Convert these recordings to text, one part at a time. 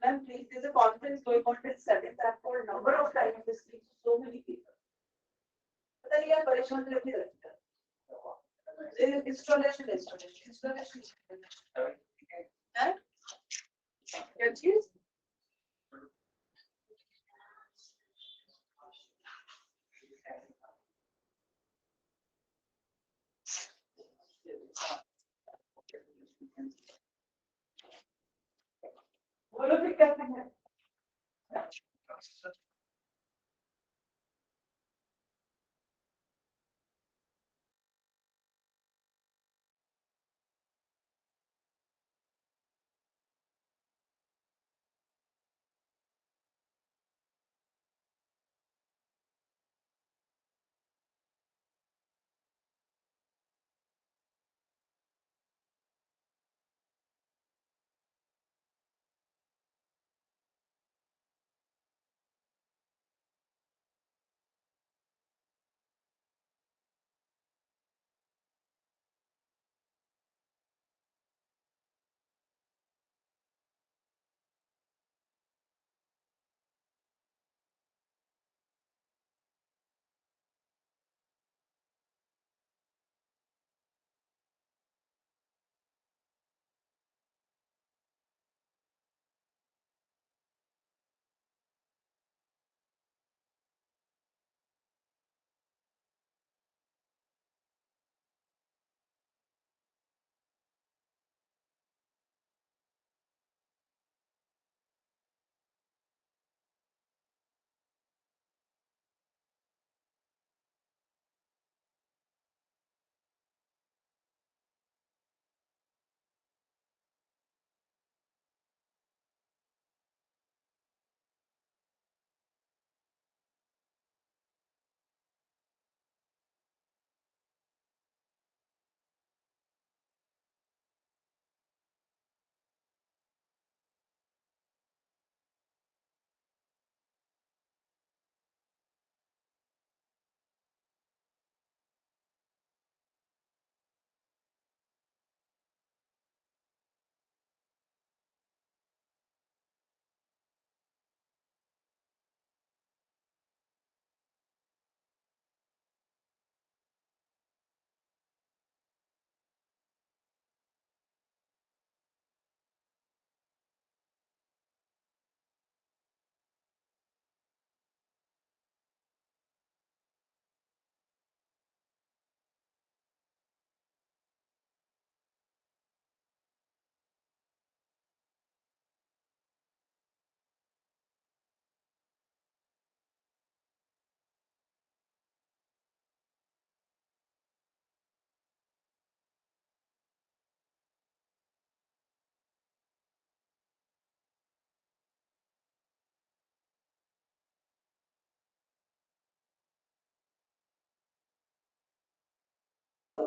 Ma'am, please, there's a conference going on till 7th. I've called number of times this week to so many people. पता नहीं यार परेशान करके रखते हैं। Installation. हैं? क्या चीज? बोलो फिर क्या करना है?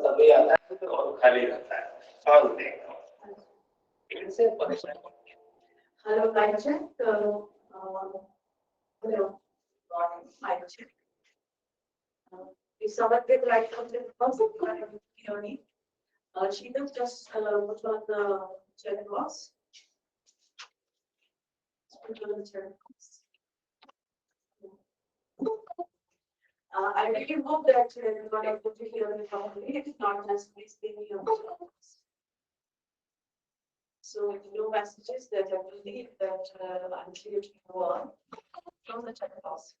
तभी आता है और खाली रहता है और देखो इनसे परेशान Hello, mic check. Hello, mic check. If someone would like to also Leonie, she will just put on the chat box. Put on the chat box. I really hope that everyone is able to hear me properly. It's not just me speaking on the chat box. So no messages that I believe that I'm clear to you all from the chat box.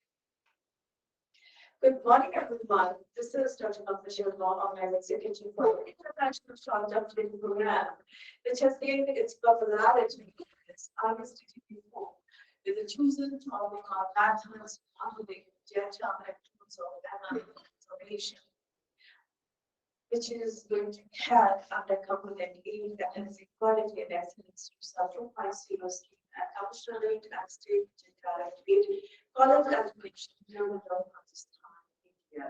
Good morning, everyone. This is Dr. Pankaj Law organizing ISTTP-4 International Short-Term Training Program, which has gained its popularity as ISTTP-4, with the chosen topic of methods modeling data and tools of information, which is going to have under component A that has equality and excellence to self-profile students and optionally and state directly college education during this time in India.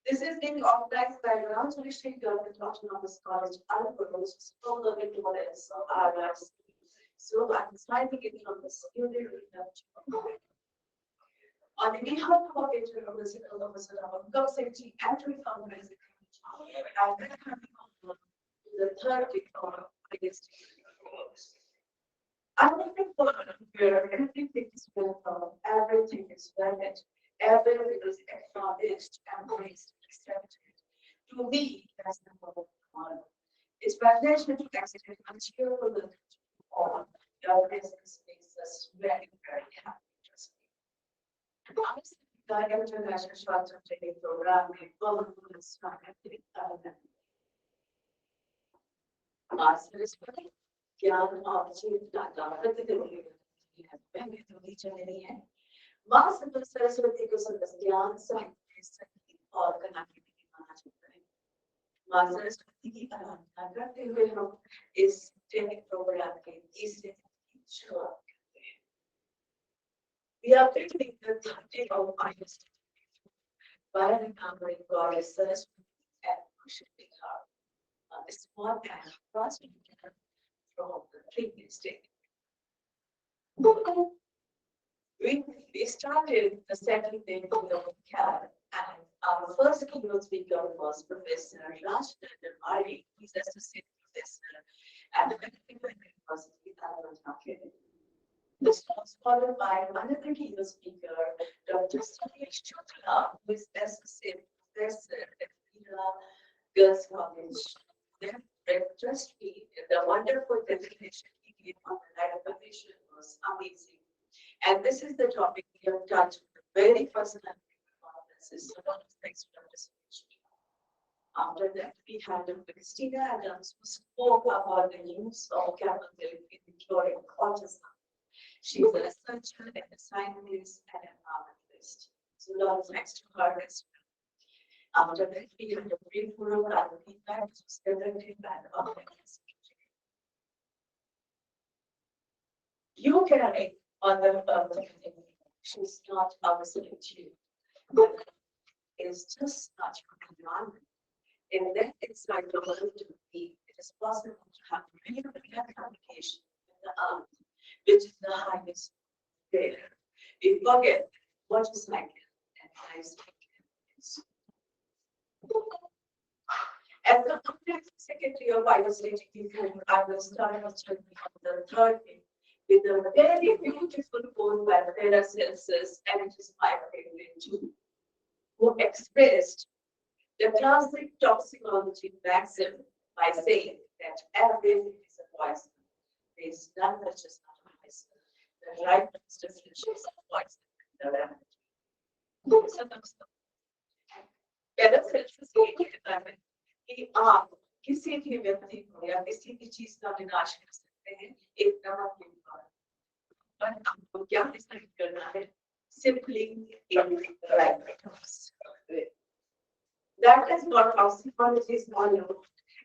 This is being organized by Ram Suresh Government Autonomous College, Alabama, which is formerly known as RIC. So I'm citing it from the student on behalf of the University of Gov Safety and Recovery, I welcome you the third day of ISTTP. I live in a world where everything is welcome, everything is valued, everything is acknowledged, embraced, accepted. To me, that's the world of honor. It's validation to accept and cheerful to all. Your presence makes us very, very happy. Trust me. Honestly, the international short-term training program may well be Masters ज्ञान और जीवता का प्रतिनिधित्व पहले तो विचार नहीं है माँ संत सरस्वती को संत ज्ञान साहित्य संगीत और कलाकृति माना जाता है माँ सरस्वती की आराधना करते हुए हम इस ट्रेनिंग प्रोग्राम के तीसरे दिन की शुरुआत करते हैं We are beginning the 30 of ISTTP-4 by remembering Goddess Saraswati and worshiping her. This one and first from the previous day. We started the second day with the CAD, and our first keynote speaker was Professor Rajnandar Mari, who is associate professor at the Technical University of This was followed by another keynote speaker, Dr. Suresh Chotla, who is associate professor at Girls College. Then, trust me, the wonderful presentation he gave on the light foundation was amazing. And this is the topic we have touched the very first time performances. So, a lot of thanks for participation. After that, we had Christina Adams, who spoke about the use of chemotherapy in curing autism. She's a researcher and a scientist and an environmentalist. So, a lot of thanks to her as well. After that, we had a brief group and feedback to presented by the audience. You carry on the she's not our substitute, but it's just not your environment. And then it's like the world to be. It is possible to have real communication with the earth, which is the highest there. We forget what is like and I is like. As the Secretary of ISTTP-4, I will start on the third day with a very beautiful quote by Paracelsus, and it is my favorite too, who expressed the classic toxicology maxim by saying that everything is a poison. There is none that is not a poison. The right definition is a poison. The remedy. Paracelsus stated कि आप किसी भी व्यक्ति को या किसी भी चीज का विनाश कर सकते हैं एक दवा के द्वारा पर आपको क्या डिसाइड करना है simply in the right terms. That is what toxicologists know,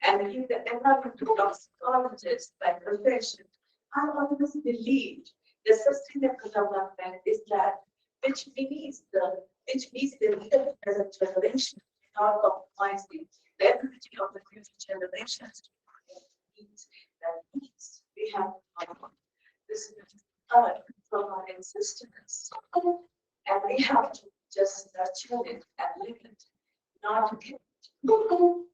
and in the environmental toxicologist by profession, I always believed the sustainable development is that which means the leader as a generation without compromising the ability of the future generations to meet that needs. We have this earth from our existence, and we have to just nurture it and live it, not kill it.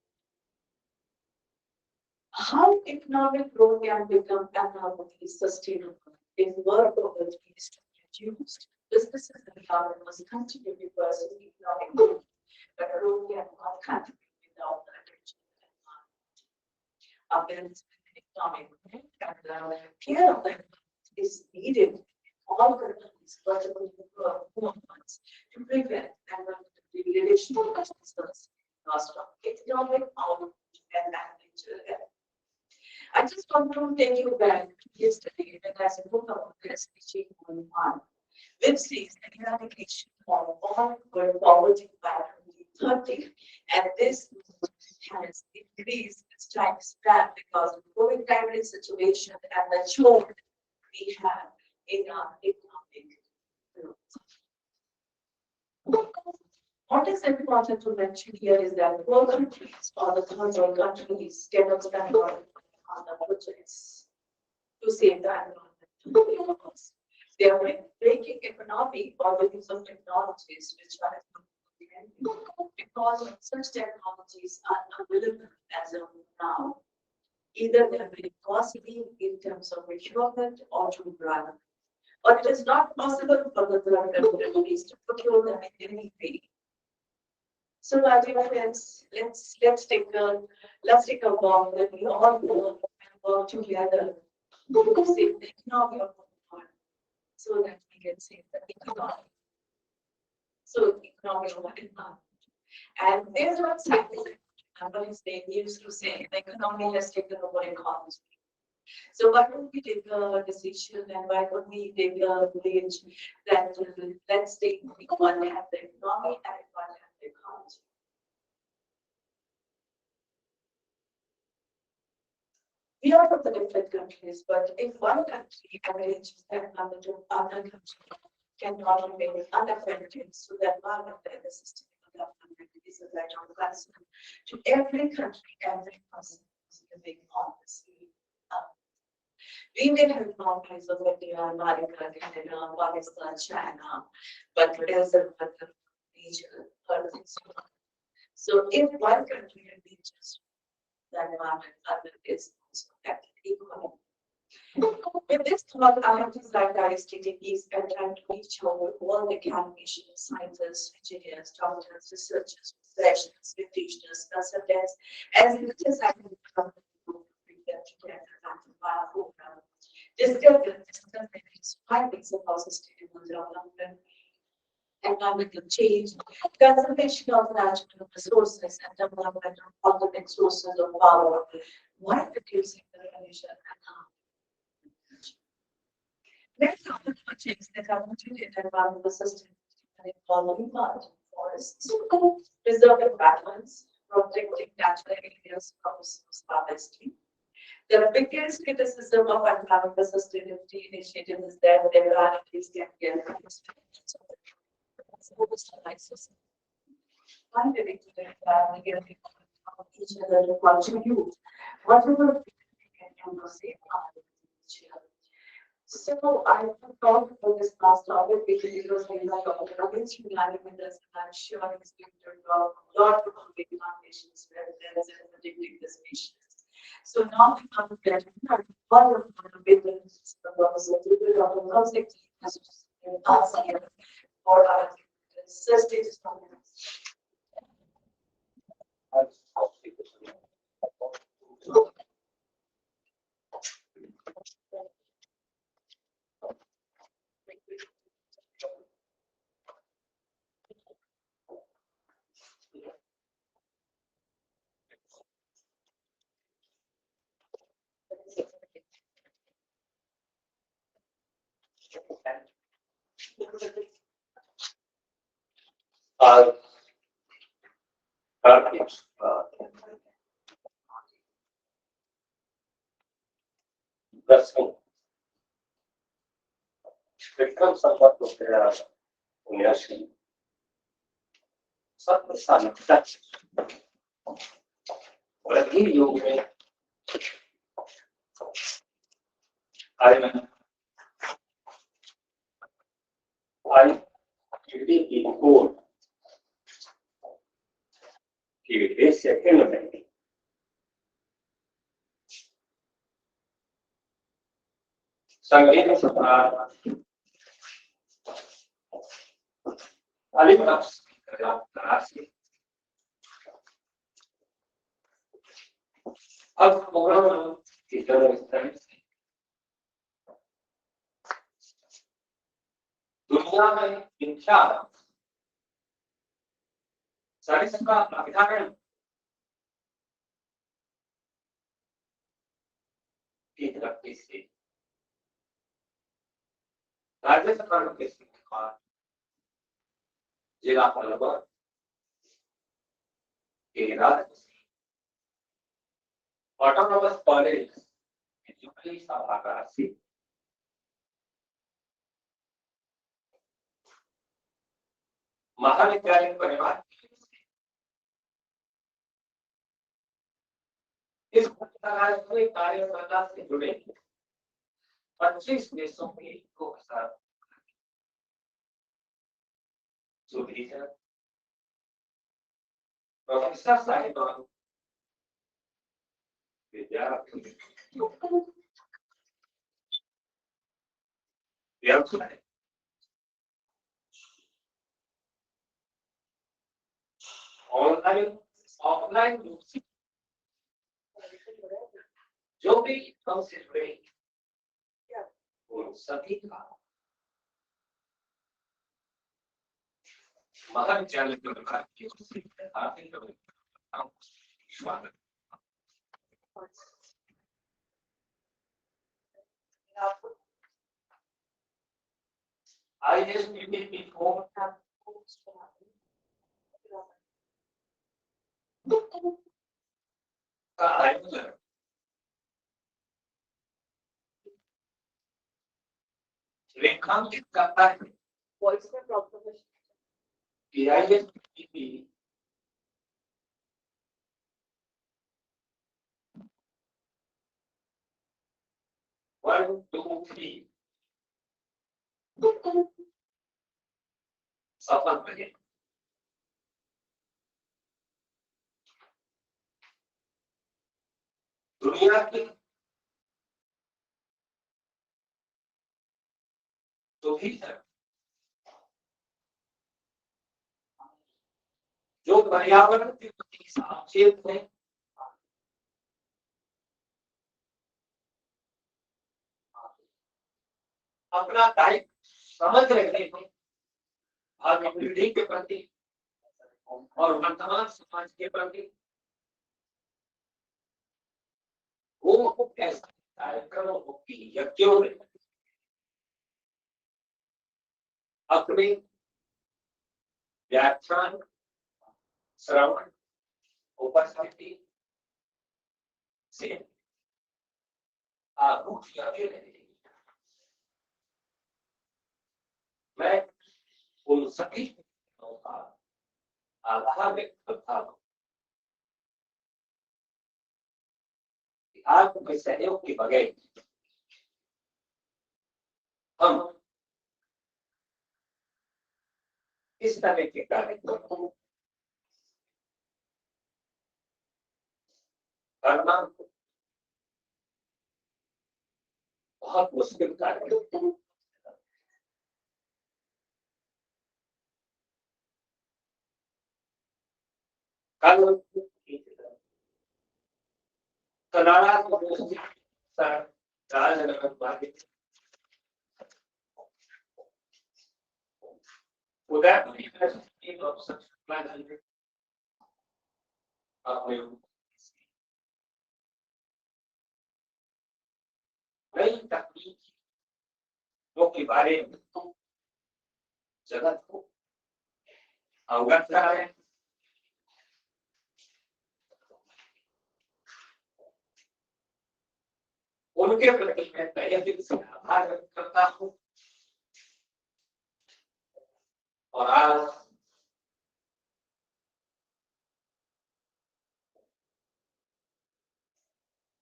How economic growth can become economically sustainable if work over is reduced? Businesses and government must continue to pursue economic growth, but growth cannot continue without the attention of the environment. Economic growth and the care of the environment is needed in all countries, particularly poor ones, to prevent environmental degradation of concerns, loss of economic output and natural health. I just want to take you back to yesterday when I spoke about this teaching on which says the eradication of all world poverty by 2030, and this has increased its time span because of the COVID-19 situation and the chore we have in our economic growth. What is important to mention here is that poor countries or the third world countries cannot spend on the projects to save the environment. They are breaking economy or the use of technologies which are because such technologies are available as of now. Either they are very costly in terms of procurement or to run. Or it is not possible for the drug companies to procure them in any way. So, my dear friends, let's take a walk that we all go and work together to save the economy of the world, so that we can save the economy. So, the economy of the environment. And there's one scientist, they used to say the economy has taken over economy. So why don't we take a decision and why don't we take a pledge that let's take one have the economy and one have the ecology. We are from the different countries, but if one country arranges the environment to other countries cannot remain unaffected, so the environment and the sustainable development is a right on class to every country, every person who's living on this. We may have boundaries of India, America, Canada, Pakistan, China, but there's a major earth. So if one country reaches the environment, other is also affected equally. With this thought, I have designed ISTTPs and trying to reach out with all the academicians, scientists, engineers, doctors, researchers, professionals, practitioners, consultants, as much as I can come to bring them together and our program. Discuss its findings about sustainable development, environmental change, conservation of natural resources, and development of alternate sources of power, while reducing the pollution and harm. Next are the projects that are rooted in environmental sustainability involving mud, forests, preserving wetlands, protecting natural areas from resource harvesting. The biggest criticism of environmental sustainability initiatives is that their realities can be enhanced. One way to the environment each other to contribute whatever we can do to save our future. So I thought about this last topic because it was very much of a province regarding with us, and I'm sure it's going to involve a lot of big foundations where there is a predicting the species. So now we come to get one of the business proposals to build up a concept in us here for our sustainable. Turkish, Russian, becomes somewhat of their relation. Some touch. But here you will, ISTTP-4 is a element. Sangeet alitas kreasi. अब programme की तरह दुनिया में विख्यात सरिस्का अभ्यारण की तरक्की से राज्य सरकार के सरकार जिला पलवल के राज्य ऑटोनोमस कॉलेज जुबली सभागार से महाविद्यालय परिवार इस अंतर्राष्ट्रीय कार्यशाला से जुड़े 25 देशों के 2000 सुधीर प्रोफेसर साहिबान विद्यार्थी व्यवसाय ऑनलाइन ऑफलाइन रूप से जो भी हमसे जुड़े उन सभी का महाविद्यालय प्रकार की हार्दिक स्वागत। ISTTP-4 का आयोजन रेखांकित करता है वॉइस में प्रॉब्लम है। कि ISTTP 1, 2, 3 सफल बने। दुनिया की जो भी है जो पर्यावरण के प्रति सचेत है अपना दायित्व समझ रहे हैं भावी पीढ़ी के प्रति और वर्तमान समाज के प्रति वो ऐसा कार्यक्रमों की यज्ञों में अपने व्याख्यान श्रवण उपस्थिति से आहुतियां दे रहे हैं। मैं उन सभी का आभार व्यक्त करता हूं कि आपके सहयोग के बगैर हम इस तरह के कार्यक्रम को करना बहुत मुश्किल कार्य है। कल कनाडा को sir Rajnagar market Uday university of supply अपने नई तकनीकों के बारे में जगत को अवगत कराएं। उनके प्रति मैं तहे दिल से आभार व्यक्त करता हूं और आज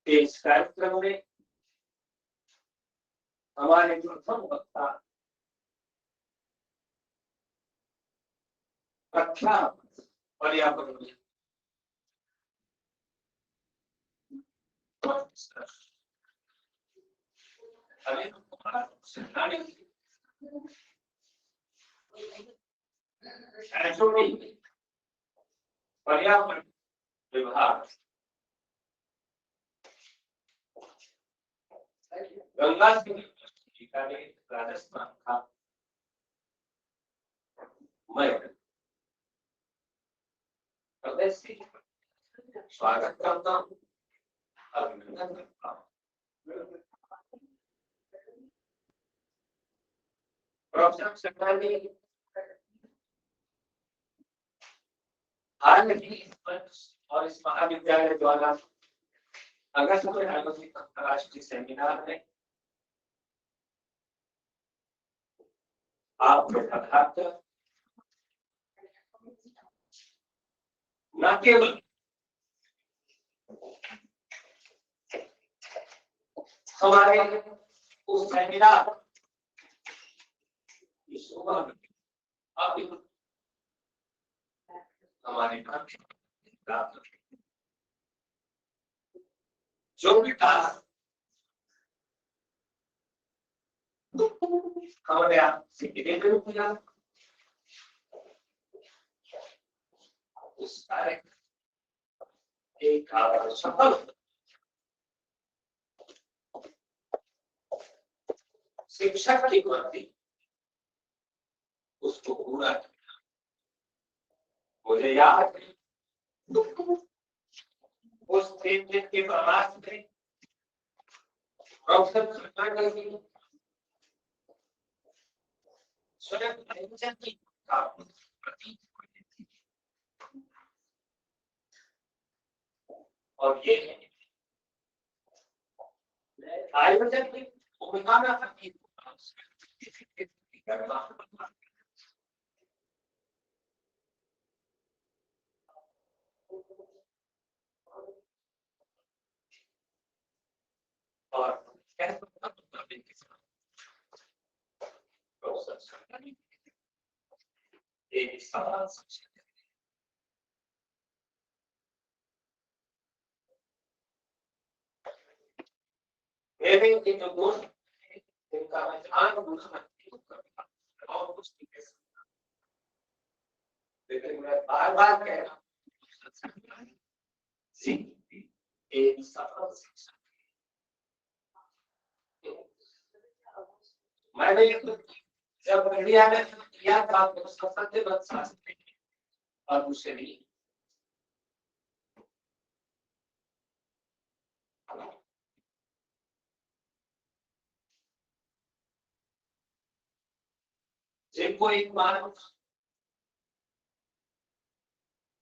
इस कार्यक्रम में हमारे जो वक्ता प्रख्यात पर्यावरण पर्यावरण विभाग गंगा राजस्थान का मैं प्रदेश से स्वागत करता हूं, अभिनंदन करता हूं। प्रोफेसर सेक्रेटरी हाल ही इस वर्ष और इस महाविद्यालय द्वारा अगस्त में आयोजित अंतर्राष्ट्रीय सेमिनार में आप अध्यापक न केवल हमारे उस सेमिनार की शोभा में आप हमारे जो भी टास्क हमारे आप सीखने में रुकिया उस कार्य एक सफल शिक्षक की वर्दी उसको पूरा किया। मुझे याद है उस 3 दिन के प्रवास में प्रोफेसर शर्मा जी स्वयं आयोजन की प्रतीक और ये आयोजन की भूमिका में अपनी और एक सवाल मेरे के जो दोस्त इनका ध्यान और कुछ नहीं कह सकता, लेकिन मैं बार बार कह रहा हूँ एक सफल शिक्षक मैंने जब इंडिया में किया था तो सफल शास्त्री और उसे नहीं जिनको एक बार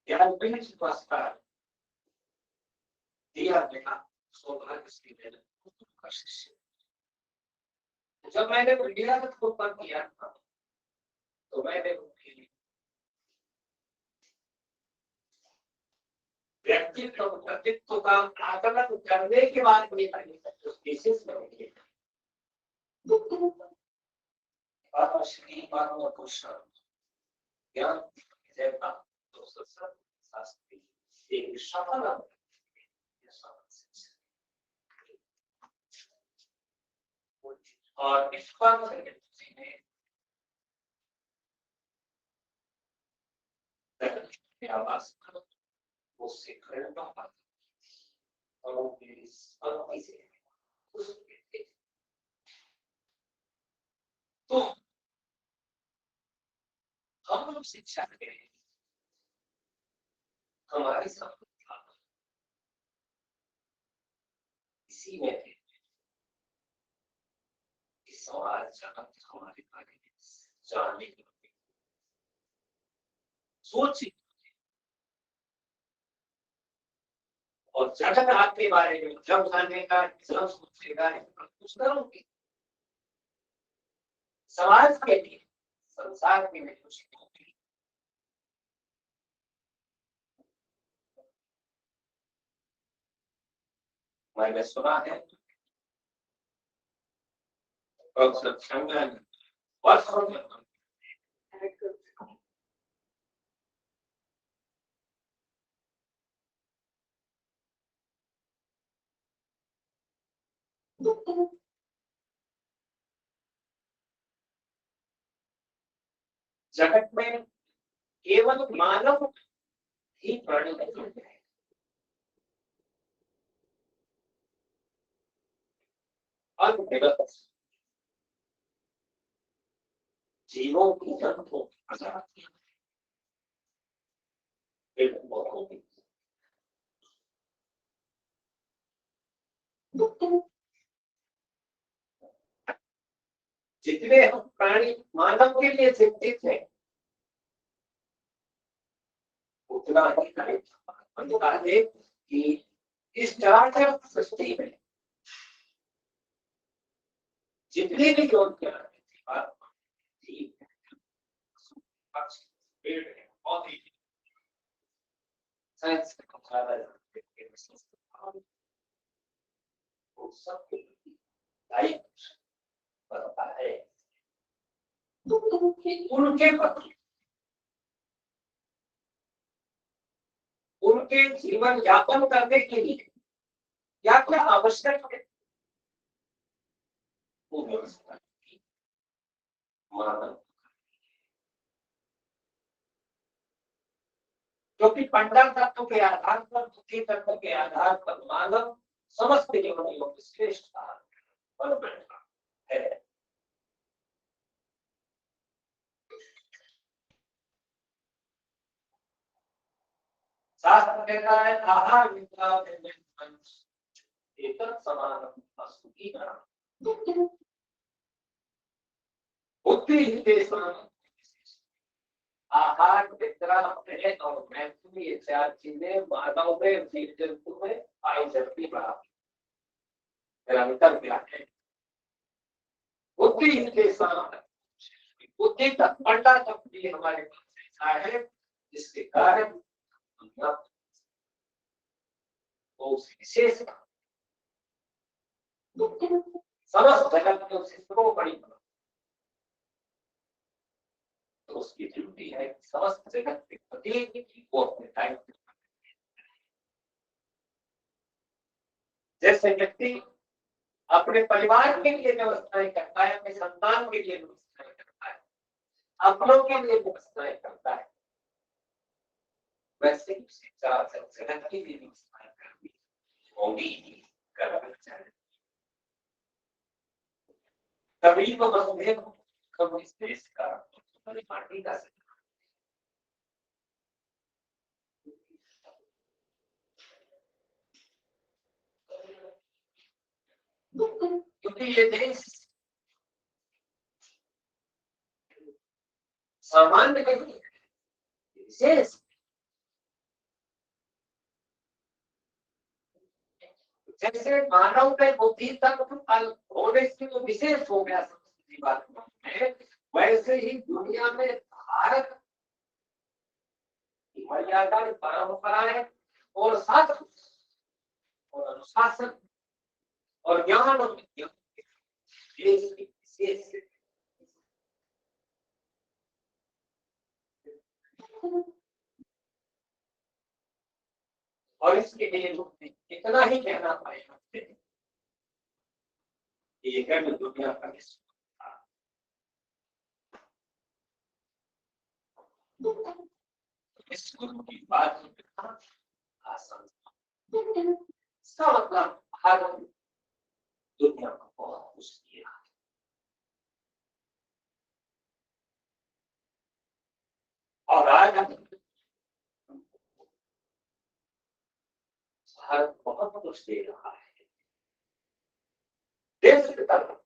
ज्ञान पुरस्कार दिया गया सौभाग्य का शिष्य जब मैंने इंडिया में पर किया था तो मैंने व्यक्तित्व का आकलन करने के बाद विशेष श्री मानव कुशल ज्ञान शास्त्री एक सफल और इस पर आवाज उससे खरीदना और तो हम लोग शिक्षा के हमारी सफलता इसी में है कि सवाल जगत हमारे बारे में जानने की सोचिए और जगत आपके बारे में जब जानने का जब सोचेगा कुछ करोगे समाज के लिए संसार के लिए कुछ मैंने सुना है जगत में केवल मानव ही प्राणी है और जीवों की जन्म को जितने हम प्राणी मानव के लिए चिंतित है उतना ही कि इस चराचर सृष्टि में जितने भी लोग साइंस है उनके जीवन यापन करने के लिए क्या क्या आवश्यक है वो व्यवस्था की मानव, क्योंकि पंडा तत्व के आधार पर, बुद्धि तत्व के आधार पर मानव समस्त जीवनों में श्रेष्ठ पर बैठा है। शास्त्र कहता है आहार विद्या एक समान वस्तु की बुद्धि आहार निद्रा और मैथुन, ये चार चीजें मानव में, जीव जंतु में पाई जाती निरंतर क्या है। बुद्धि के साथ बुद्धि तक पंडा तक भी हमारे पास ऐसा है जिसके कारण विशेष समस्त जगत में उसे बड़ी, तो उसकी ड्यूटी है समस्त जगत के प्रति वो अपने टाइम, जैसे व्यक्ति अपने परिवार के लिए व्यवस्थाएं करता है, अपने संतान के लिए व्यवस्थाएं करता है, अपनों के लिए व्यवस्थाएं करता है, वैसे ही जगत के लिए व्यवस्थाएं करनी होगी, करना चाहिए। कभी तो मतभेद कभी इस देश का पार्टी का क्योंकि ये देश सामान्य नहीं है, विशेष। जैसे मानव में बुद्धि तक होने से वो विशेष हो गया संस्कृति बात में, वैसे ही दुनिया में भारत की मर्यादा, परंपराएं और शास्त्र और अनुशासन और ज्ञान और विज्ञान विशेष और इसके लिए इतना ही कहना पाएगा कि ये दुनिया का इस गुरु की बात आसान, इसका मतलब हर दुनिया को बहुत कुछ किया और आज भारत बहुत कुछ दे रहा है देश की तरफ।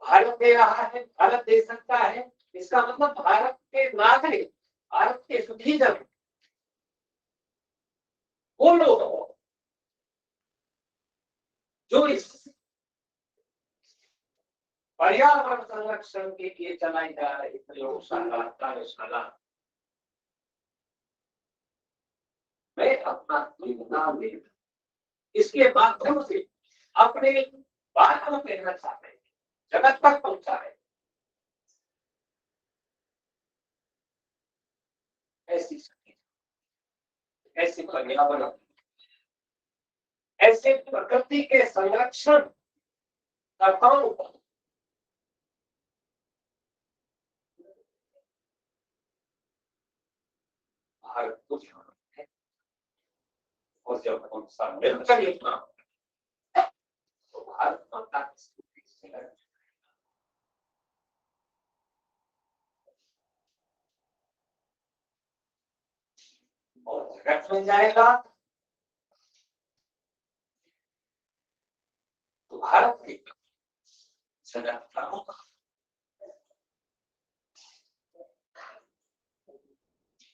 भारत दे रहा है, भारत दे सकता है, इसका मतलब भारत के नागरिक, भारत के सिटीजन वो लोग जो इस पर्यावरण संरक्षण के लिए चलाई जा रही प्रयोगशाला, कार्यशाला में अपना योगदान दे, इसके माध्यम से अपने बात को कहना चाहते हैं, जगत तक पहुंचा है। ऐसे पर्यावरण, ऐसे प्रकृति के संरक्षण कर्ताओं को भारत को है। और जब हम सब मिलकर ये काम तो भारत माता की स्तुति से और जगत में जाएगा तो भारत की जगत का होगा।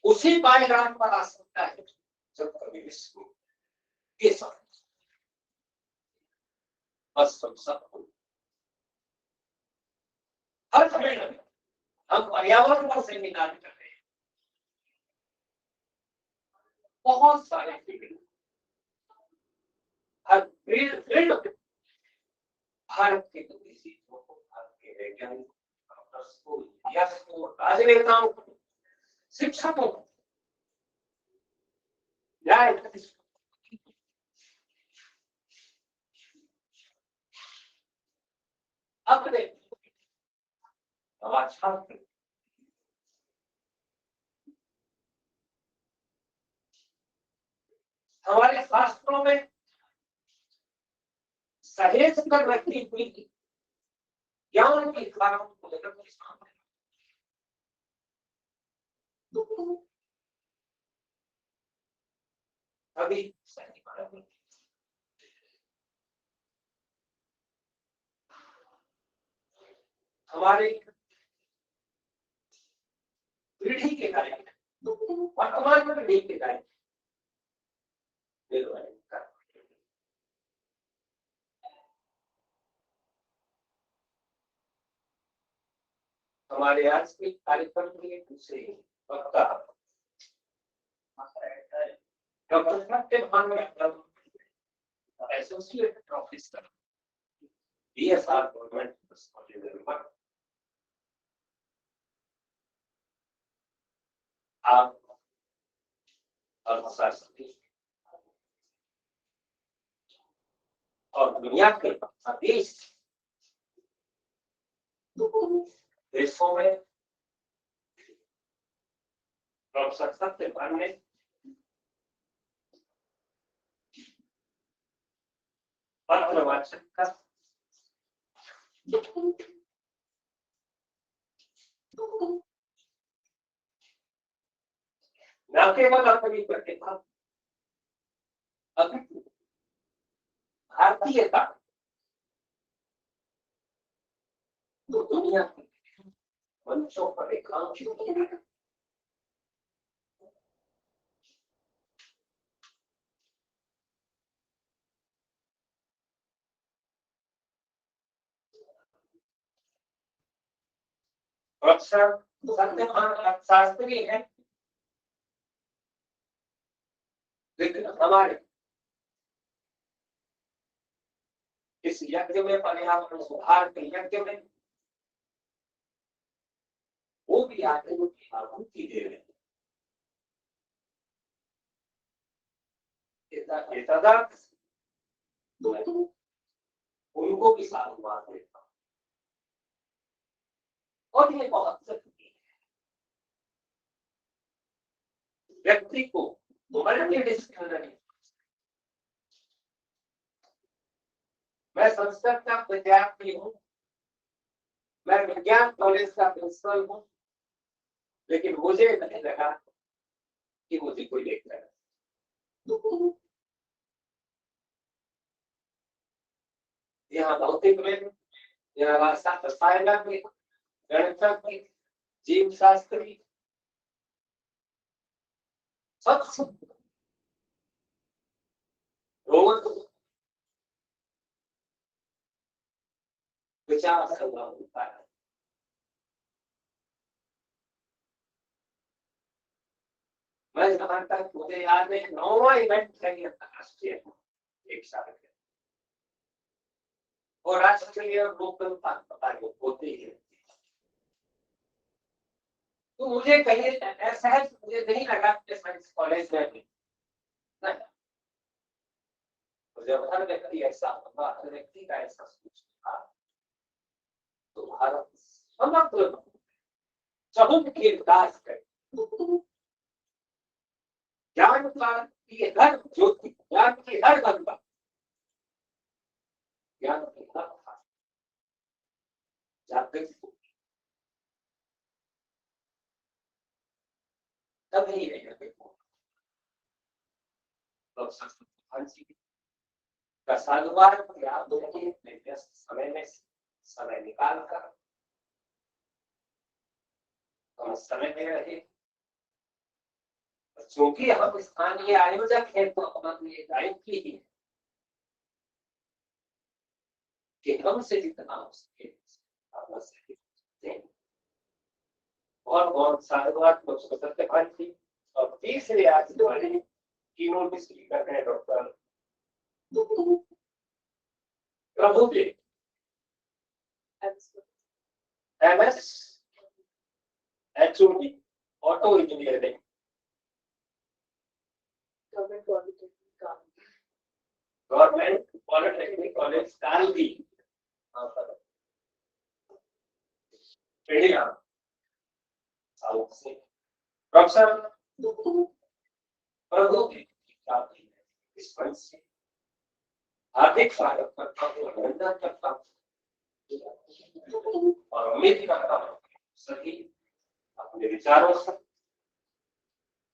उसी पायदान पर आ सकता है जब कभी विश्व के साथ बस हम सबको हर समय हम पर्यावरण पर सेमिनार कर रहे हैं, बहुत सारे हर फील्ड भारत के भारत के वैज्ञानिक को, राजनेताओं को शिक्षकों न्याय अपने छात्र हमारे शास्त्रों में सहेज कर रखी हुई ज्ञान की धाराओं को जगत के सामने अभी सही माना हमारे पीढ़ी के गायक वर्तमान में पीढ़ी के गायक हमारे आज के कार्यक्रम के दूसरे वक्ता doctor Satyabhan associate professor BSR government college आप अर्थशास्त्री और दुनिया के देशों में प्रोफेसर सत्यभान ने पत्रवाचक का न केवल अपनी प्रतिभा अपितु भारतीयता दुनिया की मंचों पर एकांकित प्रोफेसर सत्यभान अर्थशास्त्री है लेकिन हमारे इस यज्ञ में पर्यावरण सुधार के यज्ञ में वो भी आगे की आहुति दे रहे हैं उनको भी साधुवाद देता हूं और ये बहुत जरूरी है व्यक्ति को मैं संस्कृत का विद्यार्थी हूँ मैं विज्ञान कॉलेज का प्रिंसिपल हूँ लेकिन मुझे नहीं लगा कि मुझे कोई देख रहा है यहाँ भौतिक में यहाँ भाषा रसायन में गणित में जीव शास्त्री सब रोज विचार करना होता है मैं जहां तक मुझे याद है 9वां इवेंट चाहिए अंतरराष्ट्रीय एक साल के और राष्ट्रीय लोकल पता होते ही तो मुझे कहीं ऐसा है मुझे नहीं लगा कि साइंस कॉलेज में भी नहीं तो जब हर व्यक्ति ऐसा होगा हर व्यक्ति का ऐसा सोचेगा तो भारत समग्र चहुमुख के विकास करे ज्ञान का ये हर ज्योति ज्ञान की हर गंगा ज्ञान की हर जागृत तभी का साधुवाद याद रखिए व्यस्त समय में समय निकाल कर हम समय में रहे क्योंकि हम स्थानीय आयोजक हैं तो हमारी दायित्व ही है कि हमसे जितना हो सके और साधुवाद को सत्यभान थी और तीसरे आज हमारे कीनोट स्पीकर हैं doctor Prabhudev MS HOD auto engineering, government polytechnic college कालवी, पेड़िया, साउथ से प्रोफेसर प्रभु इस मंच से हार्दिक स्वागत करता हूँ, अभिनंदन करता हूँ और उम्मीद करता हूँ सभी अपने विचारों से,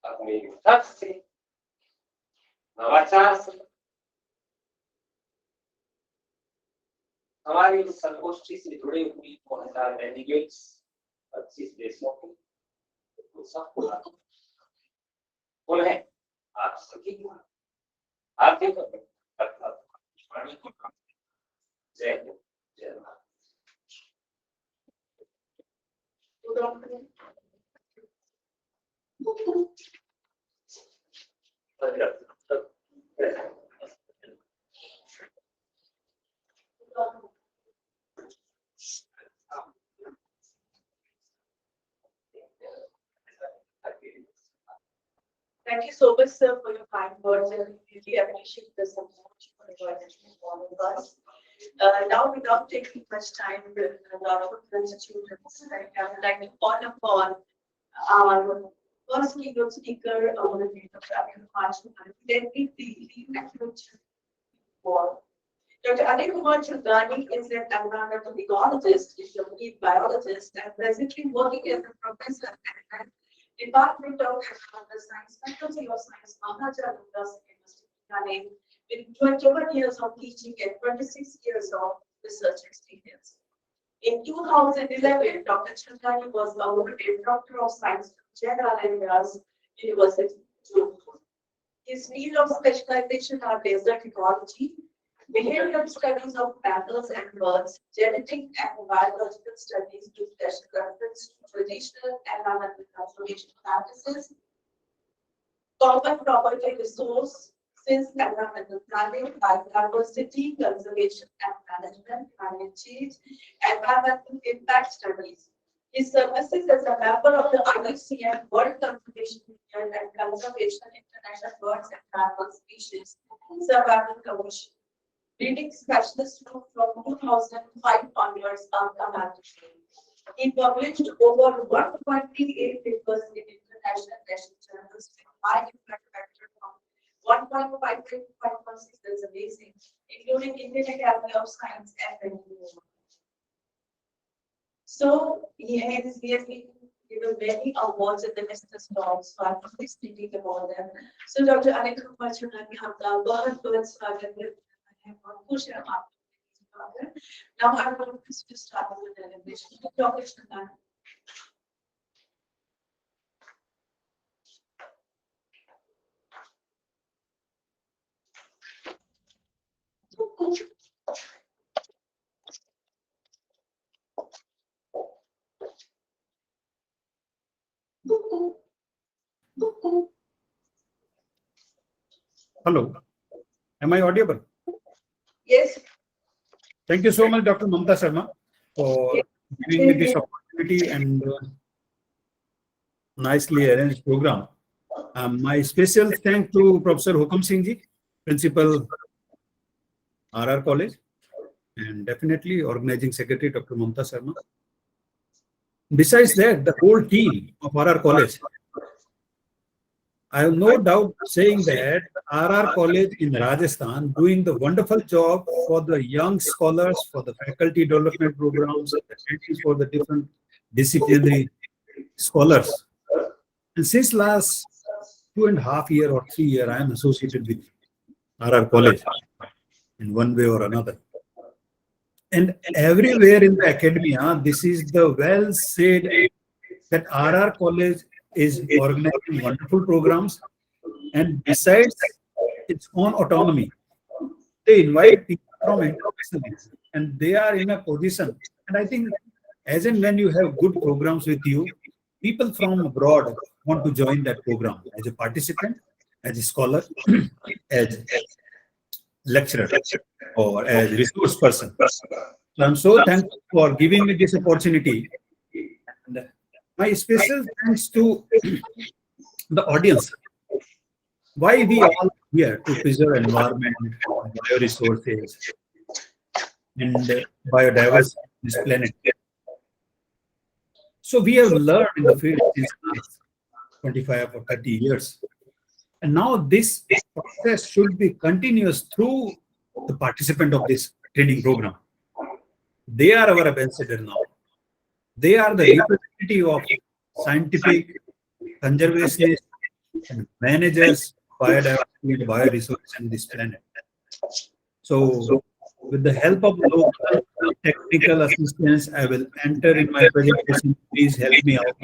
अपने तर्क से, नवाचार से हमारी संगोष्ठी से जुड़े हुए 2000 डेलीगेट्स 25 देशों के सबको उन्हें आप सभी हार्दिक जय हिंद, जय Bharat. Thank you so much, sir, for your kind words, and we really appreciate the support for joining all of us. Now, without taking much time, with a lot of institutions, I would like to call upon our first keynote speaker, Dr. Anik Kumar Chandani is an environmental ecologist, is a marine biologist, and presently working as a professor at Department of Environmental Science, Faculty of Science, Maharajah University, with 21 years of teaching and 26 years of research experience. In 2011, Dr. Chandani was awarded Doctor of Science from Jeddah University. His field of specialization are desert ecology, behavioral studies of mammals and birds, genetic and biological studies with special reference to traditional environmental conservation practices, common property resource, environmental planning, biodiversity, conservation and management, climate change, environmental impact studies. His services as a member of the IUCN World Conservation Union and Conservation International Birds and Mammal Species Survival Commission. Reading specialist from 2005 onwards are commanded. He published over 128 papers in international national journals with high impact factor from 1.5 to 5.6. That's amazing, including Indian Academy of Science and many more. So he has been given many awards in the business talks, so I'm only speaking about them. So Dr. Anik Kumar Chandani, आपका बहुत-बहुत स्वागत है. Now I'm going to start with the presentation. Dr. Chandani. Hello, am I audible? Yes. Thank you so much, Dr. Mamta Sharma, for giving me this opportunity and nicely arranged program. My special thanks to Professor Hukam Singh ji, Principal RR College, and definitely Organizing Secretary Dr. Mamta Sharma. Besides that, the whole team of RR College, I have no doubt saying that RR College in Rajasthan doing the wonderful job for the young scholars, for the faculty development programs, for the different disciplinary scholars. And since last 2.5 years or 3 years, I am associated with RR College in one way or another. And everywhere in the academia, this is the well said that RR College is organizing wonderful programs, and besides its own autonomy, they invite people from internationally, and they are in a position. And I think as and when you have good programs with you, people from abroad want to join that program as a participant, as a scholar, as lecturer, or as resource person. So I'm so thankful for giving me this opportunity. And My special thanks to the audience. Why we all here to preserve environment, bioresources, and biodiversity on this planet. So we have learned in the field since last 25 or 30 years. And now this process should be continuous through the participant of this training program. They are our ambassador now. They are the representative of scientific conservationists and managers biodiversity and bioresources on this planet. So with the help of local technical assistance, I will enter in my presentation. Please help me out.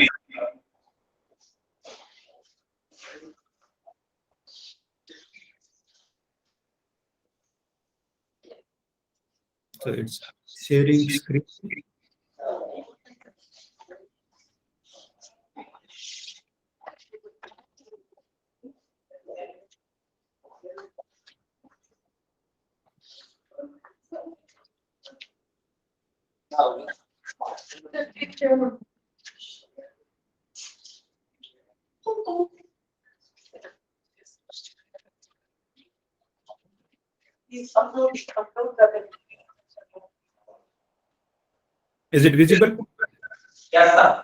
So it's sharing screen. The picture. Is it visible? Yes, sir.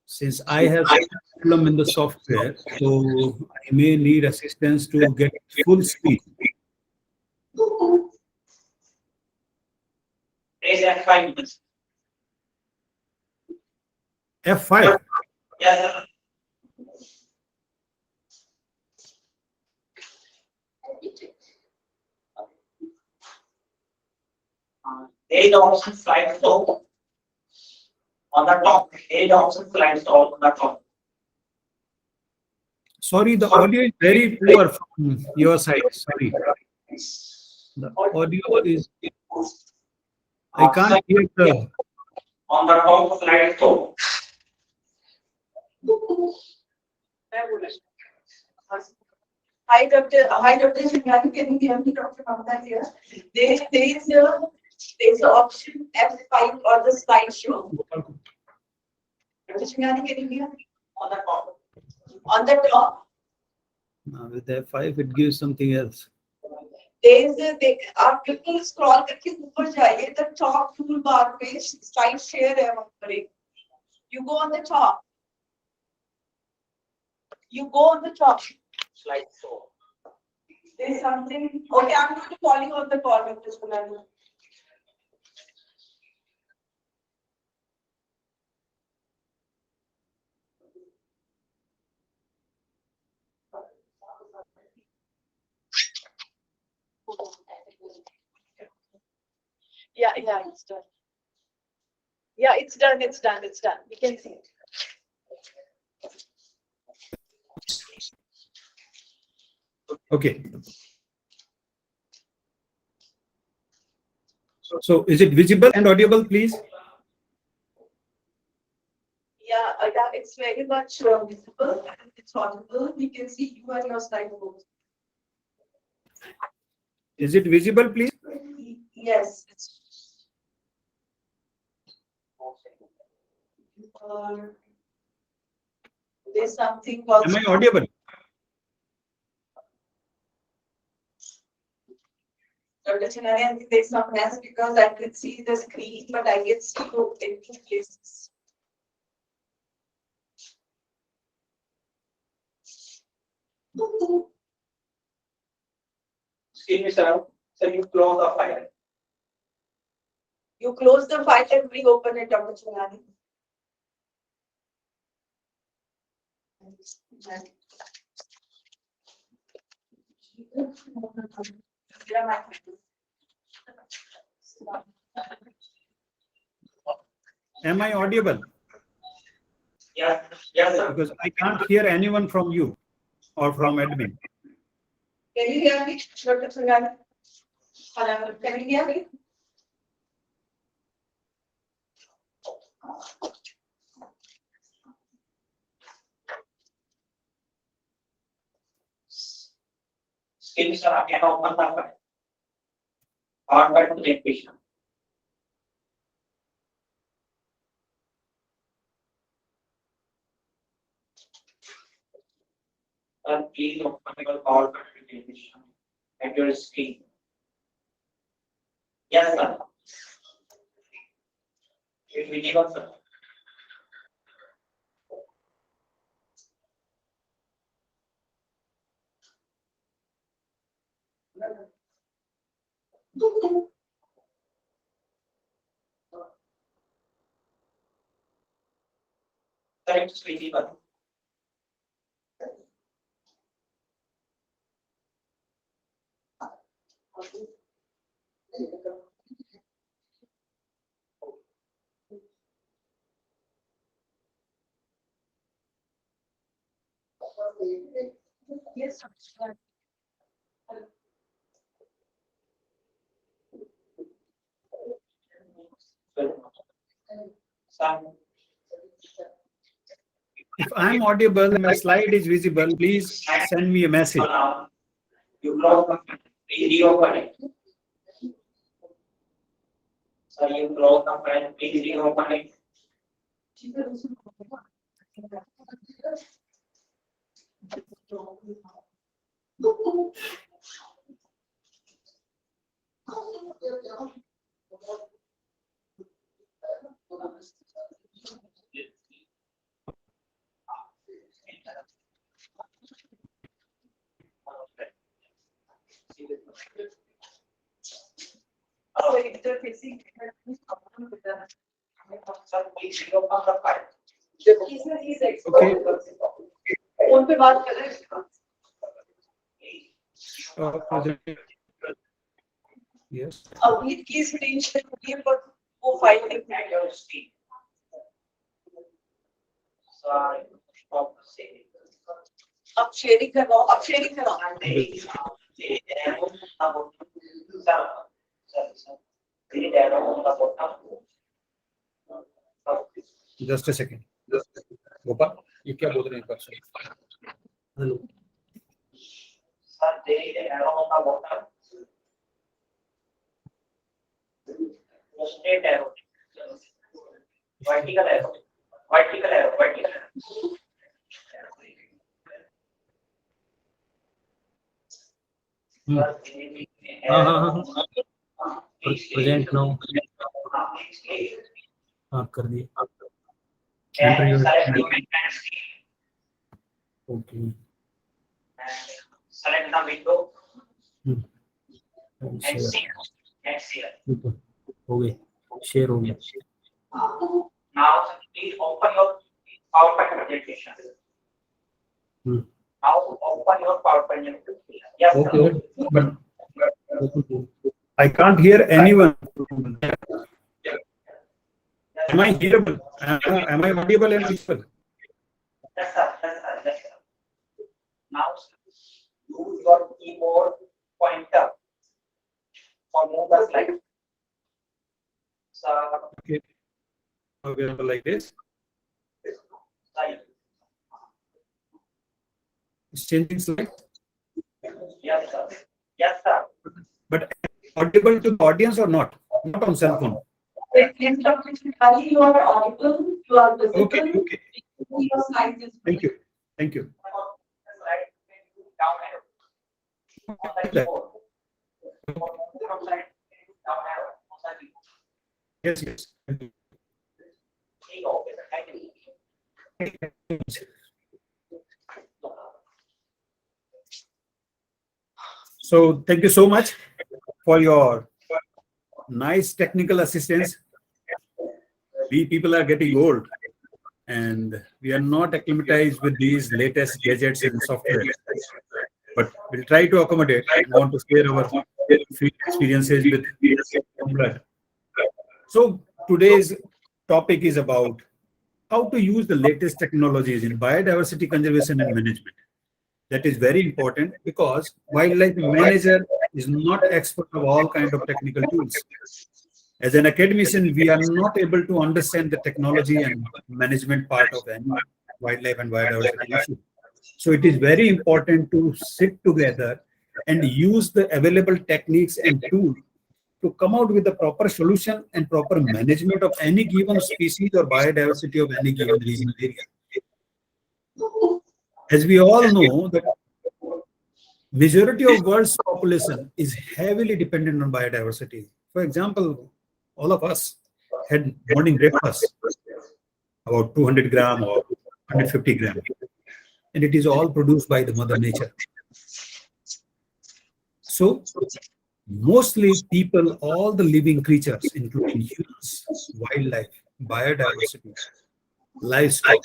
Since I have some problem in the software, so I may need assistance to get full speed. Raise at 5 minutes. F5. Yes, sir. There is option slide stop on the top. There is option slide stop on the top. Sorry, the audio is very poor from your side. Sorry. The audio is, I can't hear the, On the top slide stop. Hi, Dr. Shinghani, can you hear me, Dr. Mamta here? There's the option F5 or the slideshow. Dr. Shinghani, can you hear me? On the top. On the top, with F5 it gives something else. आप बिल्कुल scroll करके ऊपर जाइए, the top toolbar पे slide share है वहाँ पर एक. You go on the top. You go on the top. Slide stop. There's something. Okay, I'm going to call you on the call, Dr. Shinghani. Yeah, it's done. Yeah, it's done. We can see it. Okay. So is it visible and audible, please? Yeah, it's very much visible and it's audible. We can see you and your slide both. Is it visible, please? Yes. There's something called. Am I audible? Dr. Chinani, I think there's some mess because I can see the screen, but I get stuck in two places. Excuse me, sir. So you close the file. You close the file and reopen it, Dr. Chinani. Am I audible? Yes, sir. Because I can't hear anyone from you or from admin. Can you hear me, Dr. Chinani? Hello, can you hear me? Since again open the file. Forward presentation. And please open your forward presentation at your screen. Yes, sir. If we give us a thanks, visible. Yes. Some If I'm audible and my slide is visible, please send me a message. you close the please reopen it. So you close the file, please reopen it. Oh, wait, they're facing. So please reopen the file. He's Okay. Phone पे बात कर रहे हैं Yes. अभी की screen share होगी पर वो फाइल नहीं At your screen. Sorry, stop the sharing. अब शेयरिंग करवाओ अब शेयरिंग करवाओ Just a second. Gopal, you क्या बोल रहे हैं person? Hello. Sir, there is an arrow on the bottom. Straight arrow. Vertical arrow. Vertical arrow. Vertical arrow. Sir, there is an arrow. Present now. हाँ कर दिए. And Enter your. select the maintenance key. Okay. And select the window And and share. share. And share. ऊपर. हो गए. Share हो गया. Now, please open your PowerPoint presentation. Now, open your PowerPoint presentation. Yes, Okay. sir. But I can't hear anyone. Am I hearable? Am I audible and visible? Yes, sir. Yes, sir. Yes, sir. Now, use your keyboard pointer for move the slide. So, Okay. Available like this. slide. It's changing slide. Yes, sir. Yes, sir. But audible to the audience or not? Not on cell phone. you are audible, you are visible, Okay. Okay. your slide is Thank you. Thank you. Slide down arrow. On the keyboard. From slide down arrow. On the keyboard. Yes. Yes. There you go. Thank you. So thank you so much for your nice technical assistance. We people are getting old and we are not acclimatized with these latest gadgets and software. But we'll try to accommodate and want to share our experiences with blood. So today's topic is about how to use the latest technologies in biodiversity conservation and management. That is very important because wildlife manager is not expert of all kinds of technical tools. As an academician, we are not able to understand the technology and management part of any wildlife and biodiversity issue. So it is very important to sit together and use the available techniques and tools to come out with a proper solution and proper management of any given species or biodiversity of any given regional area. As we all know, that majority of world's population is heavily dependent on biodiversity. For example, all of us had morning breakfast, about 200 gram or 150 gram, and it is all produced by the mother nature. So mostly people, all the living creatures, including humans, wildlife, biodiversity, livestock,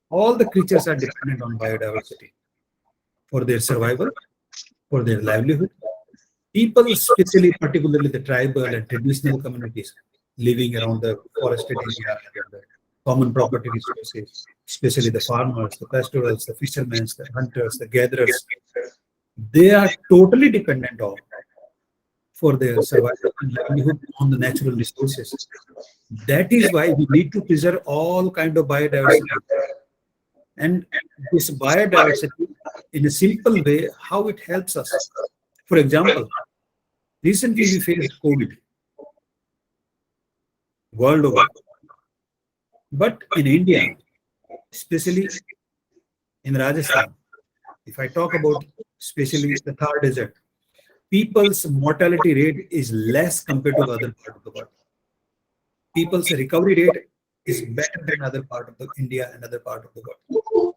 all the creatures are dependent on biodiversity for their survival, for their livelihood. People, especially particularly the tribal and traditional communities living around the forested area and the common property resources, especially the farmers, the pastorals, the fishermen, the hunters, the gatherers, they are totally dependent on for their survival and livelihood on the natural resources. That is why we need to preserve all kind of biodiversity. And this biodiversity, in a simple way, how it helps us. For example, recently we faced COVID world over. But in India, especially in Rajasthan, if I talk about especially the Thar Desert, people's mortality rate is less compared to the other part of the world. People's recovery rate is better than other part of the India and other part of the world.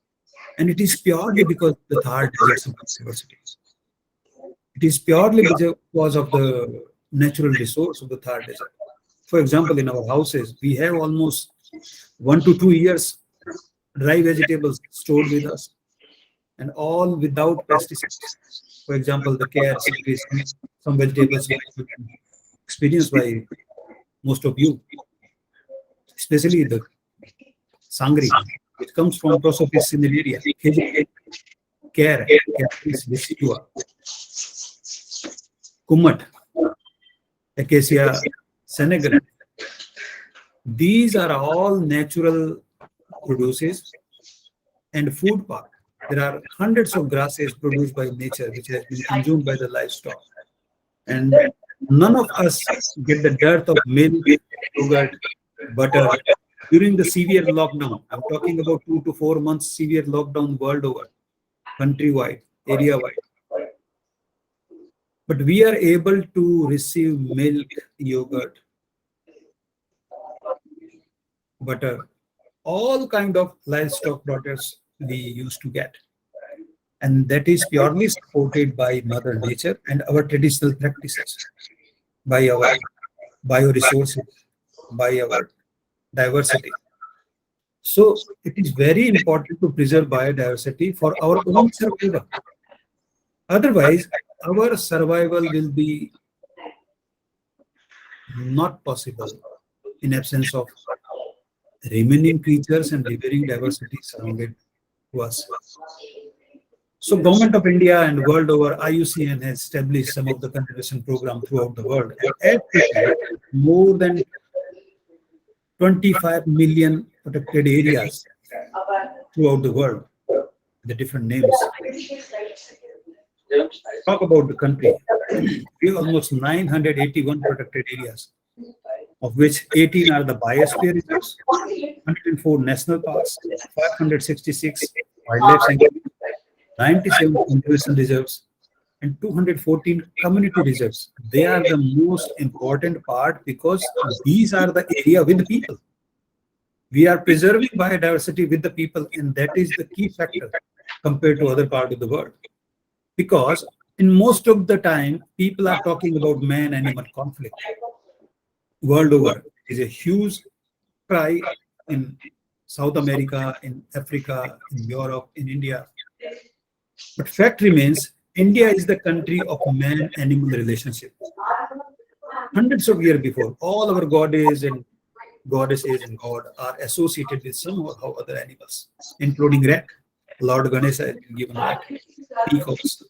And it is purely because of the Thar Desert diversity. It is purely because of the natural resource of the Thar Desert. For example, in our houses, we have almost 1 to 2 years dry vegetables stored with us, and all without pesticides. For example, the carrots, some vegetables experienced by most of you, especially the sangri, which comes from Prosopis cinerea, care, Caris decidua, kumat, Acacia senegal. These are all natural produces and food part. There are hundreds of grasses produced by nature which has been consumed by the livestock. And none of us get the dearth of milk, yogurt, butter during the severe lockdown. I'm talking about 2 to 4 months severe lockdown world over, countrywide, area-wide. But we are able to receive milk, yogurt, butter, all kind of livestock products we used to get. And that is purely supported by Mother Nature and our traditional practices, by our bioresources, by our diversity. So it is very important to preserve biodiversity for our own survival. Otherwise, our survival will be not possible in absence of remaining creatures and remaining diversity surrounded to us. So Government of India and world over, IUCN has established some of the conservation program throughout the world. And more than 25 million protected areas throughout the world, the different names. Talk about the country. We have almost 981 protected areas, of which 18 are the biosphere reserves, 104 national parks, 566 wildlife sanctuaries, 97 conservation reserves, and 214 community reserves. They are the most important part because these are the area with the people. We are preserving biodiversity with the people, and that is the key factor compared to other part of the world. Because in most of the time, people are talking about man-animal conflict. World over is a huge cry in South America, in Africa, in Europe, in India. But fact remains, India is the country of man-animal relationship. Hundreds of years before, all our goddesses and God are associated with some or how other animals, including rat. Lord Ganesha has been given rat, peacocks,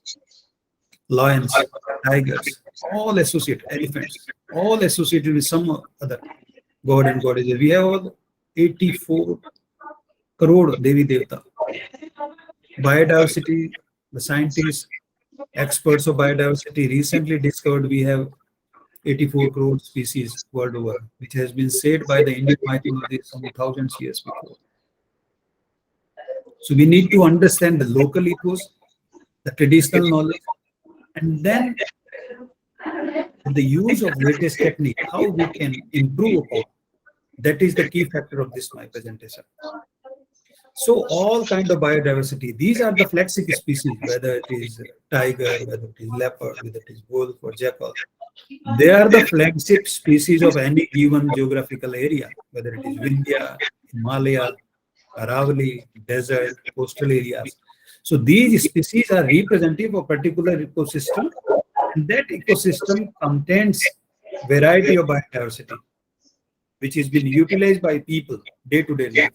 lions, tigers, all associated, elephants, all associated with some other god and goddesses. We have all 84 crore Devi Devata. Biodiversity, the scientists Experts of biodiversity recently discovered we have 84 crore species world over, which has been said by the Indian mythology some thousands years before. So we need to understand the local ethos, the traditional knowledge, and then the use of latest technique, how we can improve upon. That is the key factor of this my presentation. So all kind of biodiversity, these are the flagship species, whether it is tiger, whether it is leopard, whether it is wolf or jackal. They are the flagship species of any given geographical area, whether it is Vindhya, Himalaya, Aravalli, desert, coastal areas. So these species are representative of particular ecosystem, and that ecosystem contains variety of biodiversity, which is being utilized by people day-to-day life.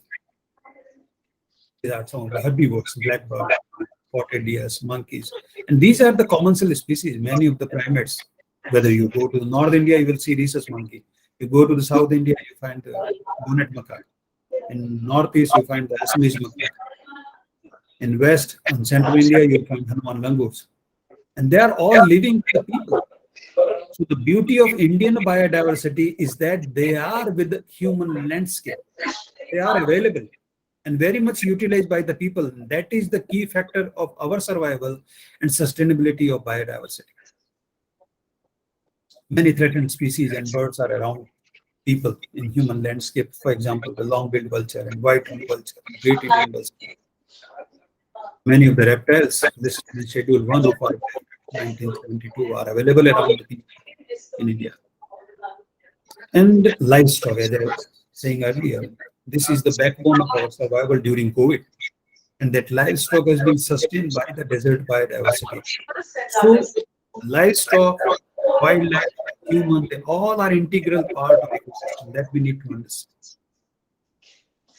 These are some of the herbivores, blackbird, spotted deers, monkeys. And these are the commensal species, many of the primates. Whether you go to the North India, you will see rhesus monkey. You go to the South India, you find the bonnet macaque. In Northeast, you find the Assamese macaque. In West and Central India, you find Hanuman langurs. And they are all living with the people. So the beauty of Indian biodiversity is that they are with the human landscape. They are available and very much utilized by the people. That is the key factor of our survival and sustainability of biodiversity. Many threatened species and birds are around people in human landscape. For example, the long-billed vulture and white-winged vulture, great Indian vulture. Many of the reptiles listed in Schedule 1 of our 1972 are available around the people in India. And livestock, as I was saying earlier, this is the backbone of our survival during COVID. And that livestock has been sustained by the desert biodiversity. So livestock, wildlife, human, they all are integral part of the ecosystem that we need to understand.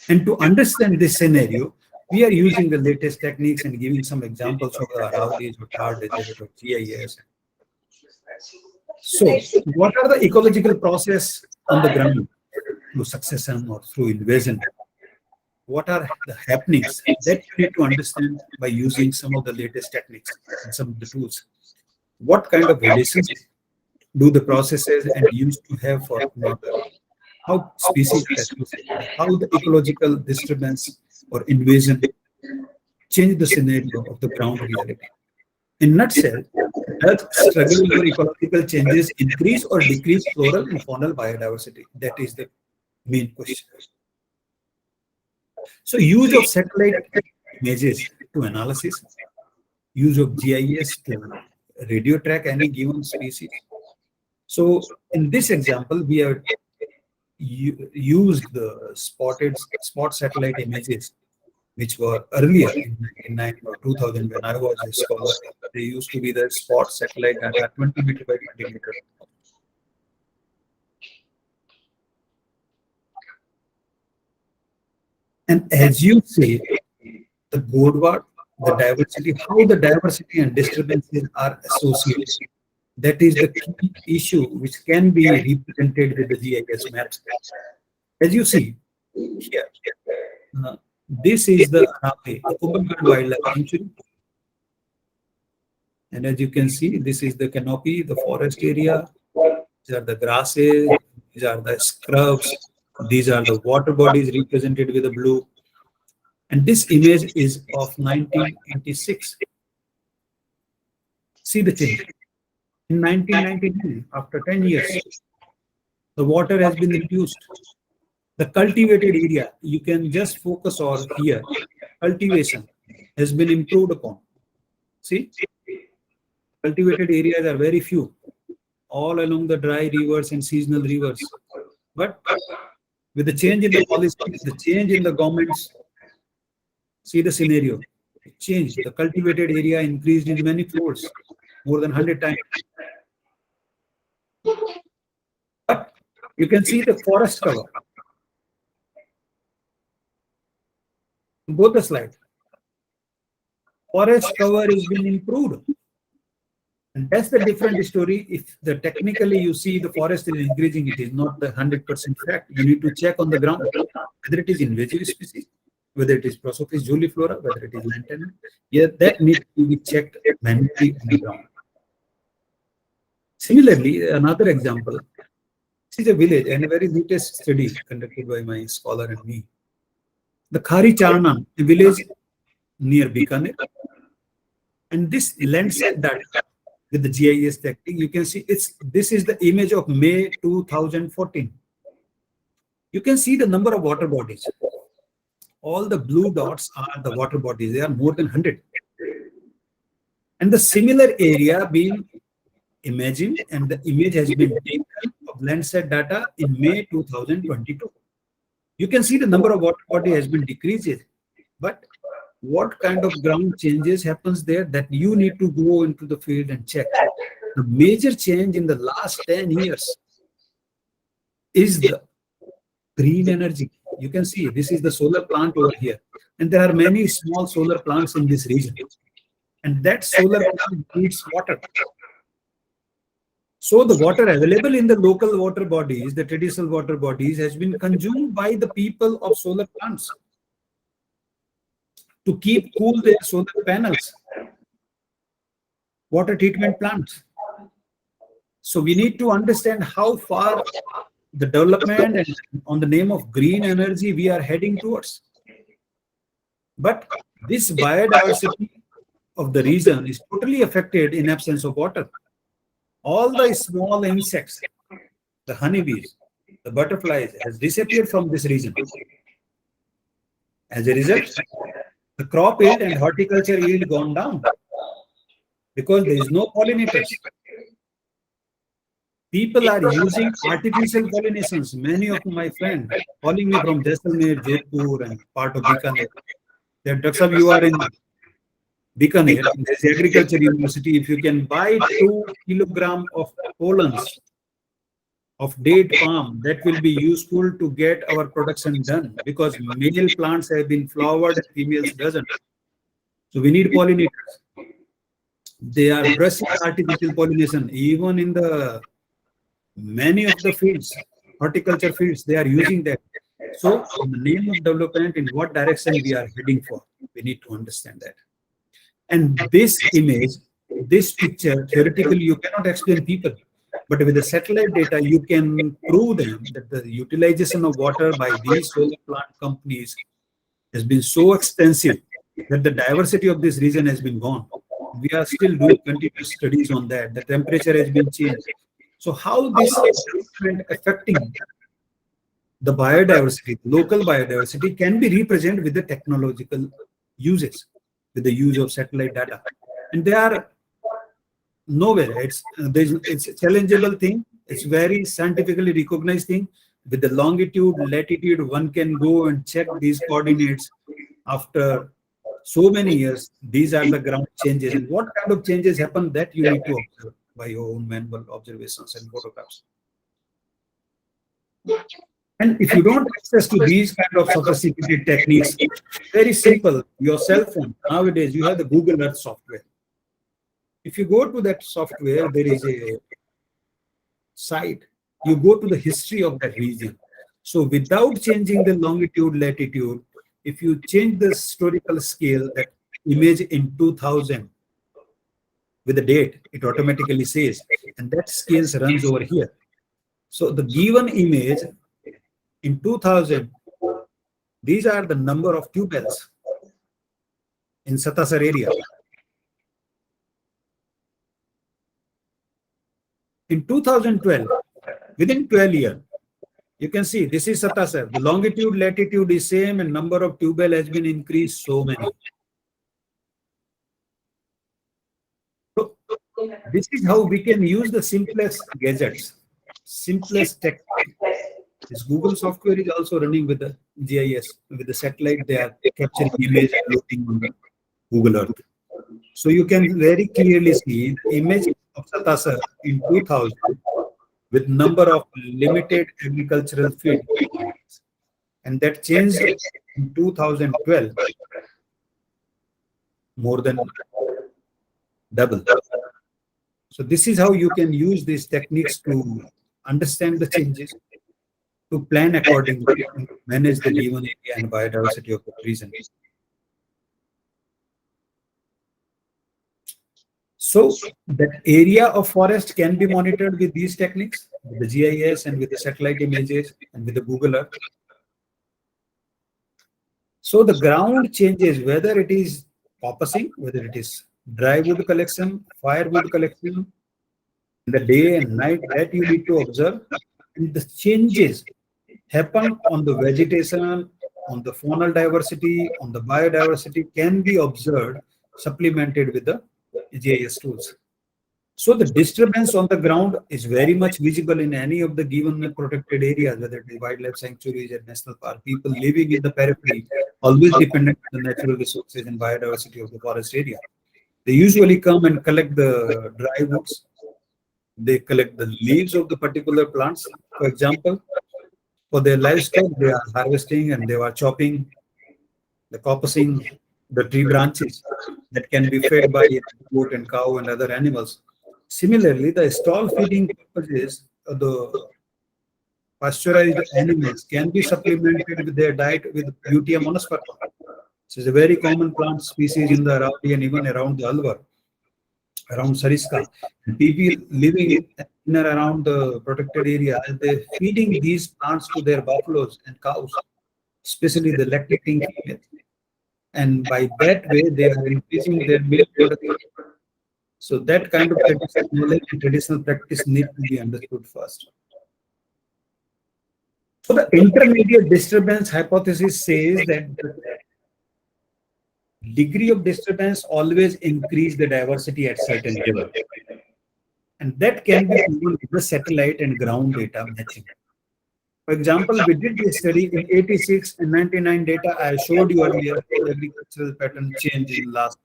And to understand this scenario, we are using the latest techniques and giving some examples of the Aravallis or Thar Desert or GIS. So, what are the ecological process on the ground through succession or through invasion? What are the happenings that you need to understand by using some of the latest techniques and some of the tools? What kind of relationship do the processes and used to have for water? How species are associated? How the ecological disturbance or invasion change the scenario of the ground reality? In a nutshell, does struggle over ecological changes increase or decrease floral and faunal biodiversity? That is the main question. So use of satellite images to analysis, use of GIS to radio track any given species. So in this example, we have used the spot satellite images, which were earlier in 1999 or 2000 when I was a scholar. They used to be the spot satellite data 20 meter by 20 meter. And as you say, the boardwalk, the diversity, how the diversity and disturbances are associated. That is the key issue which can be represented with the GIS maps. As you see here, this is the Kumbhangarh Wildlife Sanctuary. And as you can see, this is the canopy, the forest area. These are the grasses, these are the scrubs, these are the water bodies represented with the blue. And this image is of 1986. See the change. In 1999, after 10 years, the water has been reduced. The cultivated area, you can just focus on here. Cultivation has been improved upon. See, cultivated areas are very few, all along the dry rivers and seasonal rivers. But with the change in the policy, the change in the governments, see the scenario. It changed. The cultivated area increased in many folds, more than 100 times. But you can see the forest cover. Both the slides. Forest cover has been improved. And that's the different story. If the technically you see the forest is increasing, it is not the 100% fact. You need to check on the ground whether it is invasive species, whether it is Prosopis juliflora, whether it is lantana. Yeah, that needs to be checked manually on the ground. Similarly, another example, this is a village and a very latest study conducted by my scholar and me. The Khari Charnan, a village near Bikaner. And this Landsat data with the GIS technique, you can see this is the image of May 2014. You can see the number of water bodies. All the blue dots are the water bodies. They are more than 100. And the similar area being imagined, and the image has been taken of Landsat data in May 2022. You can see the number of water body has been decreased, but what kind of ground changes happens there that you need to go into the field and check. The major change in the last 10 years is the green energy. You can see this is the solar plant over here, and there are many small solar plants in this region, and that solar plant needs water. So the water available in the local water bodies, the traditional water bodies, has been consumed by the people of solar plants to keep cool their solar panels, water treatment plants. So we need to understand how far the development and on the name of green energy we are heading towards. But this biodiversity of the region is totally affected in absence of water. All the small insects, the honeybees, the butterflies has disappeared from this region. As a result, the crop yield and horticulture yield gone down because there is no pollinators. People are using artificial pollinations. Many of my friends calling me from Jaisalmer, Jaipur, and part of Bikaner. They're, Dr. Saab, you are in Bikaner, there's agriculture university. If you can buy 2 kilograms of pollens of date palm, that will be useful to get our production done, because male plants have been flowered and females doesn't. So we need pollinators. They are brushing artificial pollination even in the many of the fields, horticulture fields, they are using that. So in the name of development, in what direction we are heading for, we need to understand that. And this image, this picture, theoretically, you cannot explain people. But with the satellite data, you can prove them that the utilization of water by these solar plant companies has been so extensive that the diversity of this region has been gone. We are still doing continuous studies on that. The temperature has been changed. So how this is affecting the biodiversity, local biodiversity, can be represented with the technological uses, with the use of satellite data. And they are nowhere. It's a challengeable thing. It's very scientifically recognized thing. With the longitude, latitude, one can go and check these coordinates after so many years. These are the ground changes. And what kind of changes happen, that you need to observe by your own manual observations and photographs. And if you don't have access to these kind of sophisticated techniques, very simple, your cell phone, nowadays you have the Google Earth software. If you go to that software, there is a site, you go to the history of that region. So without changing the longitude, latitude, if you change the historical scale, that image in 2000, with the date, it automatically says, and that scale runs over here. So the given image in 2000, these are the number of tube wells in Satasar area. In 2012, within 12 years, you can see this is Satasar. The longitude, latitude is same, and number of tube wells has been increased so many. So this is how we can use the simplest gadgets, simplest tech. This Google software is also running with the GIS, with the satellite. They are capturing image and loading on the Google Earth. So you can very clearly see the image of Satasar in 2000 with number of limited agricultural fields, and that changed in 2012 more than double. So this is how you can use these techniques to understand the changes to plan accordingly and manage the given area and biodiversity of the region. So that area of forest can be monitored with these techniques, with the GIS and with the satellite images and with the Google Earth. So the ground changes, whether it is coppicing, whether it is dry wood collection, firewood collection, in the day and night, that you need to observe. And the changes happen on the vegetation, on the faunal diversity, on the biodiversity can be observed, supplemented with the GIS tools. So the disturbance on the ground is very much visible in any of the given protected areas, whether it is wildlife sanctuaries or national park. People living in the periphery always dependent on the natural resources and biodiversity of the forest area. They usually come and collect the dry woods. They collect the leaves of the particular plants. For example, for their livestock, they are harvesting and they are chopping, the coppicing, the tree branches that can be fed by goat and cow and other animals. Similarly, the stall feeding purposes of the pasteurized animals can be supplemented with their diet with Butium monosperma. This is a very common plant species in the Aravalli and even around the Alvar, around Sariska. And people living in and around the protected area, they're feeding these plants to their buffaloes and cows, especially the lactating females. And by that way, they are increasing their milk production. So that kind of traditional knowledge and traditional practice need to be understood first. So the intermediate disturbance hypothesis says that the degree of disturbance always increase the diversity at certain level. And that can be proven with the satellite and ground data matching. For example, we did a study in 86 and 99 data. I showed you earlier how agricultural pattern change in the last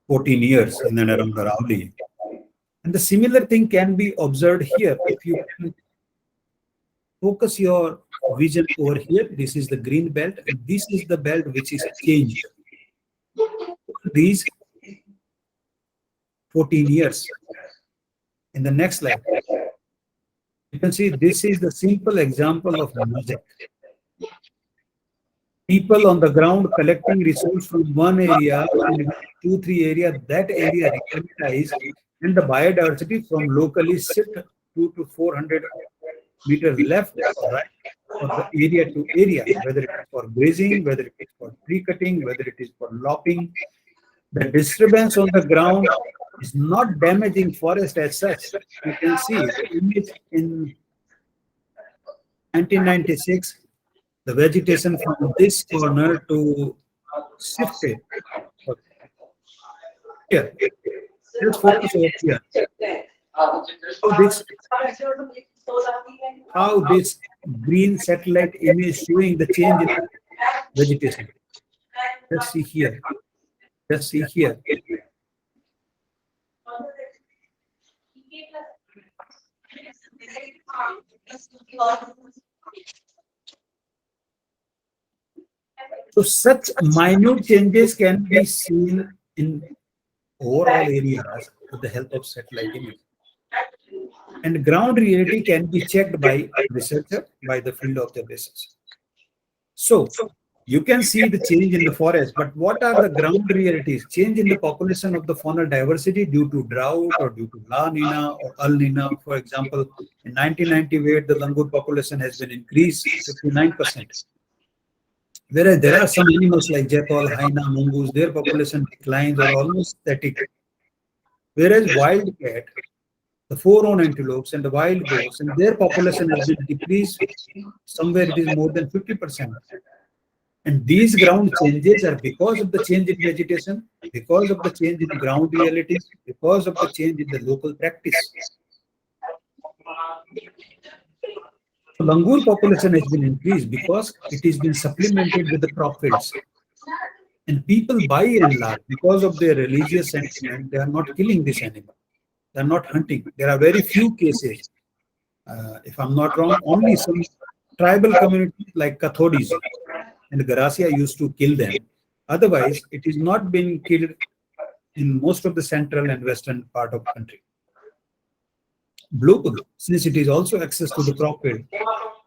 14 years in and around the Aravalli. And the similar thing can be observed here. If you can focus your vision over here, this is the green belt, and this is the belt which is changed. These 14 years. In the next slide, you can see this is the simple example of mosaic. People on the ground collecting resource from one area and 2-3 area, that area reclimatized, and the biodiversity from locally shift 200 to 400 meters left or right for the area to area, whether it is for grazing, whether it is for tree cutting, whether it is for lopping. The disturbance on the ground is not damaging forest as such. You can see the image in 1996, the vegetation from this corner to shifted. Here, let's focus over here. How this green satellite image showing the change in the vegetation. Let's see here. Let's see here. So such minute changes can be seen in overall areas with the help of satellite image. And ground reality can be checked by researcher by the field observations. So you can see the change in the forest, but what are the ground realities? Change in the population of the faunal diversity due to drought or due to La Nina or El Nina. For example, in 1998, the langur population has been increased 59%. Whereas there are some animals like jackal, hyena, mongoose, their population declines or almost static. Whereas wild cat, the four-horned antelopes and the wild goats, and their population has been decreased, somewhere it is more than 50%. And these ground changes are because of the change in vegetation, because of the change in ground realities, because of the change in the local practice. So langur population has been increased because it has been supplemented with the crop fields. And people by and large, because of their religious sentiment, they are not killing this animal. They are not hunting. There are very few cases. If I'm not wrong, only some tribal communities like Kathodis and Garasia used to kill them. Otherwise, it is not being killed in most of the central and western part of the country. Blue bull, since it is also access to the crop field,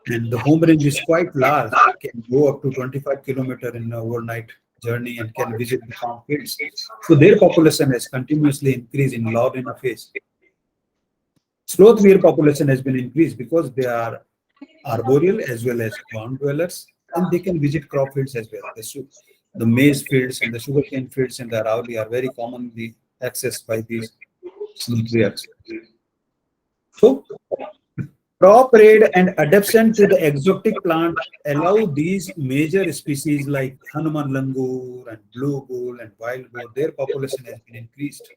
and the home range is quite large, can go up to 25 kilometer in an overnight journey and can visit the farm fields. So their population has continuously increased in loud interface. Sloth bear population has been increased because they are arboreal as well as ground dwellers, and they can visit crop fields as well. The maize fields and the sugarcane fields in the Aravalli are very commonly accessed by these sloth bears. So crop raid and adaptation to the exotic plant allow these major species like Hanuman langur and blue bull and wild boar, their population has been increased.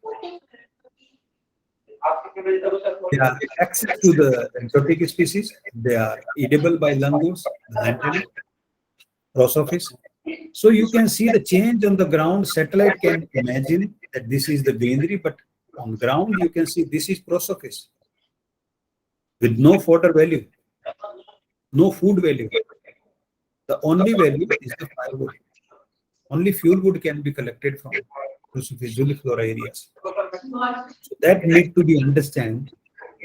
They are access to the exotic species. They are edible by langurs, the lantana, rosophish. So you can see the change on the ground. Satellite can imagine that this is the greenery, but on ground you can see this is prosophish with no fodder value, no food value. The only value is the firewood. Only fuel wood can be collected from prosophish flora areas. So that need to be understand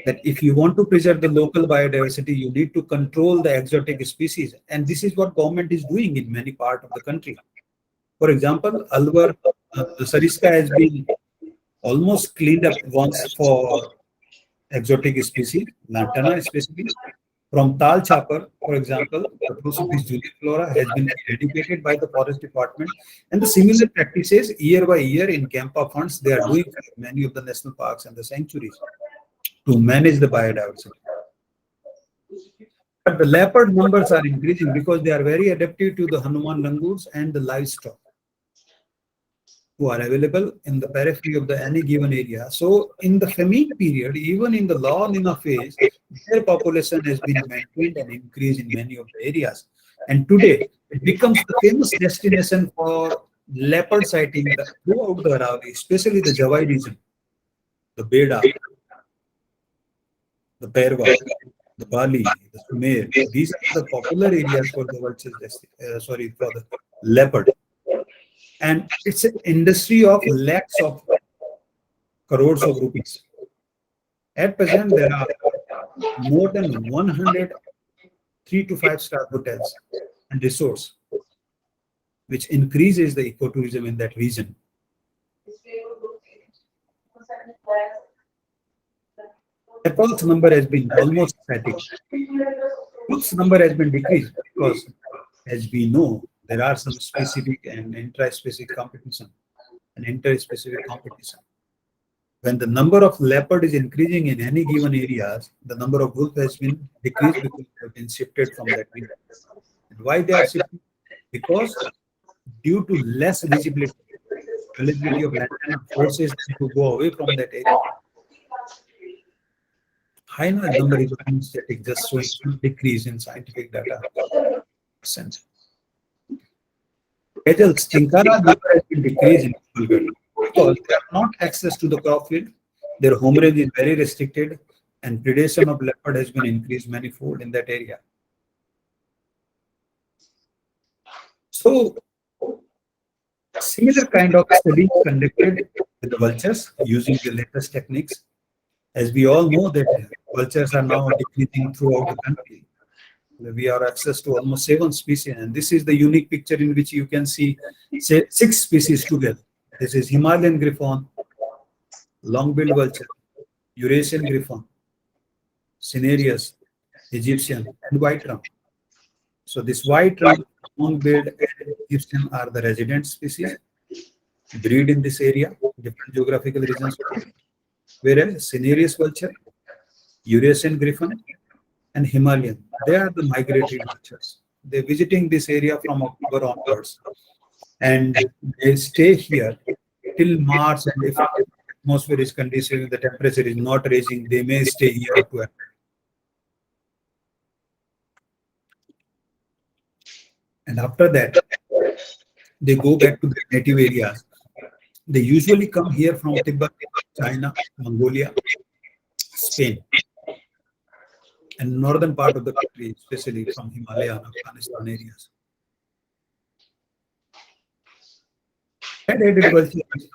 that if you want to preserve the local biodiversity, you need to control the exotic species, and this is what government is doing in many parts of the country. For example, Alwar, the Sariska has been almost cleaned up once for exotic species, lantana especially. From Tal Chapar, for example, the Prosopis juliflora has been eradicated by the forest department, and the similar practices year by year in Campa funds they are doing for many of the national parks and the sanctuaries to manage the biodiversity. But the leopard numbers are increasing because they are very adaptive to the Hanuman langurs and the livestock who are available in the periphery of the any given area. So in the famine period, even in the law Nina phase, their population has been maintained and increased in many of the areas. And today, it becomes the famous destination for leopard sighting throughout the Aravalli, especially the Javai region, the Beda, the Perwa, the Bali, the Sumer. These are the popular areas for the vultures, for the leopard. And it's an industry of lakhs of crores of rupees. At present, there are more than 100 3 to 5-star hotels and resorts, which increases the ecotourism in that region. Leopards number has been almost static. Wolves number has been decreased because, as we know, there are some specific and intra-specific competition and inter-specific competition. When the number of leopard is increasing in any given areas, the number of wolf has been decreased because they have been shifted from that area. And why they are shifted? Because due to less visibility, availability of land forces them to go away from that area. High number is static, just showing decrease in scientific data percent. Adults, Chinkara number has been decreased in Bulgaria because they have not access to the crop field. Their home range is very restricted, and predation of leopard has been increased manifold in that area. So, similar kind of study conducted with the vultures using the latest techniques. As we all know that vultures are now decreasing throughout the country. We have access to almost 7 species, and this is the unique picture in which you can see, say, 6 species together. This is Himalayan griffon, long-billed vulture, Eurasian griffon, Cinereus, Egyptian, and white rump. So this white rump, long-billed, and Egyptian are the resident species, breed in this area, different geographical regions, whereas Cinereus vulture, Eurasian griffon, and Himalayan, they are the migratory vultures. They're visiting this area from October onwards, and they stay here till March. And if the atmosphere is conducive, the temperature is not rising, they may stay here up to April. And after that, they go back to their native areas. They usually come here from Tibet, China, Mongolia, Spain, and northern part of the country, especially from Himalaya and Afghanistan areas. Red-headed vulture is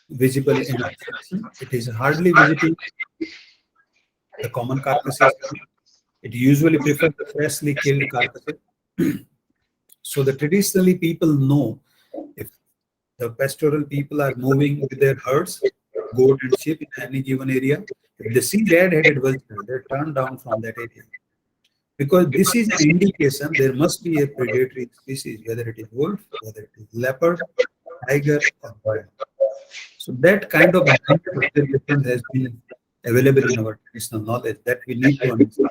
visible in isolation. It is hardly visible the common carcasses. It usually prefers the freshly killed carcasses. So the traditionally people know if the pastoral people are moving with their herds, goat and sheep in any given area. If they see red-headed vulture, they turn down from that area. Because this is an indication there must be a predatory species, whether it is wolf, whether it is leopard, tiger, or bear. So that kind of observation has been available in our traditional knowledge that we need to understand.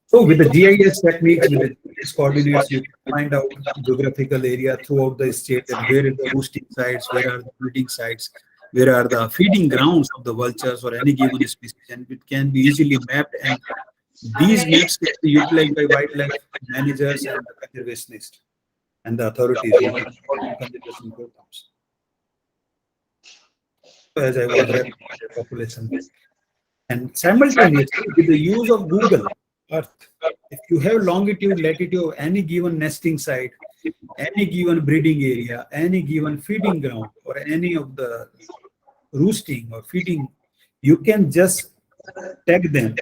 So with the GIS techniques, with the GIS coordinates, you can find out geographical area throughout the state, that where are the roosting sites, where are the breeding sites, where are the feeding grounds of the vultures or any given species, and it can be easily mapped. And these maps can be utilized by wildlife managers and the conservationists and the authorities who are supporting conservation programs. So as I was wrapping up the population, and simultaneously with the use of Google Earth, if you have longitude, latitude of any given nesting site, any given breeding area, any given feeding ground, or any of the roosting or feeding, you can just tag them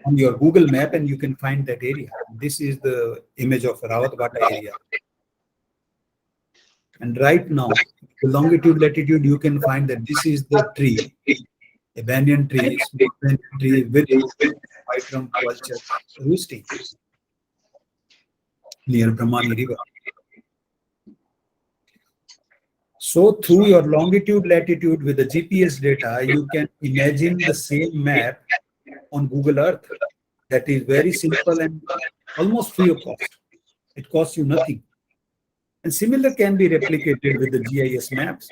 on your Google map and you can find that area. This is the image of Rawatbata area. And right now, the longitude, latitude, you can find that this is the tree, a banyan tree, small banyan tree with white-rump vulture roosting near Brahmani River. So through your longitude, latitude with the GPS data, you can imagine the same map on Google Earth. That is very simple and almost free of cost. It costs you nothing. And similar can be replicated with the GIS maps.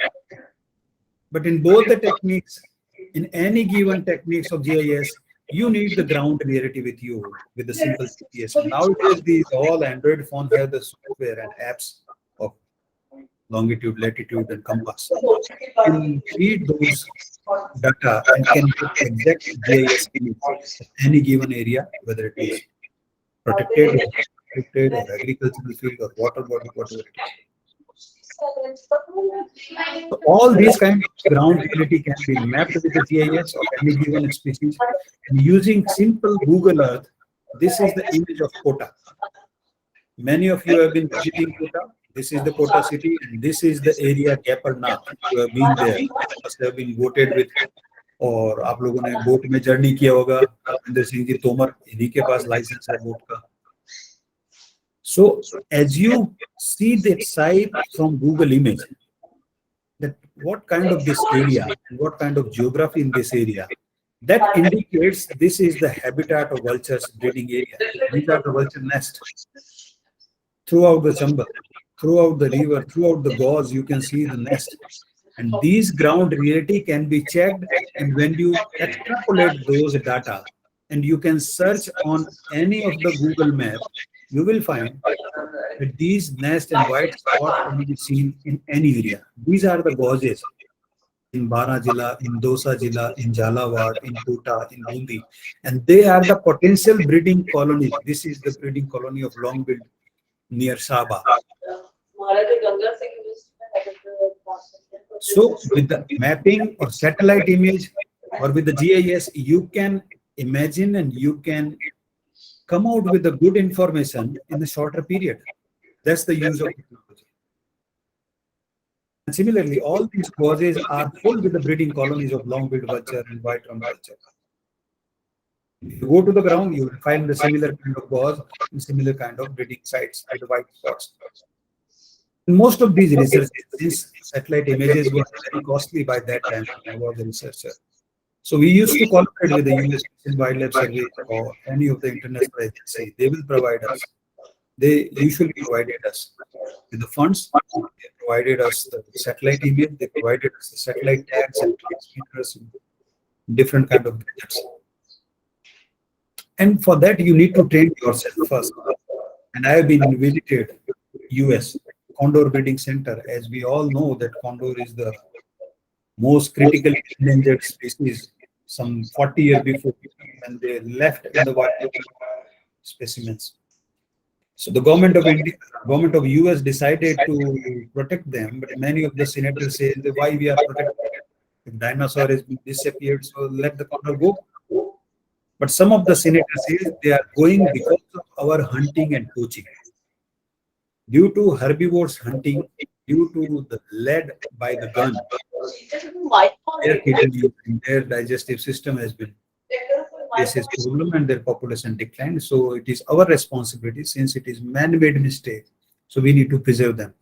But in both the techniques, in any given techniques of GIS, you need the ground reality with you with the simple GPS. Nowadays, these all Android phones have the software and apps of longitude, latitude, and compass. And read those data and can get exact GIS image of any given area, whether it is protected or restricted or agricultural field or water body, whatever it is. So all these kinds of ground reality can be mapped with the GIS of any given species. And using simple Google Earth, this is the image of Kota. Many of you have been visiting Kota. This is the Kota city, and this is the area Gaparnath. You have been there. You must have been voted with, और आप लोगों ने boat में journey किया होगा. हरविंदर सिंह जी तोमर, इन्हीं के पास licence है बोट का. So as you see that site from Google image, that what kind of this area and what kind of geography in this area, that indicates this is the habitat of vultures breeding area. These are the vulture nest. Throughout the Chambal, throughout the river, throughout the gauze, you can see the nest. And these ground reality can be checked, and when you extrapolate those data and you can search on any of the Google map, you will find that these nest and white spots can be seen in any area. These are the gauzes in Bara Jilla, in Dosa Jilla, in Jhalawad, in Kota, in Bundi, and they are the potential breeding colonies. This is the breeding colony of Longbill near Saba. So with the mapping or satellite image or with the GIS, you can imagine and you can come out with the good information in a shorter period. That's the use of technology. And similarly, all these causes are full with the breeding colonies of long-billed vulture and white-rump vulture. If you go to the ground, you will find the similar kind of gauze and similar kind of breeding sites with the white spots. Most of these research, these satellite images were very costly by that time when I was a researcher. So we used to cooperate with the US Wildlife Service or any of the international agencies. They will provide us. They usually provided us with the funds. They provided us the satellite image. They provided us the satellite tags and transmitters, different kind of gadgets. And for that, you need to train yourself first. And I have been visited US Condor Breeding Center. As we all know that condor is the most critically endangered species some 40 years before when they left in the wild specimens. So the government of US decided to protect them, but many of the senators say why we are protecting. If dinosaur has been disappeared, so let the condor go. But some of the senators say they are going because of our hunting and poaching. Due to herbivores hunting, due to the lead by the gun, their kidneys and their digestive system has been faces problem and their population declined. So it is our responsibility since it is man-made mistake. So we need to preserve them.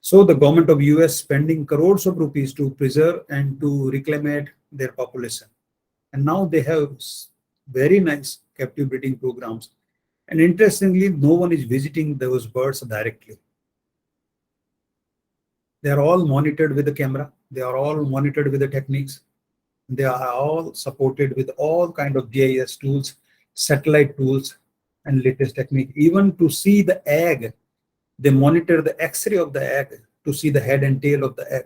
So the government of US spending crores of rupees to preserve and to reclaim their population. And now they have very nice captive breeding programs. And interestingly, no one is visiting those birds directly. They are all monitored with the camera. They are all monitored with the techniques. They are all supported with all kind of GIS tools, satellite tools, and latest technique. Even to see the egg, they monitor the X-ray of the egg to see the head and tail of the egg.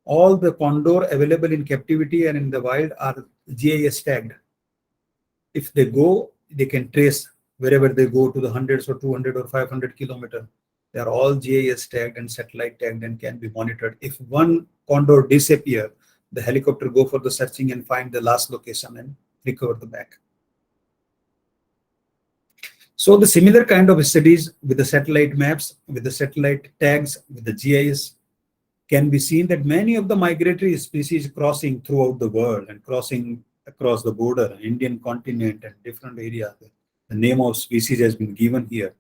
All the condor available in captivity and in the wild are GIS tagged. If they go, they can trace wherever they go to the hundreds or 200 or 500 kilometers. They are all GIS tagged and satellite tagged and can be monitored. If one condor disappear, the helicopter go for the searching and find the last location and recover the back. So the similar kind of studies with the satellite maps, with the satellite tags, with the GIS, can be seen that many of the migratory species crossing throughout the world and crossing across the border, Indian continent and different areas. The name of species has been given here.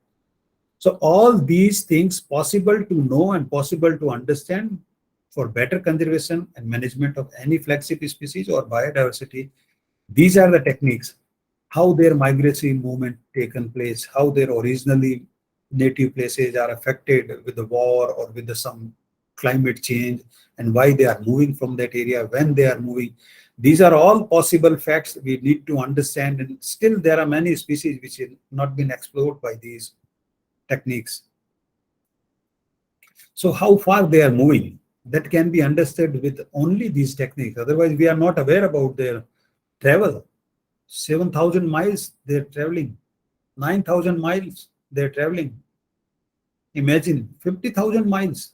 So all these things possible to know and possible to understand for better conservation and management of any flagship species or biodiversity. These are the techniques, how their migratory movement taken place, how their originally native places are affected with the war or with some climate change, and why they are moving from that area, when they are moving. These are all possible facts we need to understand, and still there are many species which have not been explored by these techniques. So how far they are moving, that can be understood with only these techniques. Otherwise, we are not aware about their travel. 7,000 miles they're traveling, 9,000 miles they're traveling. Imagine 50,000 miles.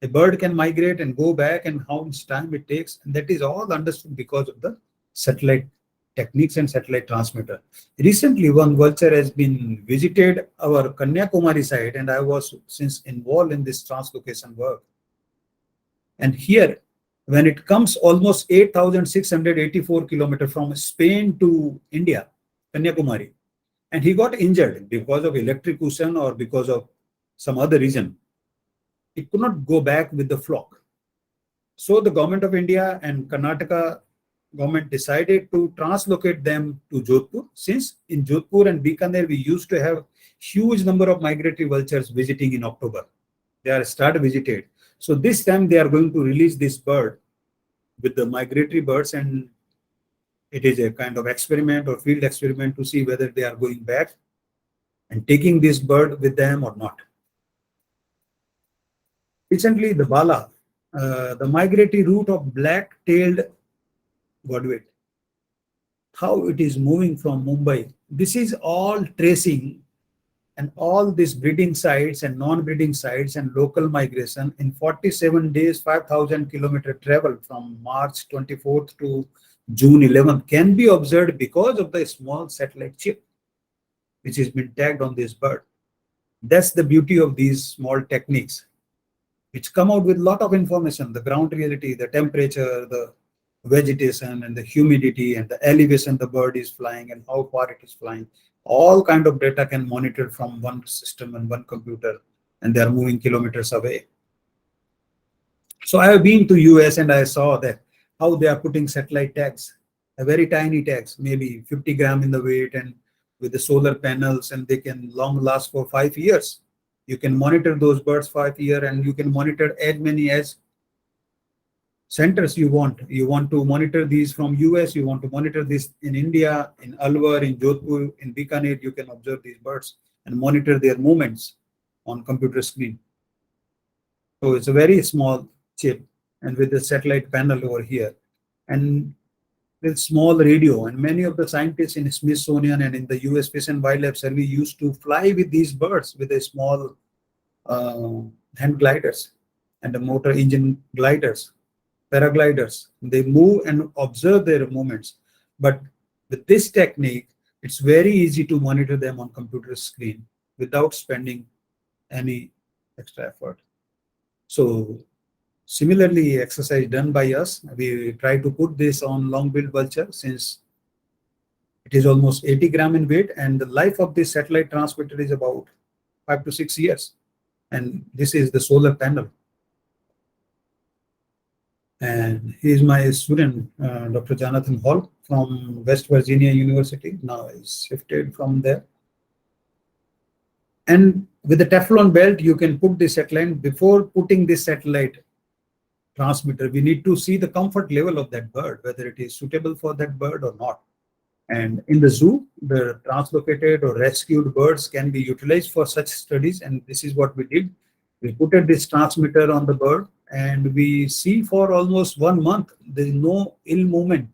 A bird can migrate and go back, and how much time it takes. And that is all understood because of the satellite techniques and satellite transmitter. Recently, one vulture has been visited our Kanyakumari site, and I was since involved in this translocation work. And here, when it comes almost 8,684 kilometers from Spain to India, Kanyakumari, and he got injured because of electrocution or because of some other reason, he could not go back with the flock. So the government of India and Karnataka government decided to translocate them to Jodhpur, since in Jodhpur and Bikaner we used to have huge number of migratory vultures visiting in October. They are started visited. So this time they are going to release this bird with the migratory birds, and it is a kind of experiment or field experiment to see whether they are going back and taking this bird with them or not. Recently, the Bala, the migratory route of black-tailed godwit, how it is moving from Mumbai. This is all tracing, and all these breeding sites and non-breeding sites and local migration in 47 days, 5,000 kilometer travel from March 24th to June 11th can be observed because of the small satellite chip which has been tagged on this bird. That's the beauty of these small techniques, which come out with a lot of information, the ground reality, the temperature, the vegetation and the humidity and the elevation the bird is flying and how far it is flying. All kind of data can monitor from one system and one computer, and they are moving kilometers away. So I have been to US and I saw that how they are putting satellite tags, a very tiny tags, maybe 50 gram in the weight, and with the solar panels, and they can long last for 5 years. You can monitor those birds 5 years, and you can monitor as many as centers you want. You want to monitor these from US, you want to monitor this in India, in Alwar, in Jodhpur, in Bikaner, you can observe these birds and monitor their movements on computer screen. So it's a very small chip, and with the satellite panel over here, and with small radio. And many of the scientists in Smithsonian and in the US Fish and Wildlife Service used to fly with these birds with a small hand gliders and the motor engine gliders. paragliders. They move and observe their movements. But with this technique, it's very easy to monitor them on computer screen without spending any extra effort. So similarly, exercise done by us, we try to put this on long-billed vulture since it is almost 80 gram in weight, and the life of this satellite transmitter is about 5 to 6 years. And this is the solar panel. And he is my student, Dr. Jonathan Hall from West Virginia University. Now he's shifted from there. And with the Teflon belt, you can put the satellite. Before putting this satellite transmitter, we need to see the comfort level of that bird, whether it is suitable for that bird or not. And in the zoo, the translocated or rescued birds can be utilized for such studies. And this is what we did. We put this transmitter on the bird and we see for almost 1 month, there is no ill movement,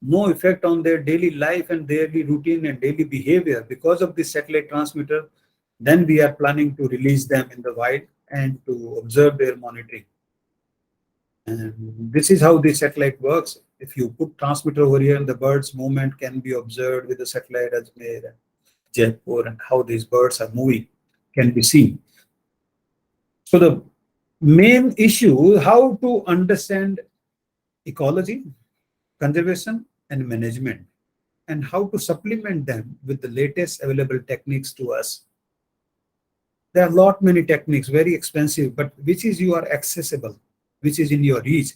no effect on their daily life and daily routine and daily behavior because of this satellite transmitter. Then we are planning to release them in the wild and to observe their monitoring. And this is how the satellite works. If you put transmitter over here, the bird's movement can be observed with the satellite Ajmer and Jaipur, and how these birds are moving can be seen. So the main issue, how to understand ecology, conservation, and management, and how to supplement them with the latest available techniques to us. There are many techniques, very expensive, but which is you are accessible, which is in your reach.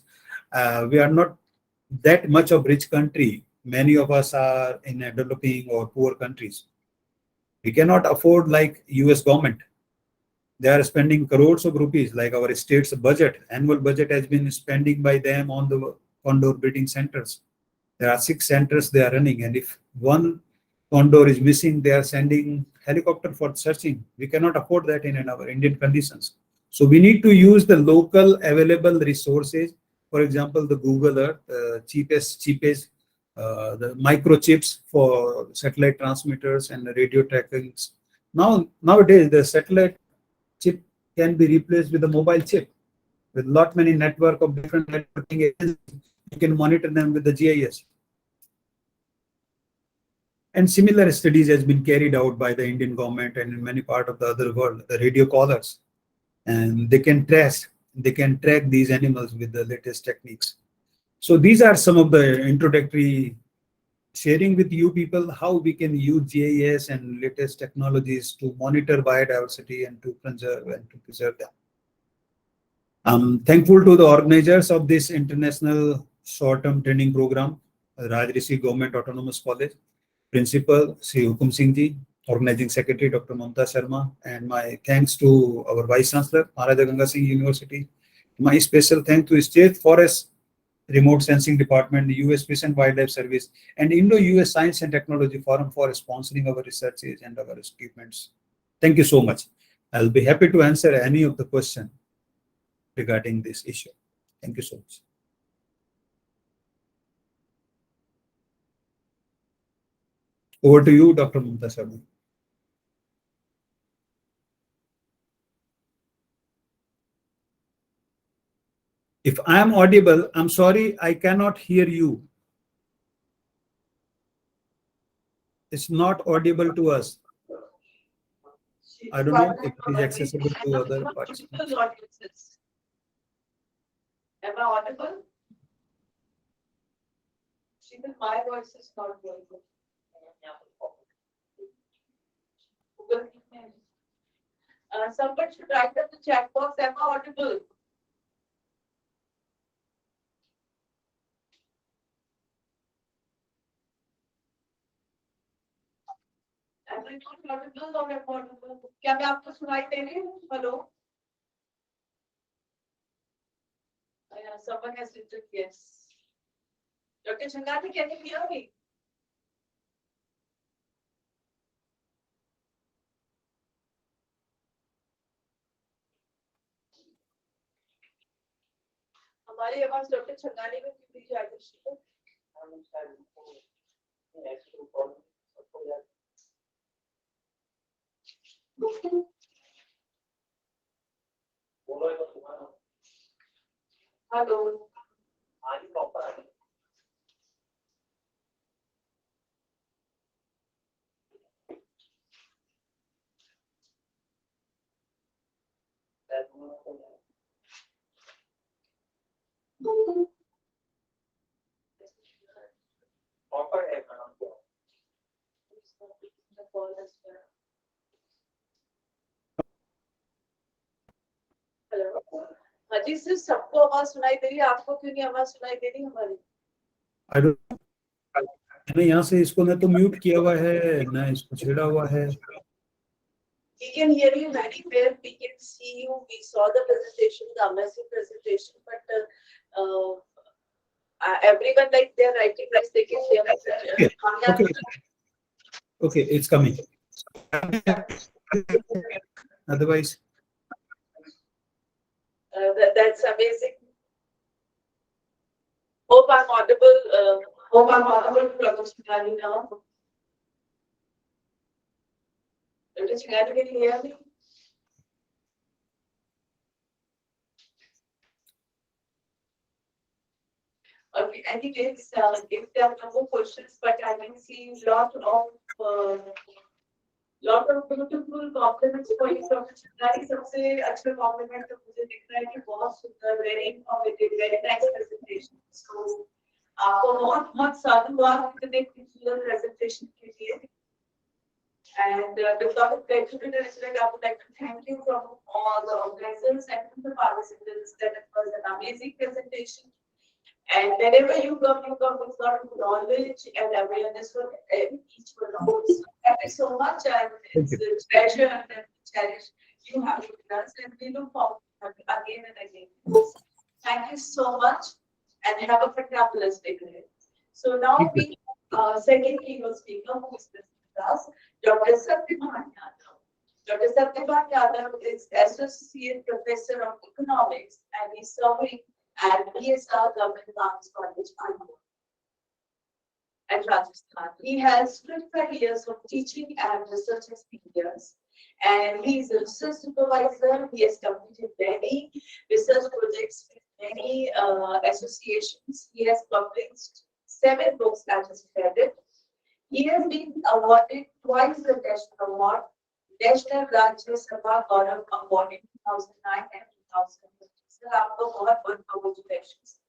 We are not that much of rich country. Many of us are in a developing or poor countries. We cannot afford like US government. They are spending crores of rupees, like our state's budget. Annual budget has been spending by them on the condor breeding centers. There are 6 centers they are running, and if one condor is missing, they are sending helicopter for searching. We cannot afford that in our Indian conditions. So we need to use the local available resources. For example, the Google Earth, cheapest, the microchips for satellite transmitters and the radio trackings. Nowadays, the satellite chip can be replaced with a mobile chip. With many network of different networking agencies, you can monitor them with the GIS. And similar studies has been carried out by the Indian government and in many parts of the other world, the radio callers. And they can track these animals with the latest techniques. So these are some of the introductory sharing with you people how we can use GIS and latest technologies to monitor biodiversity and to conserve and to preserve them. I'm thankful to the organizers of this international short-term training program, Rajrishi Government Autonomous College, Principal Sri Hukum Singh Ji, Organizing Secretary Dr. Mamta Sharma, and my thanks to our Vice Chancellor, Maharaja Ganga Singh University. My special thanks to State Forest Remote Sensing Department, the US Fish and Wildlife Service, and Indo-US Science and Technology Forum for sponsoring our researches and our achievements. Thank you so much. I'll be happy to answer any of the questions regarding this issue. Thank you so much. Over to you, Dr. Mamta Sharma. If I am audible, I'm sorry, I cannot hear you. It's not audible to us. I don't know if it is accessible to other participants. Am I audible? Even my voice is not very good. Somebody should write up the chat box. Am I audible? Am I not audible or am I audible? क्या मैं आपको सुनाई दे रही हूँ? Hello. Someone has written yes. Dr. Changati, can you hear me? हमारे पास doctor Changani में कितनी जागृति है? Hello. जी सिर्फ सबको आवाज सुनाई दे रही है, आपको क्यों नहीं आवाज सुनाई दे रही हमारी? I don't- मैंने यहाँ से इसको ना तो म्यूट किया हुआ है ना इसको छेड़ा हुआ है. We can hear you very well. We can see you. We saw the presentation, the amazing presentation. But everyone, like, they're writing like they can hear us. Okay. Okay, it's coming. Otherwise, That's amazing. Hope I'm audible. Hope I'm audible to Dr. Chingani now. Dr. Chingani, can you hear me? Okay, anyways, if there are no more questions, but I can see lot of beautiful compliments for you, Dr. Chingani. सबसे अच्छा compliment तो मुझे दिख रहा है कि बहुत सुंदर, very informative, very nice presentation. So आपको बहुत बहुत साधुवाद इतने खूबसूरत presentation के लिए. And because of gratitude and respect, I would like to thank you from all the organizers and the participants. That it was an amazing presentation. And whenever you come with knowledge and awareness for each one of us. Thank you so much, and it's a pleasure and a cherish you have with us, and we look forward to again and again. Thank you so much, and have a fabulous day today. So now we second keynote speaker who is with us, Dr. Satyavan Yadav. Dr. Satyavan Yadav is Associate Professor of Economics, and he's serving at ESR Government Arts College, Almora, and Rajasthan. He has 25 years of teaching and research experience, and he is a research supervisor. He has completed many research projects with many associations. He has published 7 books that is credit. He has been awarded twice the National Award, National Rajya Sabha Gaurav Award in 2009 and 2015. Sir, आपको बहुत congratulations.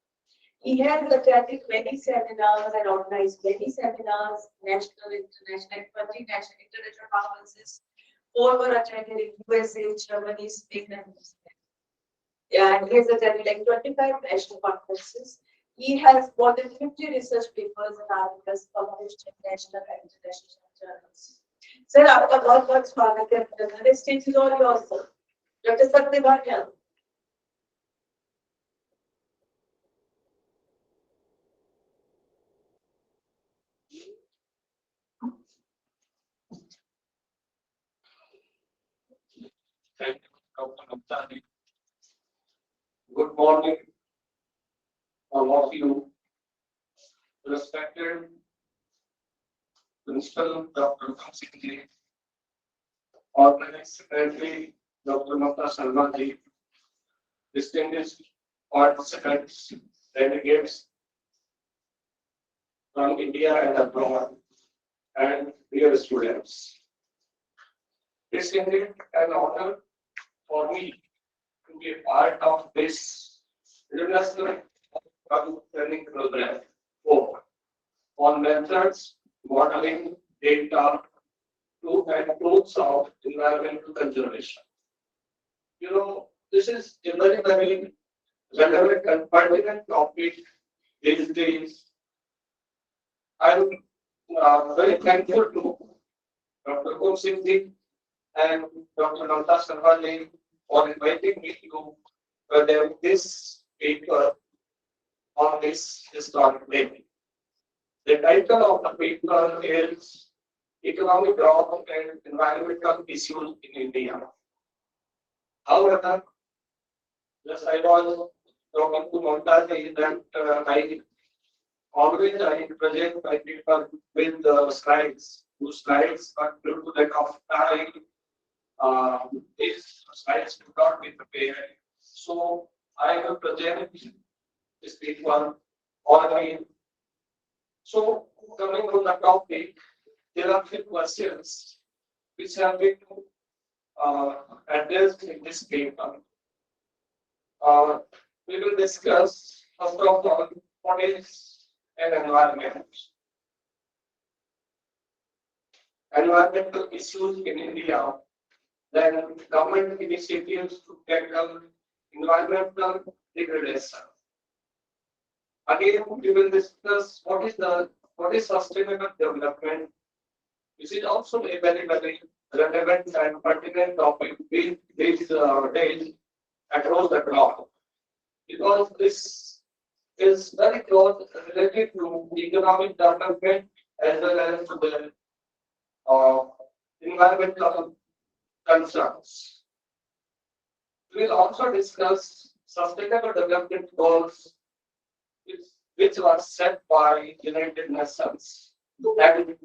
He has attended many seminars and organized many seminars, national, international, 20 national, international conferences. 4 were attended in USA, Germany, Spain, and New Zealand. Yeah, and he has attended like 25 national conferences. He has more than 50 research papers and articles published in national and international journals. Sir, आपका बहुत स्वागत है. The stage is all yours, sir. Dr. Satyavan Yadav. Thank you, Dr. Guptani. Good morning, all of you. Respected Principal Dr. Kamsingji, Organizing Secretary Dr. Mamta Sharma-ji, distinguished participants, delegates from India and abroad, and dear students. It's indeed an honor for me to be a part of this international training program on methods, modeling, data, to and tools of environmental conservation. You know, this is a very, very relevant and pertinent topic these days. I'm very thankful to Dr. Kamsingji and Dr. Mamta Sharma-ji for inviting me to present this paper on this historic day. The title of the paper is Economic Growth and Environmental Issues in India. However, just I was talking to Mamta that I present my paper with the slides, 2 slides, but due to lack of time, these slides could not be prepared. So I will present this paper online. So coming to the topic, there are few questions which have been addressed in this paper. We will discuss first of all what is an environment. Environmental issues in India, then government initiatives to tackle environmental degradation. Again, we will discuss what is sustainable development. This is also a very relevant and pertinent topic in these days across the globe, because this is very close related to economic development as well as to the uh, environmental concerns. We will also discuss sustainable development goals which, which were set by United Nations, and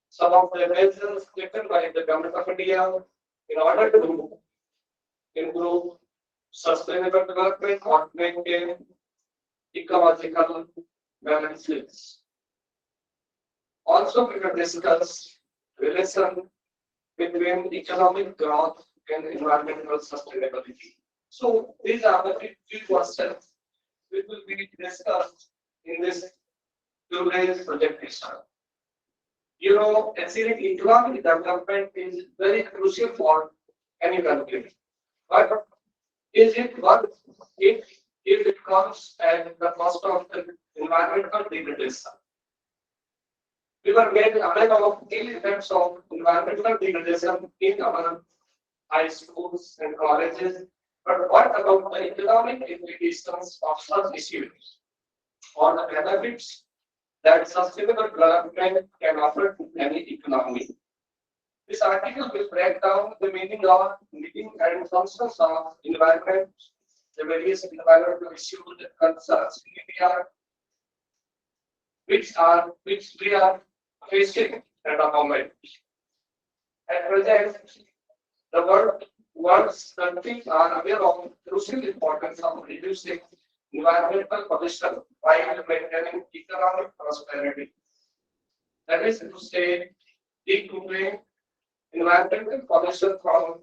some of the measures taken by the government of India in order to improve sustainable development or maintain ecological balances. Also, we will discuss relation between economic growth and environmental sustainability. So these are the few questions which will be discussed in this today's presentation. You know, achieving economic development is very crucial for any country. But is it worth it if it comes at the cost of the environmental degradation? We were made aware of ill effects of environmental degradation in our high schools and colleges. But what about the economic implications of such issues or the benefits that sustainable development can offer to any economy? This article will break down the meaning of meaning and functions of environment, the various environmental issues and concerns in India, which we are facing at the moment. At present, the world's countries are aware of the crucial importance of reducing environmental pollution while maintaining economic prosperity. That is to say, decoupling environmental pollution from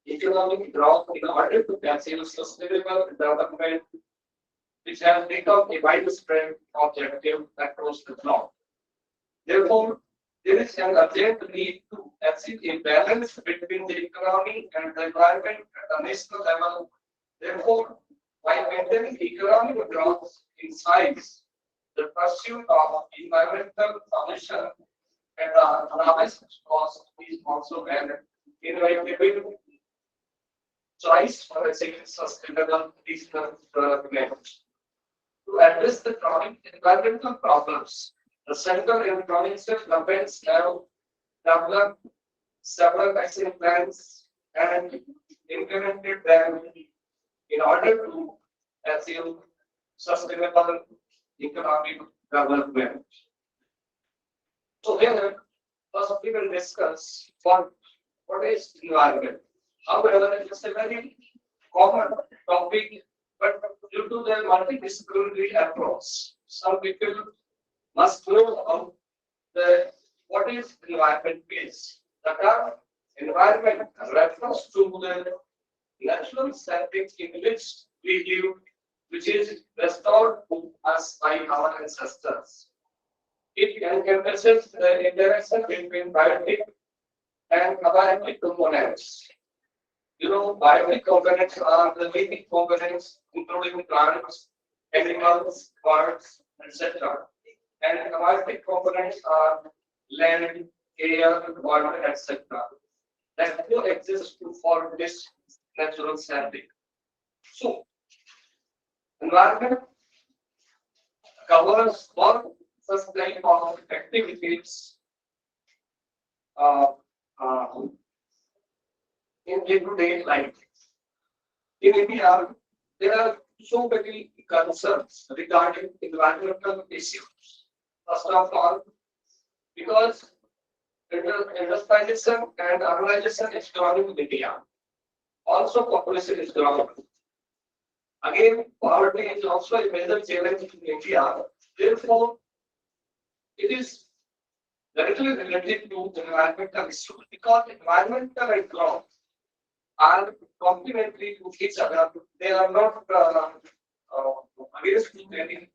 economic growth in order to achieve sustainable development, which has become a widespread objective across the globe. Therefore, there is an urgent need to achieve a balance between the economy and the environment at a national level. Therefore, by maintaining economic growth in size, the pursuit of environmental solution at the lowest cost is also an inevitable choice for achieving sustainable regional development. To address the chronic environmental problems, the Center in Provincial Governments have developed several action plans and implemented them in order to achieve sustainable economic development. So here, first we will discuss what is environment. However, it is a very common topic, but due to the multidisciplinary approach, some people must know about what is environment is. The term environment refers to the natural setting in which we live, which is restored to us by our ancestors. It encompasses the interaction between biotic and abiotic components. You know, biotic components are the living components, including plants, animals, birds, etc. And abiotic components are land, air, water, etc. That coexist to form this natural setting. So, environment covers all such type of activities uh, uh, in day-to-day life. In India, there are so many concerns regarding environmental issues. First of all, because industrialization and urbanization is growing in India. Also, population is growing. Again, poverty is also a major challenge in India. Therefore, it is directly related to environmental issues because environmental and growth are complementary to each other. They are not against any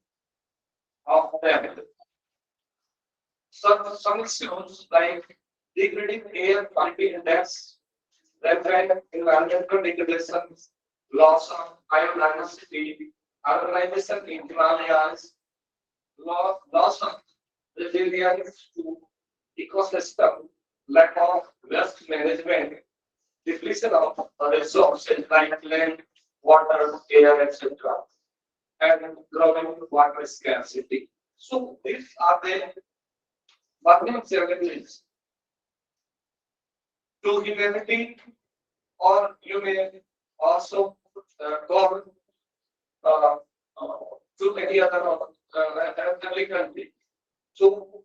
of them. Some issues like degrading air quality index, rampant environmental degradation, loss of biodiversity, urbanization in Himalayas, loss of resilience to ecosystem, lack of waste management, depletion of resources like land, water, air, etc., and growing water scarcity. So these are the burning challenges to humanity, or you may also go uh, uh, to any other every country. So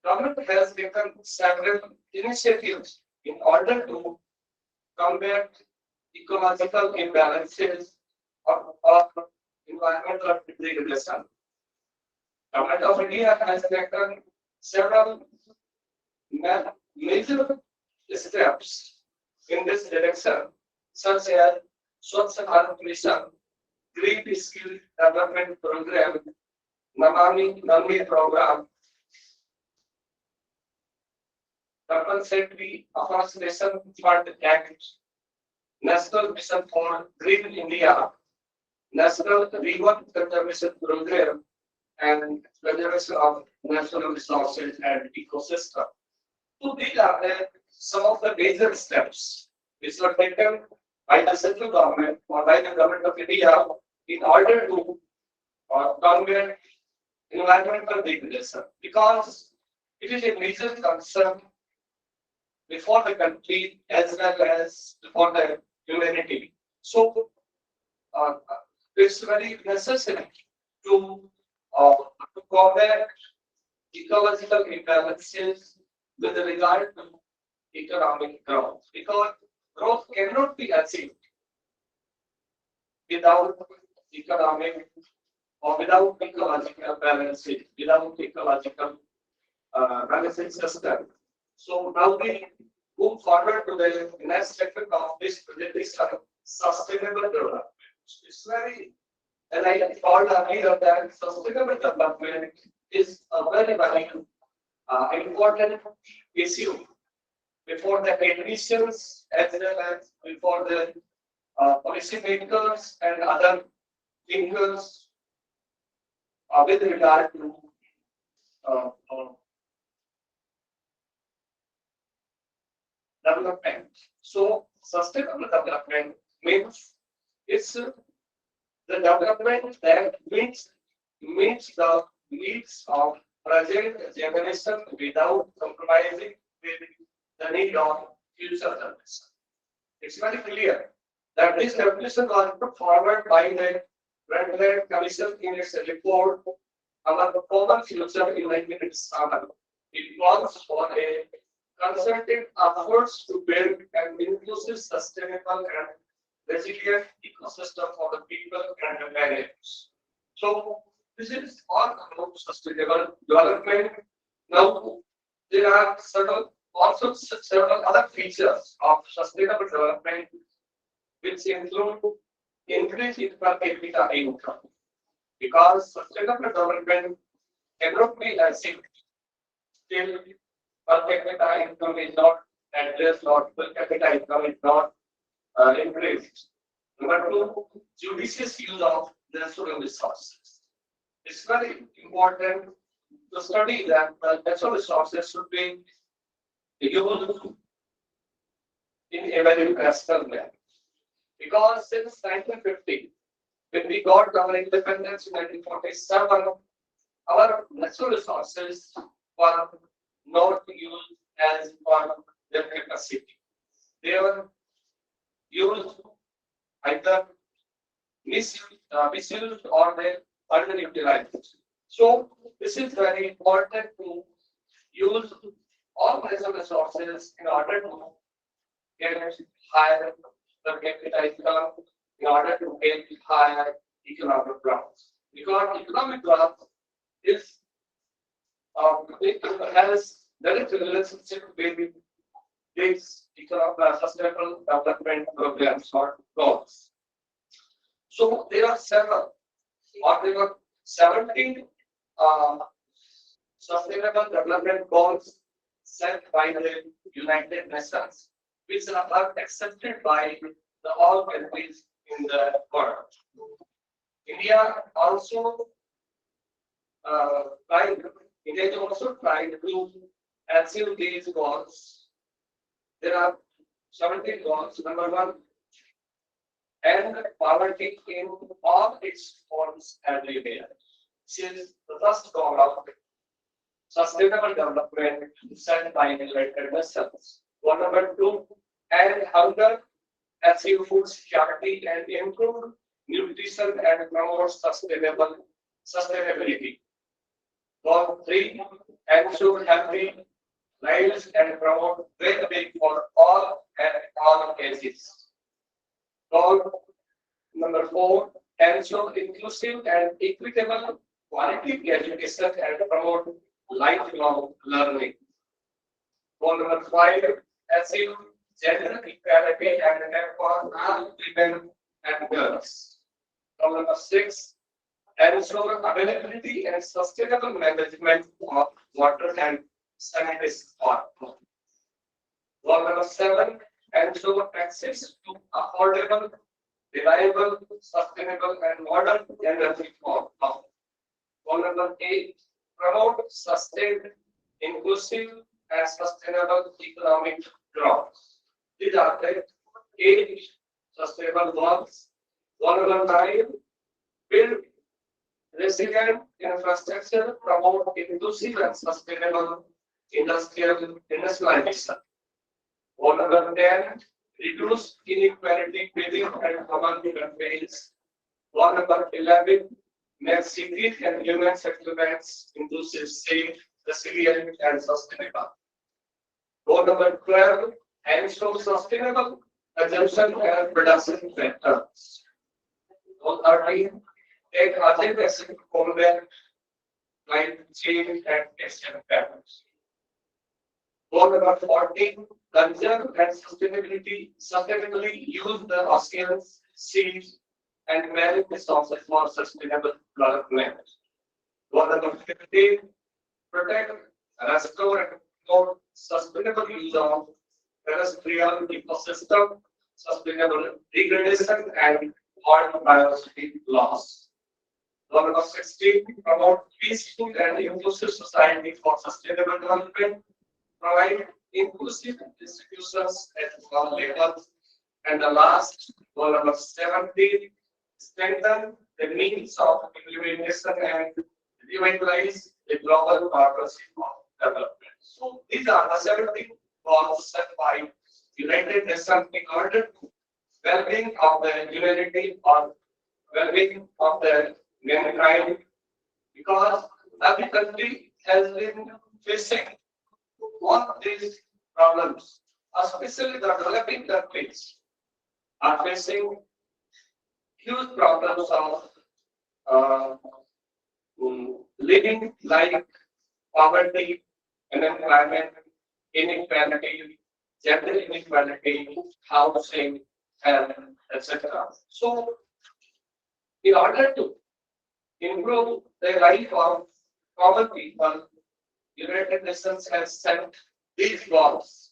government has taken several initiatives in order to combat ecological imbalances or environmental degradation. Government of India has taken several major steps in this direction, such as Swachh Bharat Mission, Green Skill Development Program, Namami Nami Program, Compulsory Afforestation Fund Act, National Mission for Green India, National River Conservation Program, and Conservation of Natural Resources and Ecosystem. So these are some of the major steps which were taken by the central government or by the government of India in order to combat environmental degradation, because it is a major concern before the country as well as before the humanity. So uh, it's very necessary to, to combat ecological imbalances with regard to economic growth, because growth cannot be achieved without economic or without ecological balances, without ecological balancing system. So now we move forward to the next section of this presentation, sustainable development. It's very, and I told earlier that sustainable development is a very, very important issue before the politicians as well as before the policy makers and other thinkers with regard to uh, uh, development. So sustainable development means it's the development that meets the needs of present generation without compromising with the need of future generation. It's very clear that this definition was put forward by the Red Red Commission in its report, Our Common Future in 1987. It calls for a concerted efforts to build an inclusive, sustainable, and resilient ecosystem for the people and the planet. So this is all about sustainable development. Now there are several other features of sustainable development which include increase in per capita income, because sustainable development cannot be achieved till per capita income is not addressed or per capita income is not increased. Number two, judicious use of natural resources. It's very important to study that natural resources should be used in a very rational manner. Because since 1950, when we got our independence in 1947, our natural resources were not used as per their capacity. They were used either misused or they underutilized. So this is very important to use all natural resources in order to get higher per capita income, in order to get higher economic growth. Because economic growth is it has direct relationship with these sustainable development programs or goals. So there are several, or there are 17 uh, sustainable development goals set by the United Nations, which are accepted by the all countries in the world. India also tried. India also tried to achieve these goals. There are 17 goals. Number one, end poverty in all its forms everywhere. This is the first goal of sustainable development set by United Nations. Goal number two, end hunger, achieve food security and improve nutrition and promote sustainability. Goal three, ensure healthy lives and promote well-being for all and all ages. Goal number four, ensure inclusive and equitable quality education and promote lifelong learning. Goal number five, achieve gender equality and empower all women and girls. Goal number six, ensure availability and sustainable management of water and sanitary water. Goal number seven, ensure access to affordable, reliable, sustainable, and modern energy for all. Goal number eight, promote sustained, inclusive, and sustainable economic growth. These are the eight sustainable goals. Goal number nine, build resilient infrastructure, promote inclusive and sustainable industrialization. Goal number 10, reduce inequality within and among countries. Goal number 11, make cities and human settlements inclusive, safe, resilient, and sustainable. Goal number 12, ensure sustainable consumption and production patterns. Goal 13, take urgent action to combat climate change and extreme patterns. Goal number 14, conserve and sustainably use the oceans, seas, and marine resources for sustainable development. Goal number 15, protect, restore, and promote sustainable use of terrestrial ecosystem, sustainable degradation, and biodiversity loss. Goal number 16, promote peaceful and inclusive society for sustainable development, provide inclusive institutions at all levels. And the last, goal number 17, strengthen the means of implementation and revitalize the global partnership of development. So these are the 17 goals set by United Nations in order to well-being of the humanity or well-being of the mankind, because every country has been facing all these problems, especially the developing countries are facing huge problems of living like poverty, unemployment, inequality, gender inequality, housing, health, etc. So, in order to improve the life of common people, United Nations has set these goals.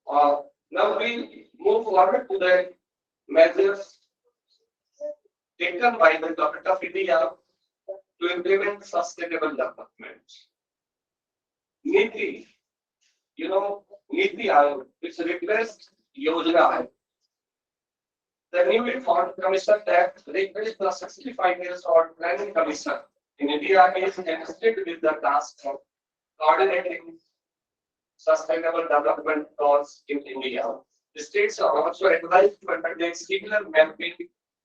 Now we move forward to the measures taken by the government of India to implement sustainable development. NITI, NITI Aayog, which replaced Yojana Aayog. The newly formed commission that replaced the 65 years old planning commission in India is entrusted with the task of coordinating sustainable development goals in India. The states are also advised to undertake similar mapping,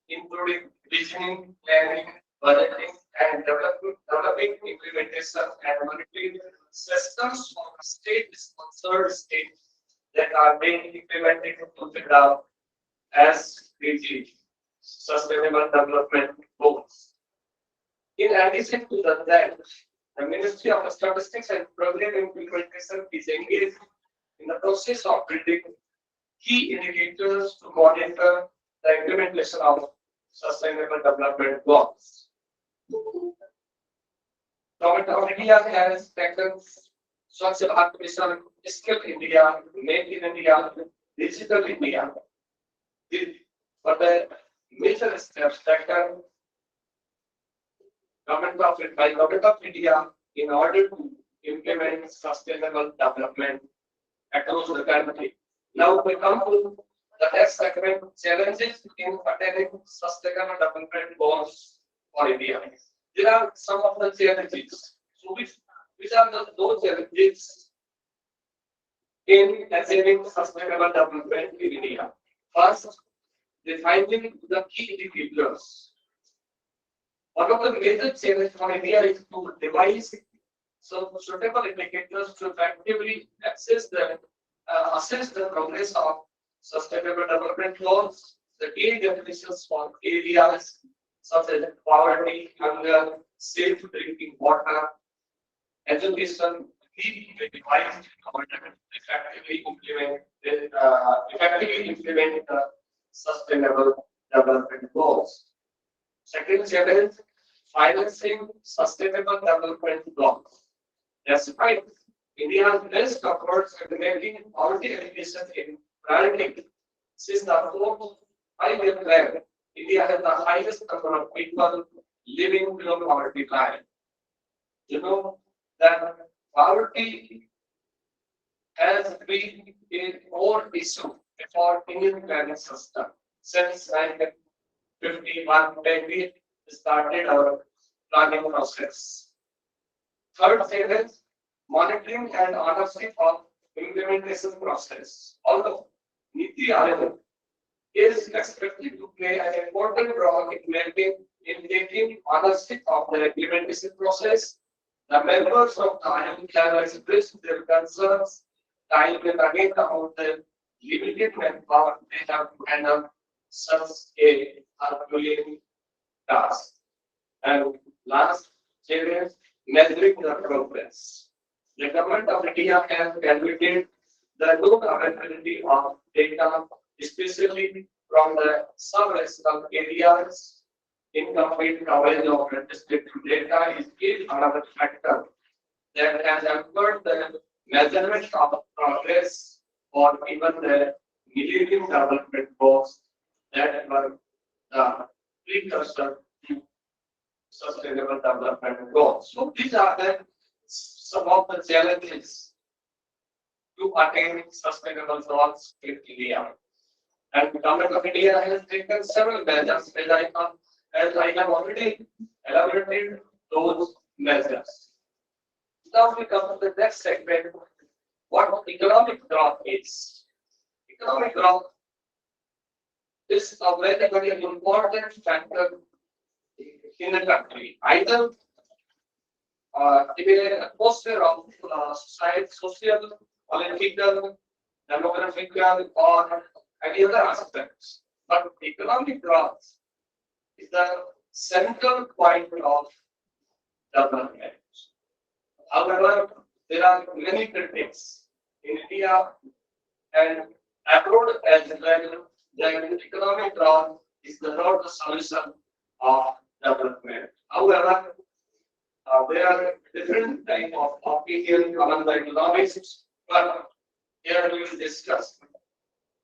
including visioning, planning, budgeting, and developing implementation and monitoring systems for state-sponsored states that are being implemented to the ground as SDG, Sustainable Development Goals. In addition to that, the Ministry of Statistics and Program Implementation is engaged in the process of building key indicators to monitor the implementation of Sustainable Development Goals. Government of India has taken Swachh Bharat Mission, Skill India, Make in India, Digital India. For the major steps taken by Government of India in order to implement sustainable development across the country. Now we come to the next segment, challenges in attaining sustainable development goals for India. There are some of the challenges. So which are those challenges in achieving sustainable development in India? First, defining the key indicators. One of the major challenges for India is to devise some suitable indicators to effectively assess the progress of sustainable development goals. The key definitions for areas such as poverty, hunger, safe drinking water, education, need to be devised in order to effectively implement the sustainable development goals. Second challenge, financing sustainable development goals. Despite India's best efforts at making poverty education in priority, since the fourth five-year plan, India has the highest number of people living below poverty line. You know that poverty has been a core issue for Indian planning system since 1951 when we started our planning process. Third phase, monitoring and ownership of implementation process. Although Niti Aayog is expected to play an important role in taking ownership of the implementation process, the members of the Aayog have expressed their concerns time and again about the limited manpower they have to handle such a Herculean task. And last, challenge, measuring the progress. The government of India has advocated the known availability of data, especially from the sub-regional areas. Incomplete coverage of district data is another factor that has hampered the measurement of progress or even the Millennium Development Goals that were the precursor to sustainable development goals. So these are some of the challenges to attain sustainable goals in India. And the government of India has taken several measures as I have already elaborated those measures. Now we come to the next segment, what economic growth is. Economic growth is a very, very important factor in the country. Either in an atmosphere of social, political, demographical, or any other aspects. But economic growth is the central point of development. However, there are many critics in India and abroad as well that economic growth is not the solution of development. However, there are different types of opinions among the economists, but here we will discuss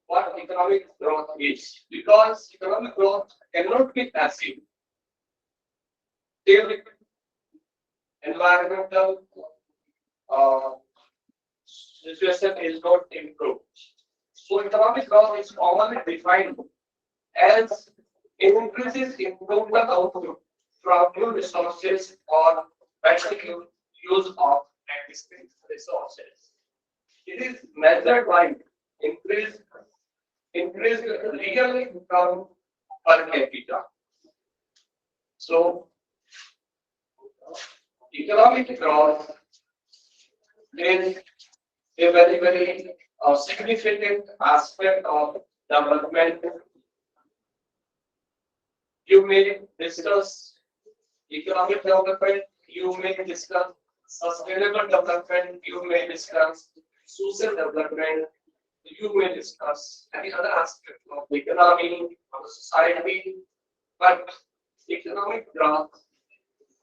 what economic growth is. Because economic growth cannot be passive. Till environmental situation is not improved. So economic growth is commonly defined as increases in total output from new resources or better use of existing resources. It is measured by increased real income per capita. So economic growth is a very, very significant aspect of development. You may discuss economic development, you may discuss sustainable development, you may discuss social development, you may discuss any other aspect of the economy, of the society, but economic growth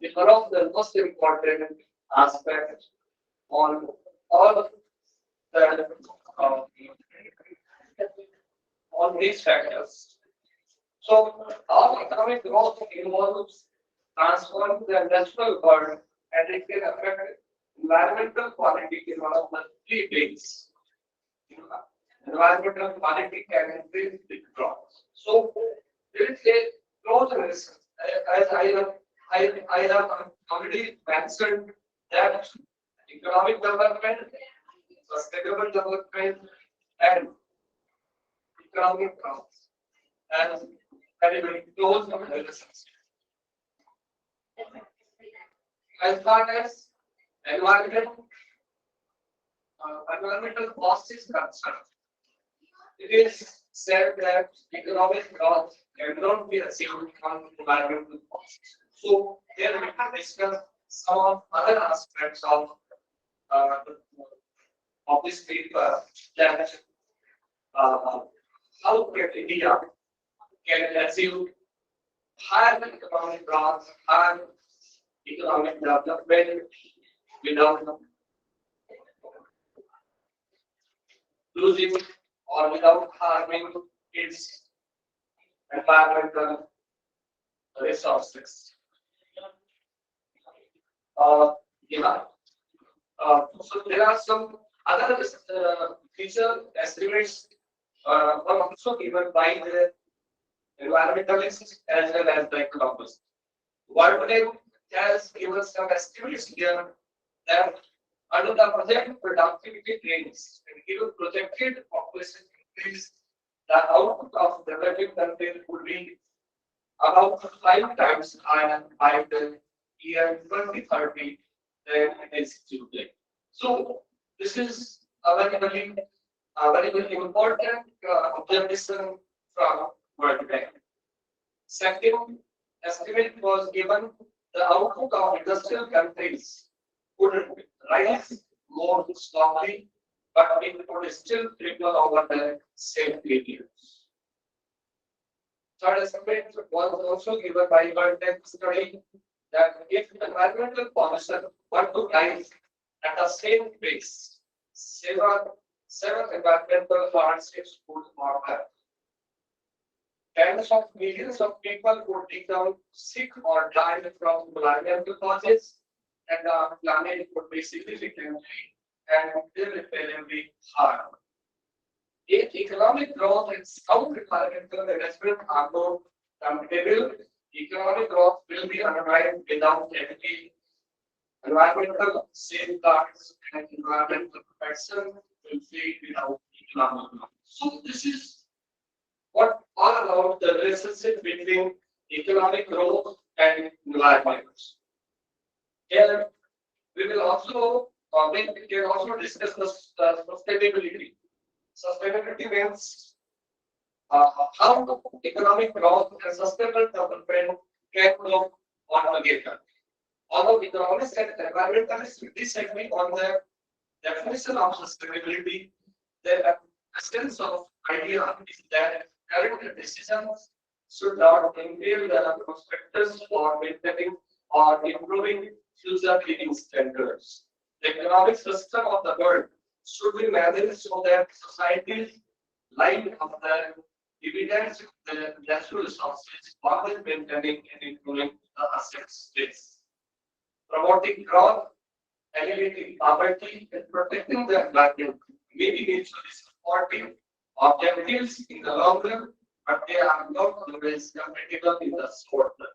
is one of the most important aspects on all the on these factors. So, all economic growth involves transforming the industrial world and it can affect environmental quality in one of the three ways. Environmental quality can increase with growth. So, there is a close relation. As I have already mentioned that economic development, sustainable development, and economic growth and very close relations. As far as environment, environmental cost is concerned, it is said that economic growth cannot be achieved on environmental costs. So here we have discussed some of other aspects uh, of this paper that how India can achieve higher economic growth and economic development without losing or without harming its environmental resources. Yeah. So there are some other future estimates were also given by the environmentalists as well as the economists. World Bank has given some estimates here that under the projected productivity gains and given projected population increase, the output of developing countries would be about 5 times higher by the year 2030 than it is today. So this is a very important observation from World Bank. Second estimate was given the output of industrial countries would rise more slowly, but it would still trickle over the same period. Third estimate was also given by World Bank study that if environmental pollution were to rise at the same pace, seven environmental hardships would occur. Tens of millions of people would become sick or die from environmental causes, and the planet would be significantly and irreparably harmed. If economic growth and sound environmental management are not compatible, economic growth will be undermined without any environmental safeguards and environmental protection will fade without economic growth. So this is what all about the relationship between economic growth and environment. Here we will also we can also discuss the sustainability. Sustainability means how economic growth and sustainable development can go on together. Although economists and environmentalists disagree on the definition of sustainability, the essence of idea is that current decisions should not entail the prospectus for maintaining or improving future living standards. The economic system of the world should be managed so that societies line of the dividends the natural resources while maintaining and improving the asset space. Promoting growth, eliminating poverty, and protecting the environment may be mutually supportive objectives in the long run, but they are not always compatible in the short run.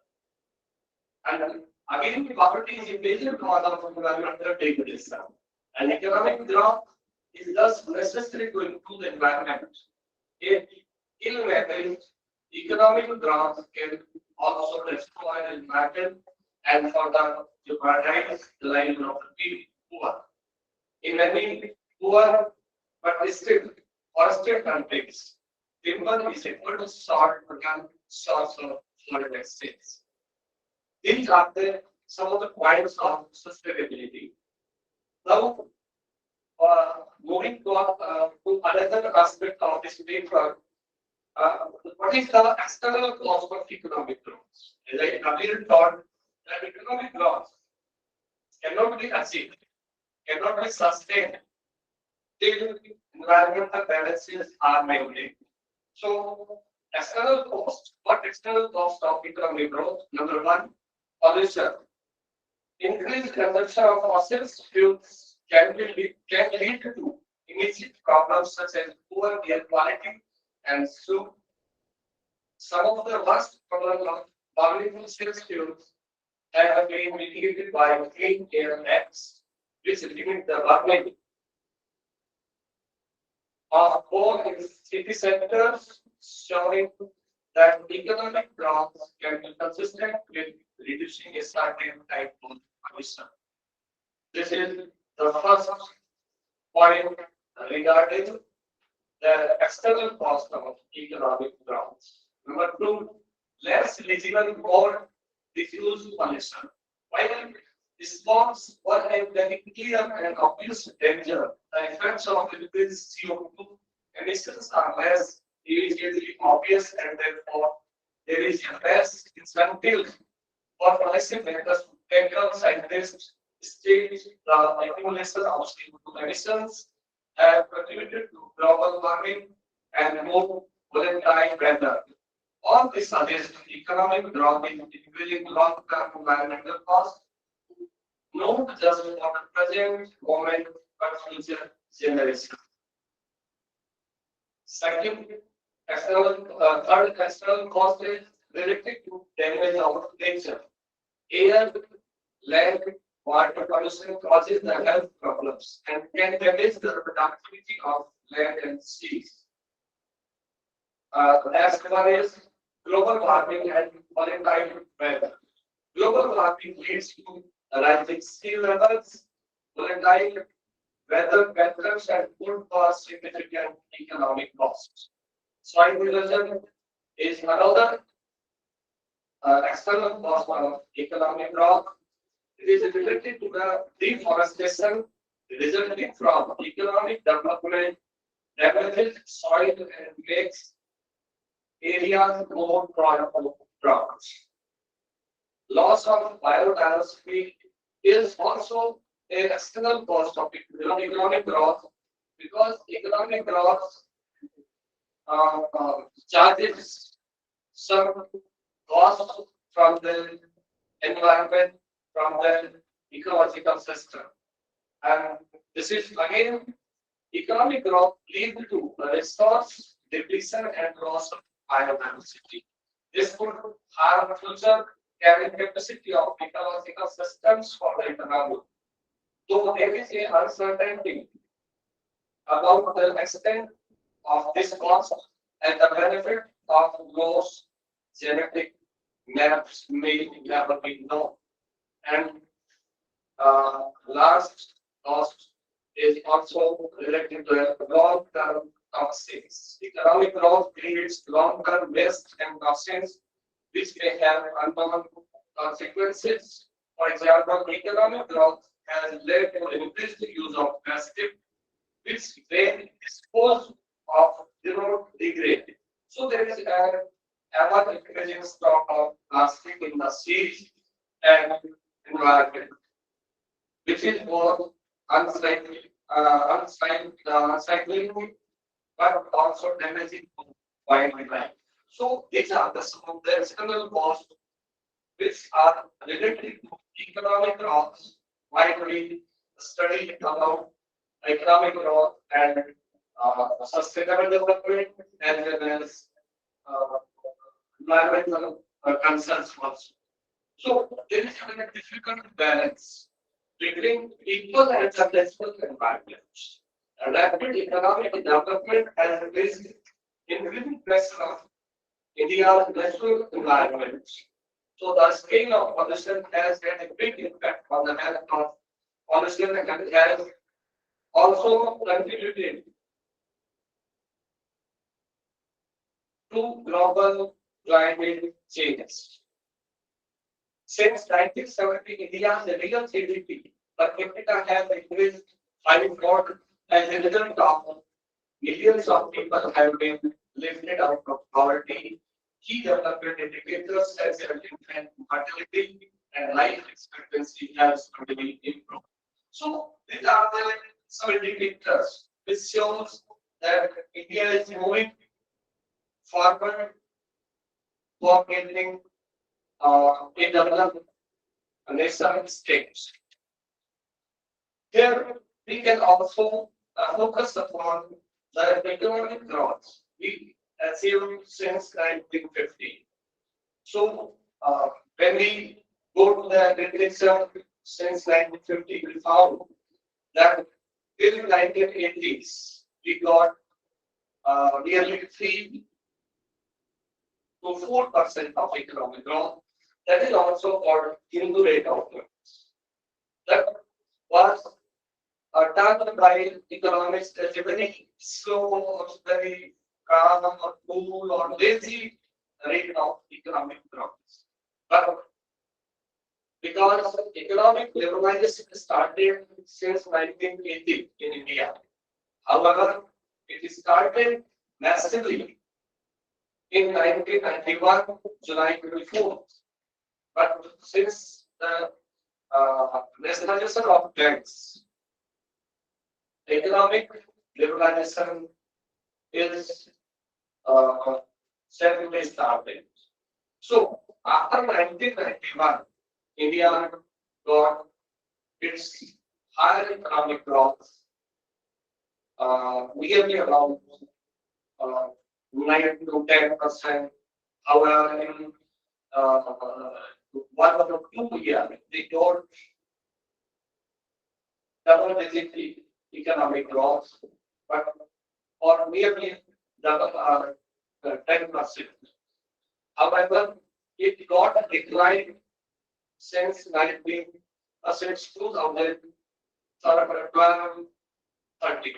And again, poverty is a major cause of environmental degradation. And economic growth is thus necessary to improve the environment. If ill-managed, economic growth can also destroy the environment and further jeopardize the lives of the poor. In many poor but still forested countries, timber is a good short-term source of foreign exchange. These are some of the points of sustainability. Now, moving to another aspect of this paper, what is the external cost of economic growth? As I earlier thought, that economic growth cannot be achieved, cannot be sustained till environmental balances are maintained. So, external cost. What external cost of economic growth? Number one, pollution. Increased consumption of fossil fuels can lead to immediate problems such as poor air quality and so some of the worst problems of burning fossil fuels have been mitigated by Clean Air Acts, which limit the burning of coal in city centers, showing that economic growth can be consistent with reducing a certain type of pollution. This is the first point regarding the external cost of economic growth. Number two, less visible or diffuse pollution. While response what I very clear and obvious danger, the effects of increased CO2 emissions are less immediately obvious and therefore there is a less incentive for policymakers to tackle scientists state the accumulation of CO2 emissions have contributed to global warming and more volatile weather. All this suggests economic growth is increasing long-term environmental costs, not just for the present moment, but future generations. Second, third external cost is related to damage of nature. Air, land, water pollution causes the health problems and can damage the productivity of land and seas. As one is global warming and volatile weather. Global warming leads to rising sea levels, volatile weather patterns, and could cause significant economic costs. Soil erosion is another external cost of economic growth. It is related to the deforestation resulting from economic development, damages soil and makes areas more prone to droughts. Loss of biodiversity is also an external cost of economic growth because economic growth charges some cost from the environment, from the ecological system. And this is again economic growth leads to resource depletion and loss of biodiversity. This could harm future carrying capacity of ecological systems for the economy. So there is a uncertainty about the extent of this cost and the benefit of those genetic maps may never be known. And last cost is also related to long-term toxins. Economic growth creates long-term waste and toxins which may have unknown consequences. For example, economic growth has led to increased use of plastic, which when disposed of do not degrade. So there is an ever increasing stock of plastic in the seas and environment, which is both unsightly, but also damaging to wildlife. So these are the some of the external costs which are related to economic growth. Widely study about economic growth and sustainable development as well as environmental concerns also. So there is a very difficult balance between equal and successful environments. A rapid economic development has raised increasing pressure on India's natural environment. So the scale of pollution has had a big impact on the health of pollution and has also contributed to global climate change. Since 1970, India's real GDP per capita has increased fivefold as a result of millions of people have been lifted out of poverty. Key development indicators such as infant mortality and life expectancy have steadily improved. So these are the some indicators which shows that India is moving forward cooperating in developed nation states. Here we can also focus upon the economic growth we achieved since 1950. So when we go to the literature since 1950, we found that till 1980s we got nearly 3 to 4% of economic growth. That is also called Hindu rate of growth. That was done by economists as a very slow or very calm or cool or lazy rate of economic growth. But because economic liberalization started since 1980 in India, however, it started massively in 1991, July 24. But since the nationalization of banks, economic liberalization is certainly started. So after 1991, India got its higher economic growth, nearly around 9 to 10%. However, in 1 or 2 years, they got double-digit economic growth, but or nearly double 10%. However, it got a decline since 2012, 13.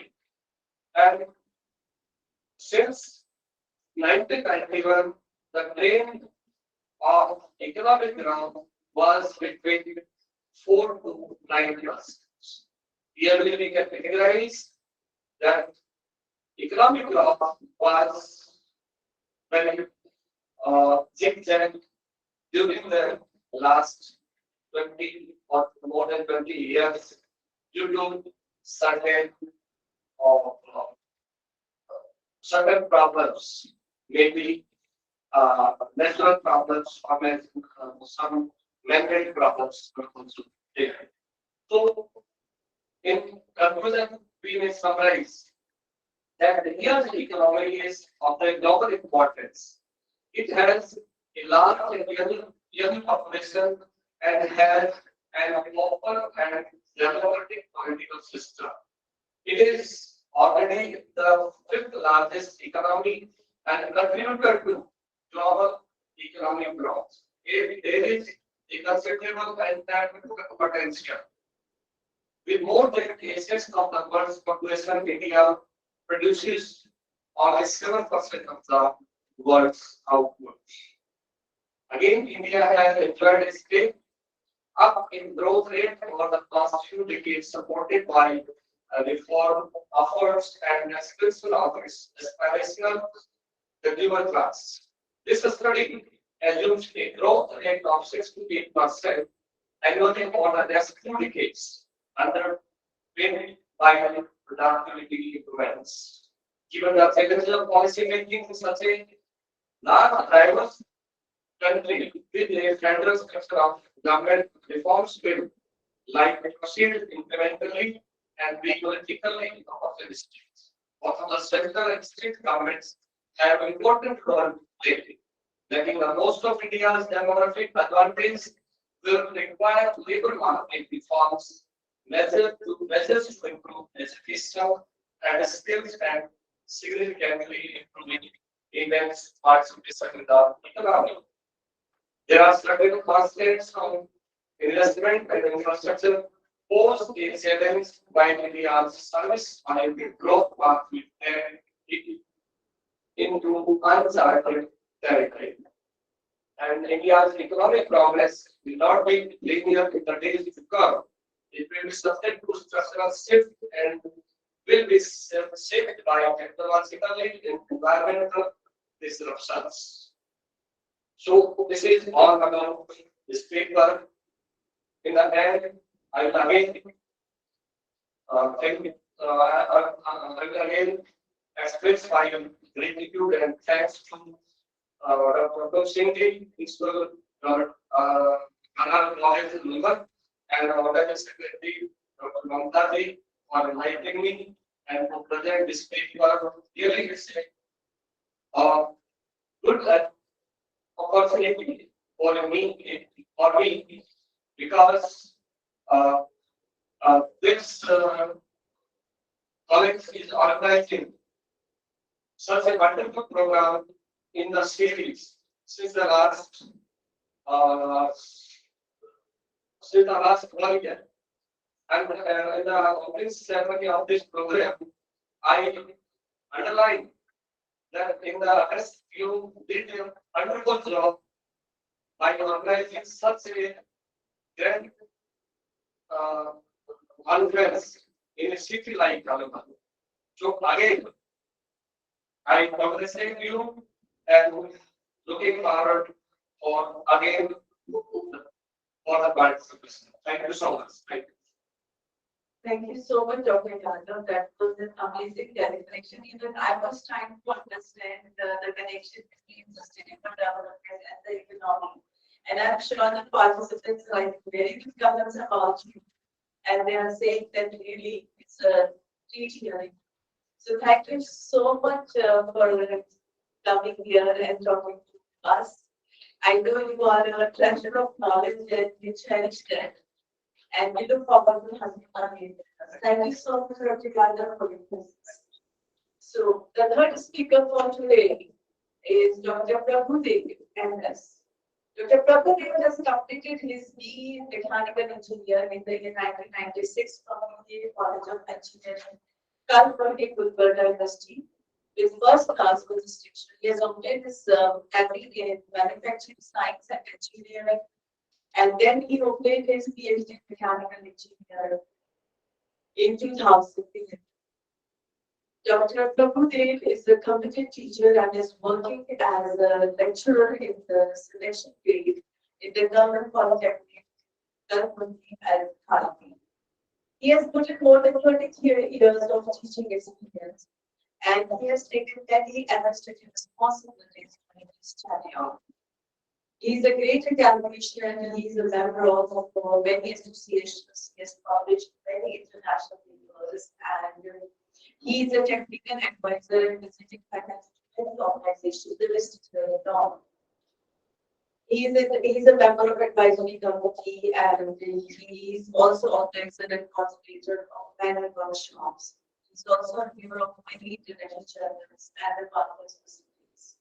And since 1991, the trend of economic growth was between 4 to 9%. Yearly, we can categorize that economic growth was very zigzag during the last 20 or more than 20 years due to certain certain problems, maybe natural problems or some man-made problems are also there. So, in conclusion, we may summarize that the India's economy is of the global importance. It has a large and young population and has an open and democratic political system. It is already the fifth largest economy and contributor to global economic growth. There is a considerable untapped potential. With more than eight of the world's population, India produces only 7% of the world's output. Again, India has enjoyed a step up in growth rate over the past few decades, supported by reform efforts and aspirational offers, aspirational the middle class. This study assumes a growth rate of 6 to 8% annually for the next 2 decades, underpinned by productivity improvements. Given the challenges of policy making in such a large diverse country with a federal structure of government reforms will likely proceed incrementally and be politically optimistic. Both of the central and state governments have important role to play. Making the most of India's demographic advantage will require labor market reforms, measures to improve education and skills and significantly improving immense participation in the economy. There are certain constraints on investment and infrastructure posed a challenge by India's service and the growth path will turn it into uncharted territory. And India's economic progress will not be linear in the days to come. It will be subject to structural shift and will be shaped by technological and environmental disruptions. So this is all about this paper. In the end, I will again I will again express my gratitude and thanks to Dr. Singh, Principal, Anand Knowledge Member, and our Organizing Secretary, Dr. Mamta Ji, for inviting me and to present this paper. Really, it's a good opportunity for me, because uh, this college is organizing such a wonderful program in the series since the last uh, since the last 1 year. And in the opening ceremony of this program, I underline that in the rest you did a wonderful job by organizing such a grand uh, conference in a city like Kalama. So again, I congratulate you and looking forward for again for the participation. Thank you so much. Thank you. Thank you so much, Dr. Yadav. That was an amazing definition. Even I was trying to understand the connection between sustainable development and the economy. And I'm sure the participants like very good comments about you. And they are saying that really it's a treat hearing. So thank you so much for coming here and talking to us. I know you are a treasure of knowledge and you cherish that. And we look forward to having you again. Thank you so much, Dr. Gandhar, for your presence. So the third speaker for today is Dr. Prabhudev, MS. Dr. Prabhudev has completed his BE in Mechanical Engineering in the year 1996 from the College of Engineering, Kalburgi, Gulbarga University, with first class with distinction. He has obtained his MBA in Manufacturing Science and Engineering, and then he obtained his PhD in Mechanical Engineering in 2000. Dr. Prabhudev is a competent teacher and is working as a lecturer in the selection grade in the Government Polytechnic, Kalburgi and Kharagpur. He has put in more than 33 years of teaching experience, and he has taken many administrative responsibilities during his tenure. He is a great academician. He is a member of many associations. He has published many international papers, and he is a technical advisor in visiting faculty organizations. The list is very long. He is a member of advisory committee, and he is also authorized and coordinator of panel workshops. He's also a member of many international journals and a conference facilities.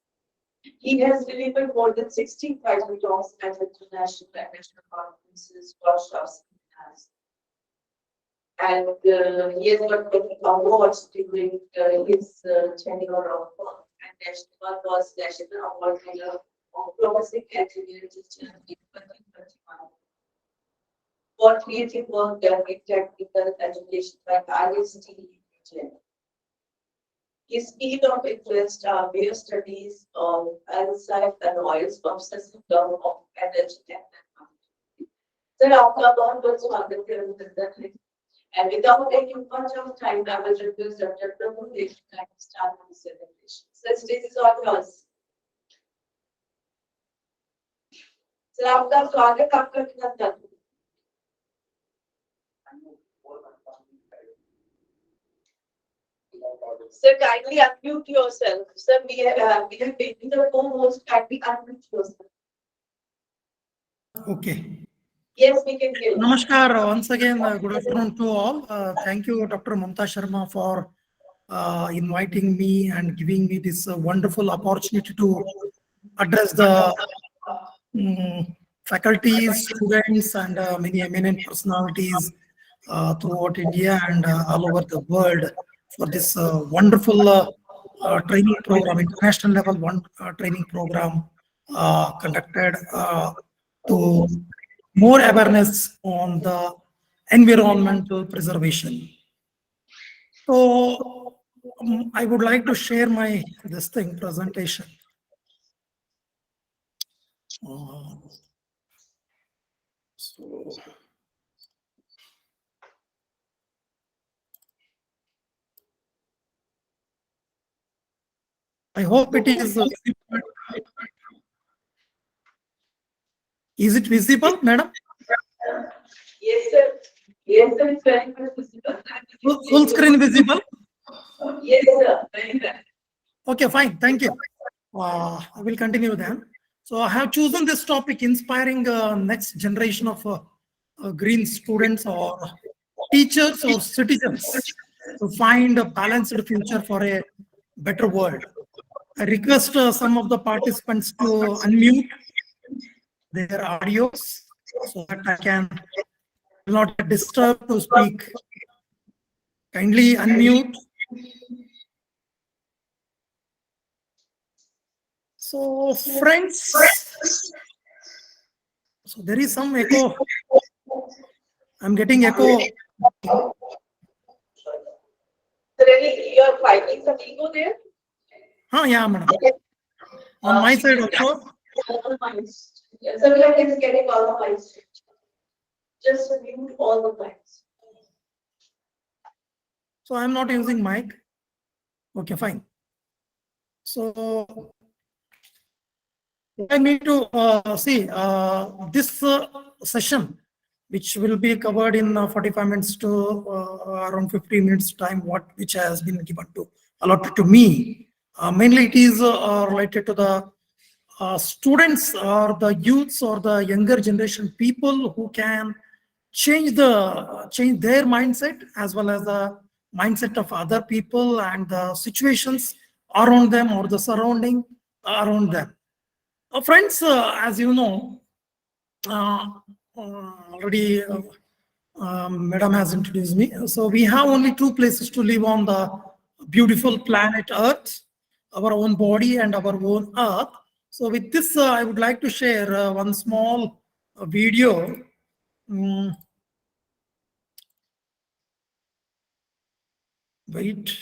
He has delivered more than 16 private talks at international and national conferences, workshops, and he has got many awards during his tenure of work. And national was National Award winner of Promising Engineer Teacher in 2021 for creative work done in technical education by ISTTP-4. His field of interest are various studies of enzymes and oils from system of energy and Sir, आपका बहुत बहुत स्वागत है and without taking much of time, I will request Dr. Prabhudev to start the presentation. Sir, stage is all yours. Sir, आपका स्वागत आपका कितना Sir, kindly unmute yourself. Sir, we have been the co-host. Kindly unmute yourself. Okay. Yes, we can hear you. Namaskar. Once again, good afternoon to all. Thank you, Dr. Mamta Sharma, for inviting me and giving me this wonderful opportunity to address the faculties, students, and many eminent personalities throughout India and all over the world for this wonderful training program, international level training program conducted to more awareness on the environmental preservation. So I would like to share my presentation. So I hope it is. Is it visible, madam? Yes, sir. Yes, sir, it's very much visible. Full screen visible? Yes, sir, very well. Okay, fine. Thank you. I will continue then. So I have chosen this topic, inspiring next generation of green students or teachers or citizens to find a balanced future for a better world. I request some of the participants to unmute their audios so that I can not get disturbed to speak. Kindly unmute. So friends, so there is some echo. I'm getting echo. So really, you're finding some ego there? Yeah, madam. On my side also. All the minds. Yes, so like it's getting all the minds. Just mute all the minds. So I'm not using mic. Okay, fine. So I need to see this session, which will be covered in 45 minutes to around 50 minutes time, which has been given to allotted to me. Mainly it is related to the students or the youths or the younger generation people who can change their mindset as well as the mindset of other people and the situations around them or the surrounding around them. Friends, as you know, already Madam has introduced me. So we have only two places to live on the beautiful planet Earth, our own body and our own Earth. So with this, I would like to share one small video. Mm, wait.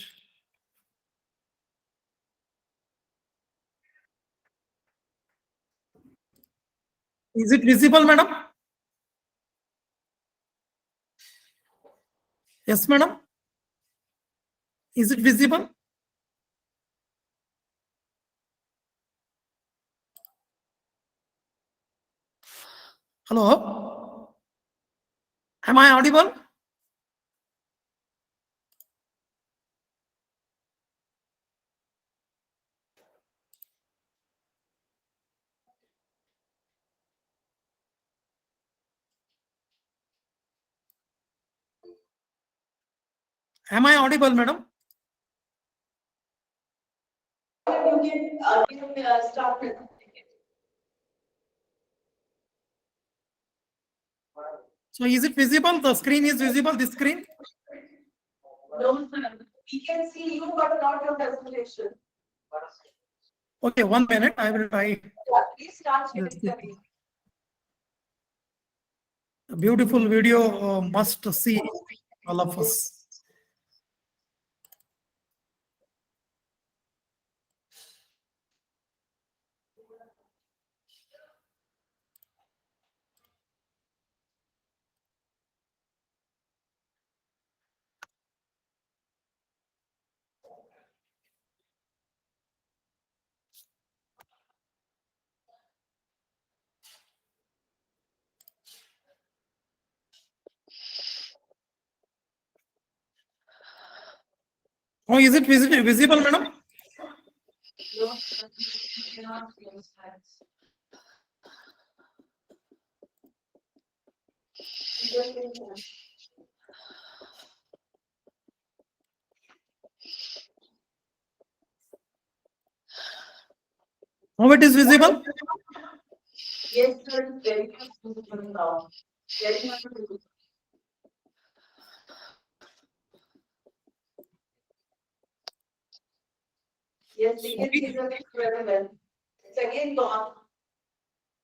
Is it visible, madam? Yes, madam. Is it visible? Hello? Am I audible? Am I audible, madam? You can start with. So is it visible? The screen is visible, this screen? No, sir. We can see you, but not your presentation. Okay, 1 minute. I will try. Yeah, please start Let's sharing see. the video. A beautiful video must see all of us. Oh, is it visible, madam? No, sir. You cannot use hands. You don't use hands. How it is visible? Yes, sir. It's very much visible now. Very much visible. Yes, we can see the next very well. It's again gone.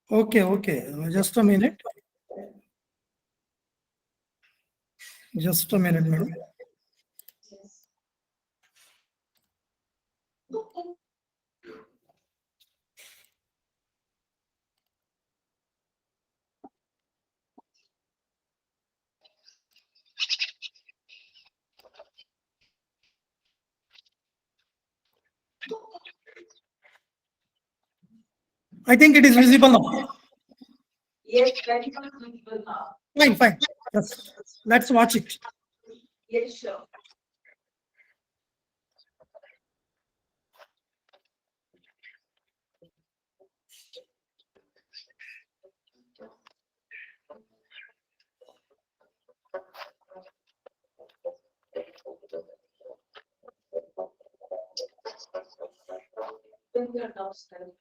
Okay, okay. Just a minute. Just a minute, madam. Yes. I think it is visible now. Yes, very much visible now. Fine, fine. Yes. Let's watch it. Yes, sure. Finger knows that.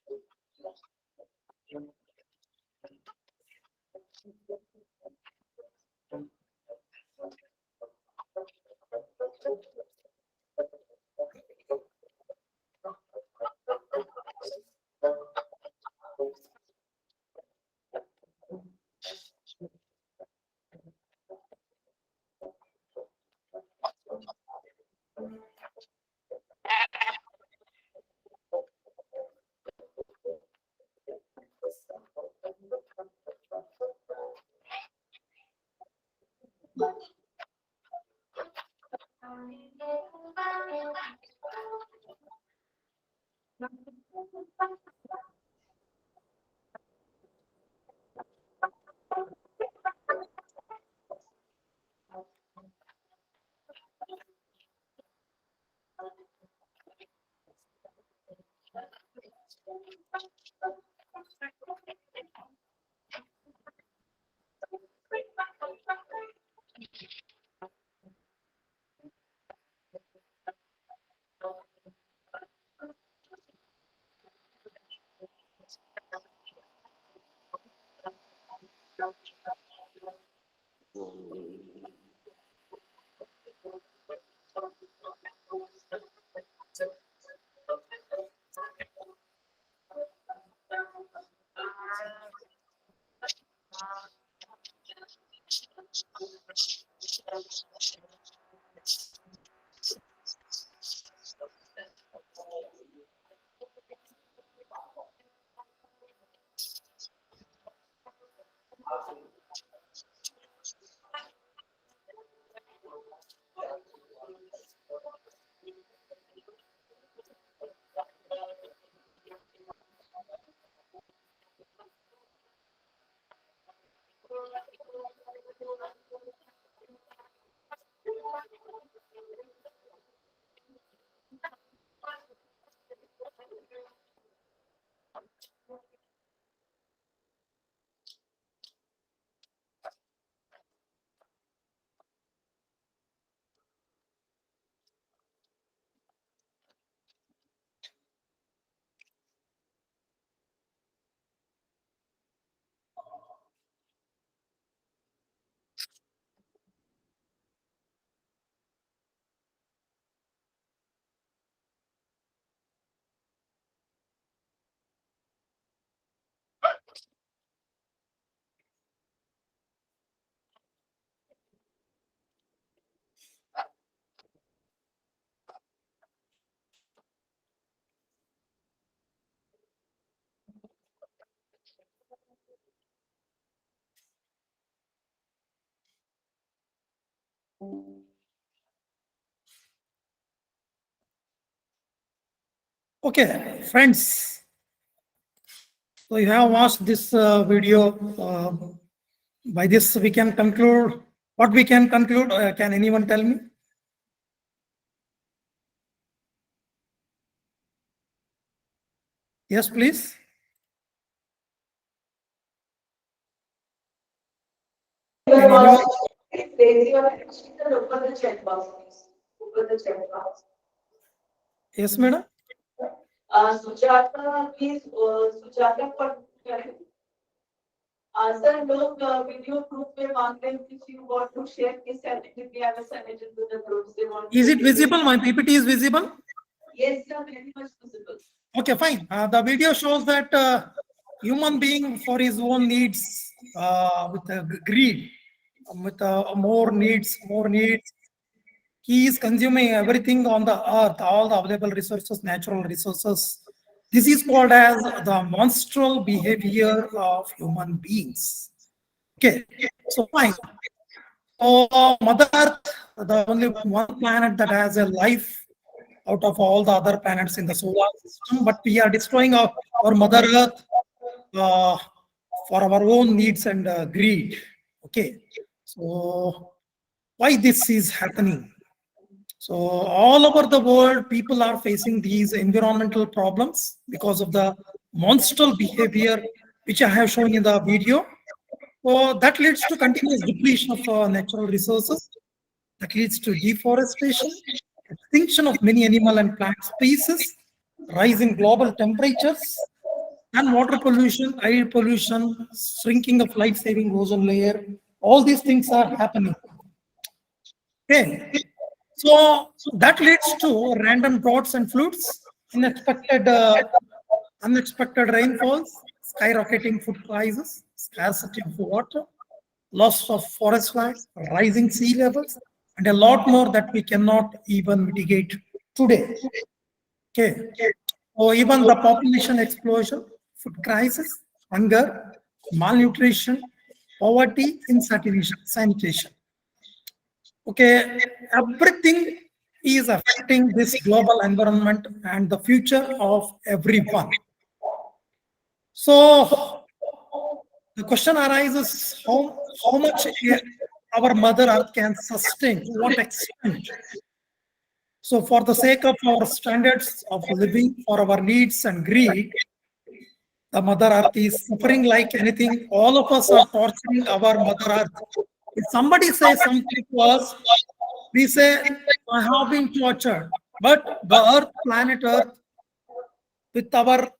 Okay, friends. So you have watched this video. By this, we can conclude. What we can conclude? Can anyone tell me? Yes, please. Can anyone? Raise your hand. Open the chat box, please. Open the chat box. Yes, madam. Sujata, please, Sujata for sir, लोग video group में मांगते हैं if you want to share this activity, I will send it into the groups. They want. Is it visible? My PPT is visible. Yes, sir, very much visible. Okay, fine. The video shows that human being for his own needs, with greed, with more needs, he is consuming everything on the earth, all the available resources, natural resources. This is called as the monstrous behavior of human beings. Okay, so fine. So Mother Earth, the only one planet that has a life out of all the other planets in the solar system, but we are destroying our Mother Earth uh, for our own needs and greed. Okay, so why this is happening? So all over the world, people are facing these environmental problems because of the monstrous behavior, which I have shown in the video. So that leads to continuous depletion of natural resources. That leads to deforestation, extinction of many animal and plant species, rising global temperatures, and water pollution, air pollution, shrinking of life-saving ozone layer. All these things are happening. Okay. So that leads to random droughts and floods, unexpected rainfalls, skyrocketing food prices, scarcity of water, loss of forest land, rising sea levels, and a lot more that we cannot even mitigate today. Okay. Or even the population explosion, food crisis, hunger, malnutrition, poverty, insatiation, sanitation. Okay, everything is affecting this global environment and the future of everyone. So the question arises, how much our Mother Earth can sustain, to what extent? So for the sake of our standards of living, for our needs and greed, the Mother Earth is suffering like anything. All of us are torturing our Mother Earth. If somebody says something to us, we say, I have been tortured. But the Earth, planet Earth, with our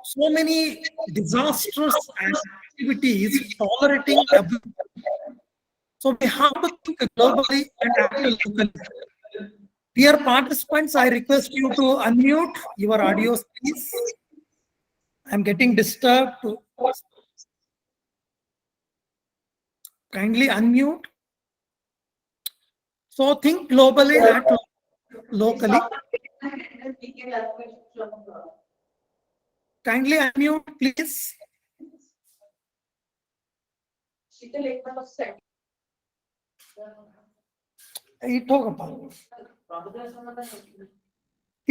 so many disastrous activities, tolerating everything. So we have to think globally and act locally. Dear participants, I request you to unmute your audios, please. I'm getting disturbed. Kindly unmute. So think globally, act locally. Kindly unmute, please. It ಹೋಗಪ್ಪ.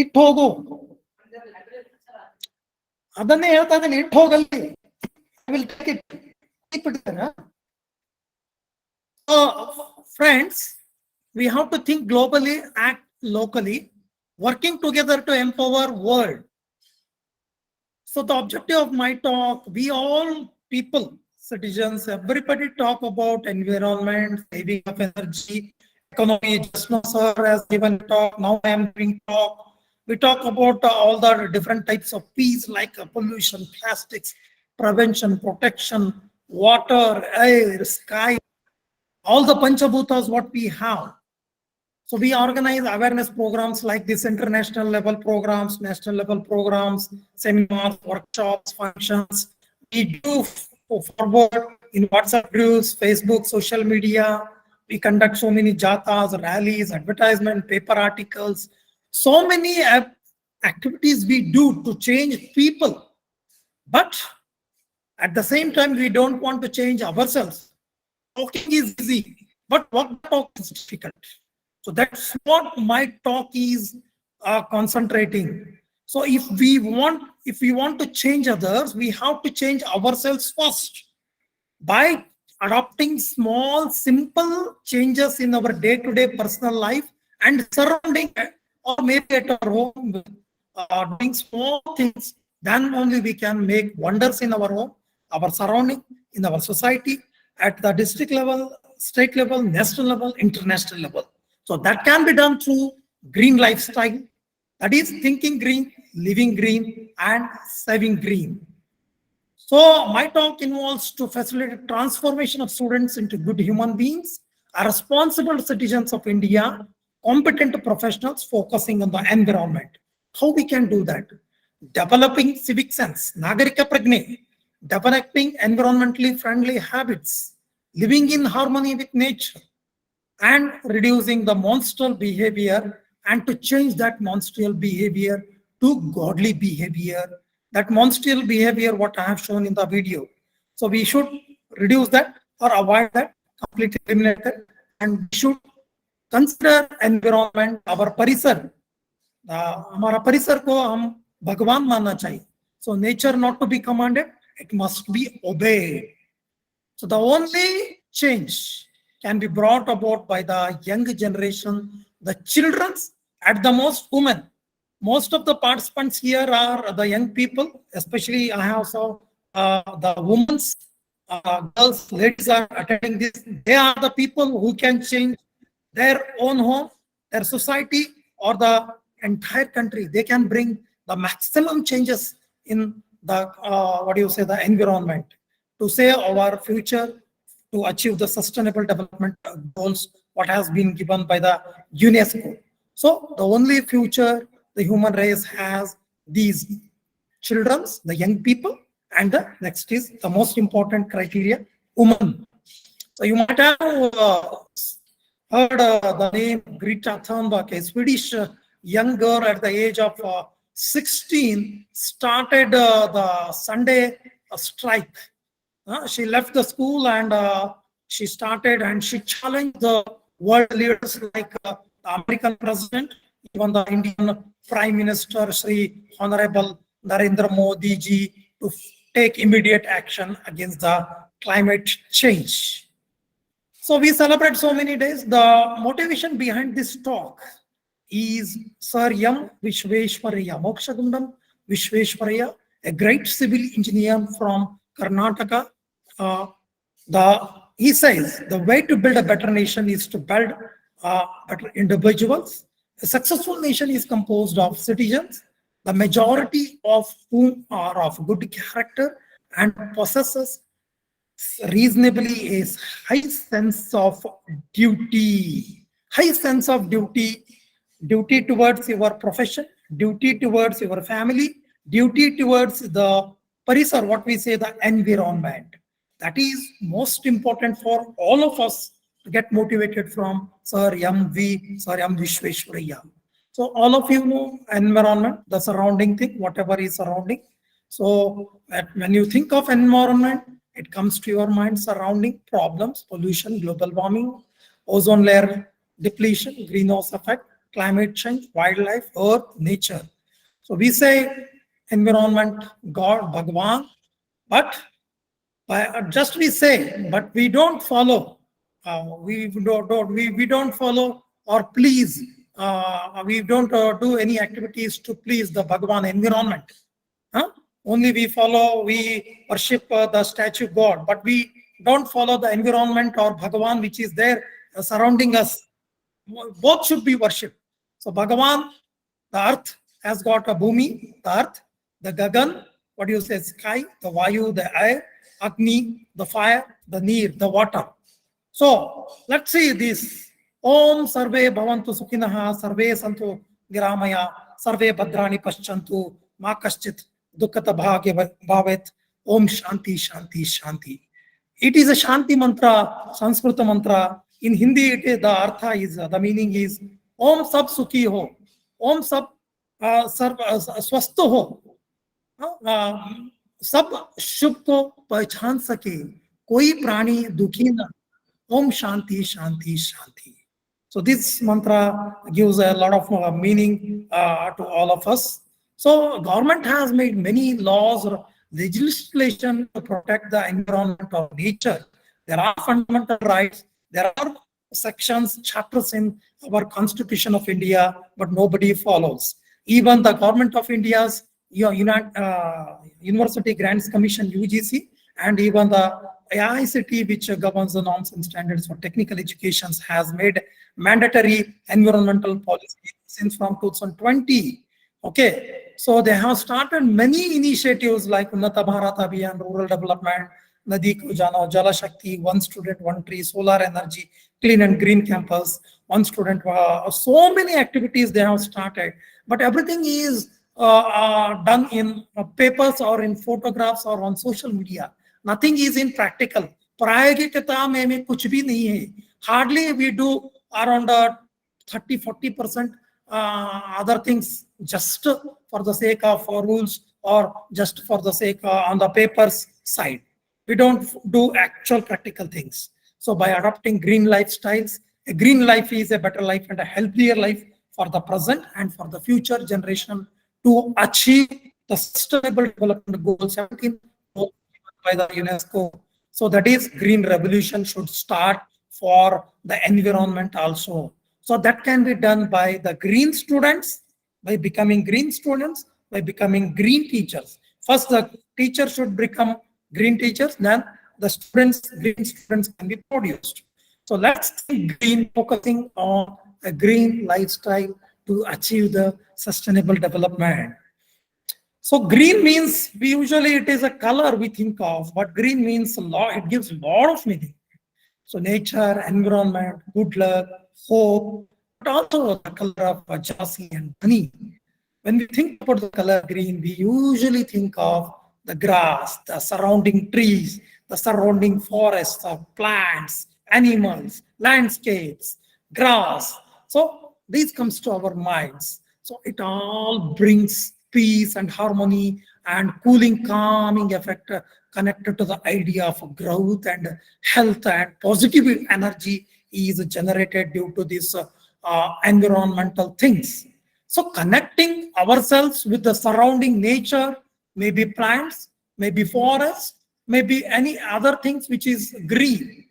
ಇಟ್ಟು ಹೋಗು. ಅದನ್ನೇ ಹೇಳ್ತಾ ಇದ್ದೀನಿ, ಇಟ್ಟು ಹೋಗಲ್ಲಿ. I will take it. Keep it there. Friends, we have to think globally, act locally, working together to empower world. So the objective of my talk, we all people, citizens, everybody talk about environment, saving of energy, economy. Just now sir has given talk, now I am giving talk. We talk about all the different types of peace like pollution, plastics, prevention, protection, water, air, sky, all the panchabhutas what we have. So we organize awareness programs like this, international level programs, national level programs, seminars, workshops, functions. We do forward in WhatsApp groups, Facebook, social media. We conduct so many jatas, rallies, advertisement, paper articles. So many activities we do to change people. But at the same time, we don't want to change ourselves. Talking is easy, but what talk is difficult. So that's what my talk is concentrating. So if we want to change others, we have to change ourselves first by adopting small, simple changes in our day-to-day personal life and surrounding, or maybe at our home, doing small things. Then only we can make wonders in our home, our surrounding, in our society, at the district level, state level, national level, international level. So that can be done through green lifestyle. That is thinking green, living green, and saving green. So my talk involves to facilitate transformation of students into good human beings, are responsible citizens of India, competent professionals focusing on the environment. How we can do that? Developing civic sense, Nagarika Prajna, developing environmentally friendly habits, living in harmony with nature, and reducing the monstrous behavior, and to change that monstrous behavior to godly behavior. That monstrous behavior, what I have shown in the video. So we should reduce that or avoid that, completely eliminate it, and we should consider environment, our parisar. हमारा परिसर को हम भगवान मानना चाहिए. So nature not to be commanded, it must be obeyed. So the only change can be brought about by the young generation, the children's, at the most women. Most of the participants here are the young people, especially I have saw the women's, girls, ladies are attending this. They are the people who can change their own home, their society, or the entire country. They can bring the maximum changes in the, the environment to say our future, to achieve the sustainable development goals, what has been given by the UNESCO. So the only future the human race has, these children's, the young people, and the next is the most important criteria, women. So you might have heard the name Greta Thunberg, a Swedish young girl at the age of 16, started the Sunday strike. She left the school and she started and she challenged the world leaders like the American president, even the Indian Prime Minister, Sri Honorable Narendra Modi ji, to take immediate action against the climate change. So we celebrate so many days. The motivation behind this talk is Sir M. Vishveshwaraya, Mokshagundam Vishveshwaraya, a great civil engineer from Karnataka. He says the way to build a better nation is to build better individuals. A successful nation is composed of citizens, the majority of whom are of good character and possesses reasonably a high sense of duty. High sense of duty, duty towards your profession, duty towards your family, duty towards the parisar, what we say, the environment. That is most important for all of us to get motivated from Sir M. Vishveshwaraya. So all of you know environment, the surrounding thing, whatever is surrounding. So when you think of environment, it comes to your mind surrounding problems, pollution, global warming, ozone layer depletion, greenhouse effect, climate change, wildlife, earth, nature. So we say environment, God, Bhagwan, but just we say, but we don't follow. We don't follow or please. We don't do any activities to please the Bhagwan environment. Only we follow, we worship the statue God, but we don't follow the environment or Bhagavan which is there surrounding us. Both should be worshipped. So Bhagavan, the earth has got a bhumi, the earth, the gagan, what do you say, sky, the vayu, the air, agni, the fire, the neer, the water. So let's see this. Om sarve bhavantu sukhinaha, sarve santu giramaya, sarve bhadrani paschantu, ma kaschit dukkata bhavet, Om Shanti, Shanti, Shanti. It is a Shanti mantra, Sanskrit mantra. In Hindi, it is, the artha is, the meaning is Om sab sukhi ho, Om sab swasth ho, सब शुभ को पहचान सके, कोई प्राणी दुखी न, Om Shanti, Shanti, Shanti. So this mantra gives a lot of meaning to all of us. So government has made many laws or legislation to protect the environment or nature. There are fundamental rights. There are sections, chapters in our Constitution of India, but nobody follows. Even the government of India's University Grants Commission, UGC, and even the ISTTP, which governs the norms and standards for technical education, has made mandatory environmental policy since from 2020. Okay, so they have started many initiatives like Unnata Bharat Abhiyan, rural development, Nadi Ko Jano, Jala Shakti, one student, one tree, solar energy, clean and green campus, one student. So many activities they have started, but everything is done in papers or in photographs or on social media. Nothing is in practical. Prayogikata mein kuch bhi nahi hai. Hardly we do around 30-40% other things just for the sake of rules or just for the sake on the papers side. We don't do actual practical things. So by adopting green lifestyles, a green life is a better life and a healthier life for the present and for the future generation to achieve the sustainable development goals 17 by the UNESCO. So that is green revolution should start for the environment also. So that can be done by the green students, by becoming green students, by becoming green teachers. First, the teacher should become green teachers, then the students, green students can be produced. So let's think green, focusing on a green lifestyle to achieve the sustainable development. So green means we usually it is a color we think of, but green means a lot. It gives a lot of meaning. So nature, environment, good luck, hope, but also the color of jealousy and money. When we think about the color green, we usually think of the grass, the surrounding trees, the surrounding forests of plants, animals, landscapes, grass. So these comes to our minds. So it all brings peace and harmony and cooling, calming effect connected to the idea of growth and health and positive energy is generated due to these environmental things. So connecting ourselves with the surrounding nature, maybe plants, maybe forests, maybe any other things which is green.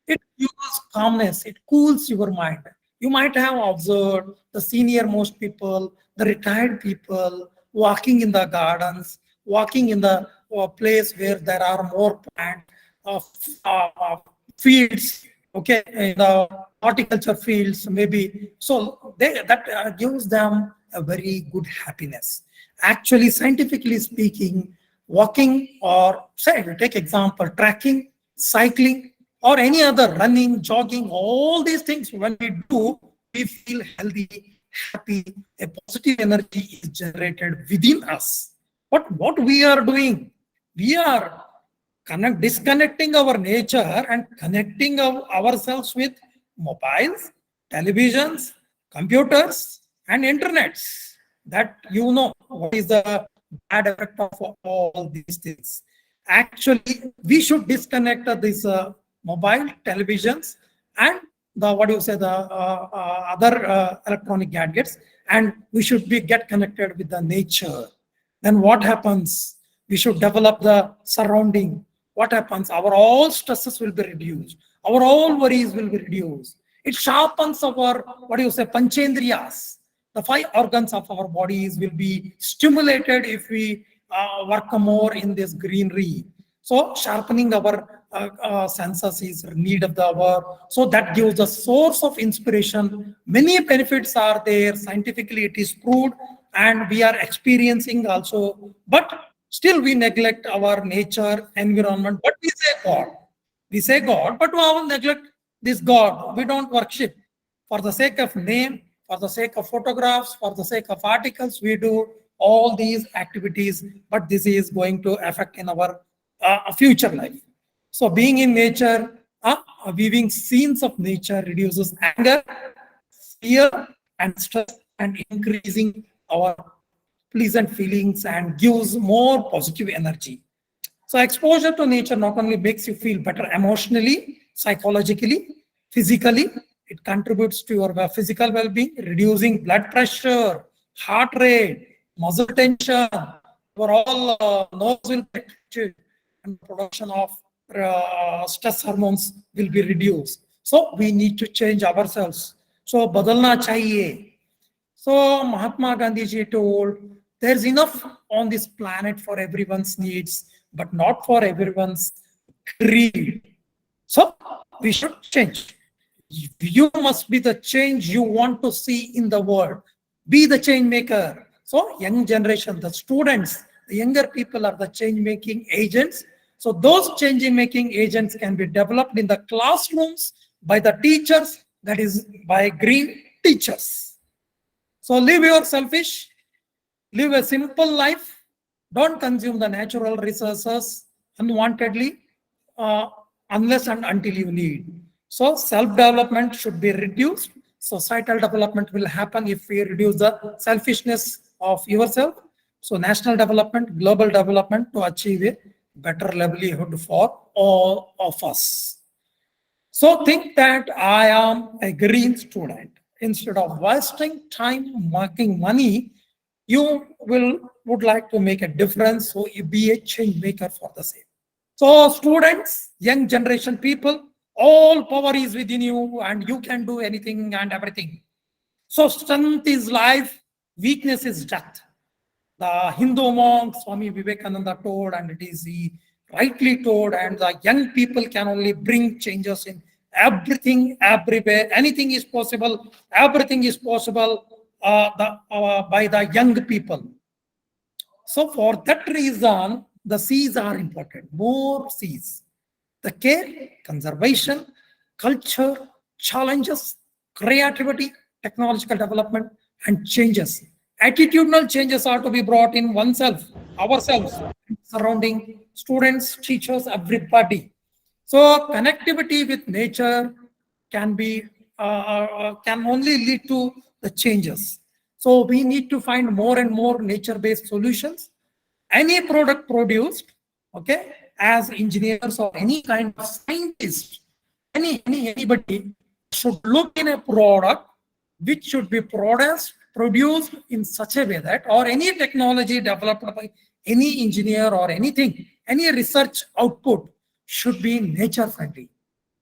It gives calmness, it cools your mind. You might have observed the senior most people, the retired people walking in the gardens, walking in the place where there are more plant fields, okay, in the horticulture fields, maybe. So that gives them a very good happiness. Actually, scientifically speaking, walking or say, take example, trekking, cycling, or any other running, jogging, all these things, when we do, we feel healthy, happy, a positive energy is generated within us. But what we are doing, we are disconnecting our nature and connecting ourselves with mobiles, televisions, computers, and internets. That you know what is the bad effect of all these things. Actually, we should disconnect these mobile televisions and the what do you say the other electronic gadgets, and we should be get connected with the nature. Then what happens? We should develop the surrounding. What happens? Our all stresses will be reduced. Our all worries will be reduced. It sharpens our, what do you say, panchendriyas. The five organs of our bodies will be stimulated if we work more in this greenery. So sharpening our senses is need of the hour. So that gives a source of inspiration. Many benefits are there. Scientifically, it is proved, and we are experiencing also. But still, we neglect our nature, environment. But we say God. We say God, but we all neglect this God. We don't worship. For the sake of name, for the sake of photographs, for the sake of articles, we do all these activities, but this is going to affect in our future life. So being in nature, viewing scenes of nature reduces anger, fear, and stress, and increasing our pleasant feelings and gives more positive energy. So exposure to nature not only makes you feel better emotionally, psychologically, physically, it contributes to your physical well-being, reducing blood pressure, heart rate, muscle tension. Overall, nerves will be affected, and production of stress hormones will be reduced. So we need to change ourselves. So badalna chahiye. So Mahatma Gandhi ji told, there's enough on this planet for everyone's needs, but not for everyone's greed. So we should change. You must be the change you want to see in the world. Be the change maker. So young generation, the students, the younger people are the change making agents. So those change making agents can be developed in the classrooms by the teachers, that is by green teachers. So live your selfish, live a simple life. Don't consume the natural resources unwantedly unless and until you need. So self-development should be reduced. Societal development will happen if we reduce the selfishness of yourself. So national development, global development to achieve a better livelihood for all of us. So think that I am a green student. Instead of wasting time making money, you would like to make a difference. So you be a change maker for the same. So students, young generation people, all power is within you and you can do anything and everything. So strength is life, weakness is death. The Hindu monk Swami Vivekananda told, and it is he rightly told, and the young people can only bring changes in everything, everywhere. Anything is possible. Everything is possible by the young people. So for that reason, the C's are important. More C's. The care, conservation, culture, challenges, creativity, technological development, and changes. Attitudinal changes are to be brought in oneself, ourselves, surrounding students, teachers, everybody. So connectivity with nature can be can only lead to the changes. So we need to find more and more nature-based solutions. Any product produced, okay, as engineers or any kind of scientist, anybody should look in a product which should be produced in such a way that, or any technology developed by any engineer or anything, any research output should be nature friendly.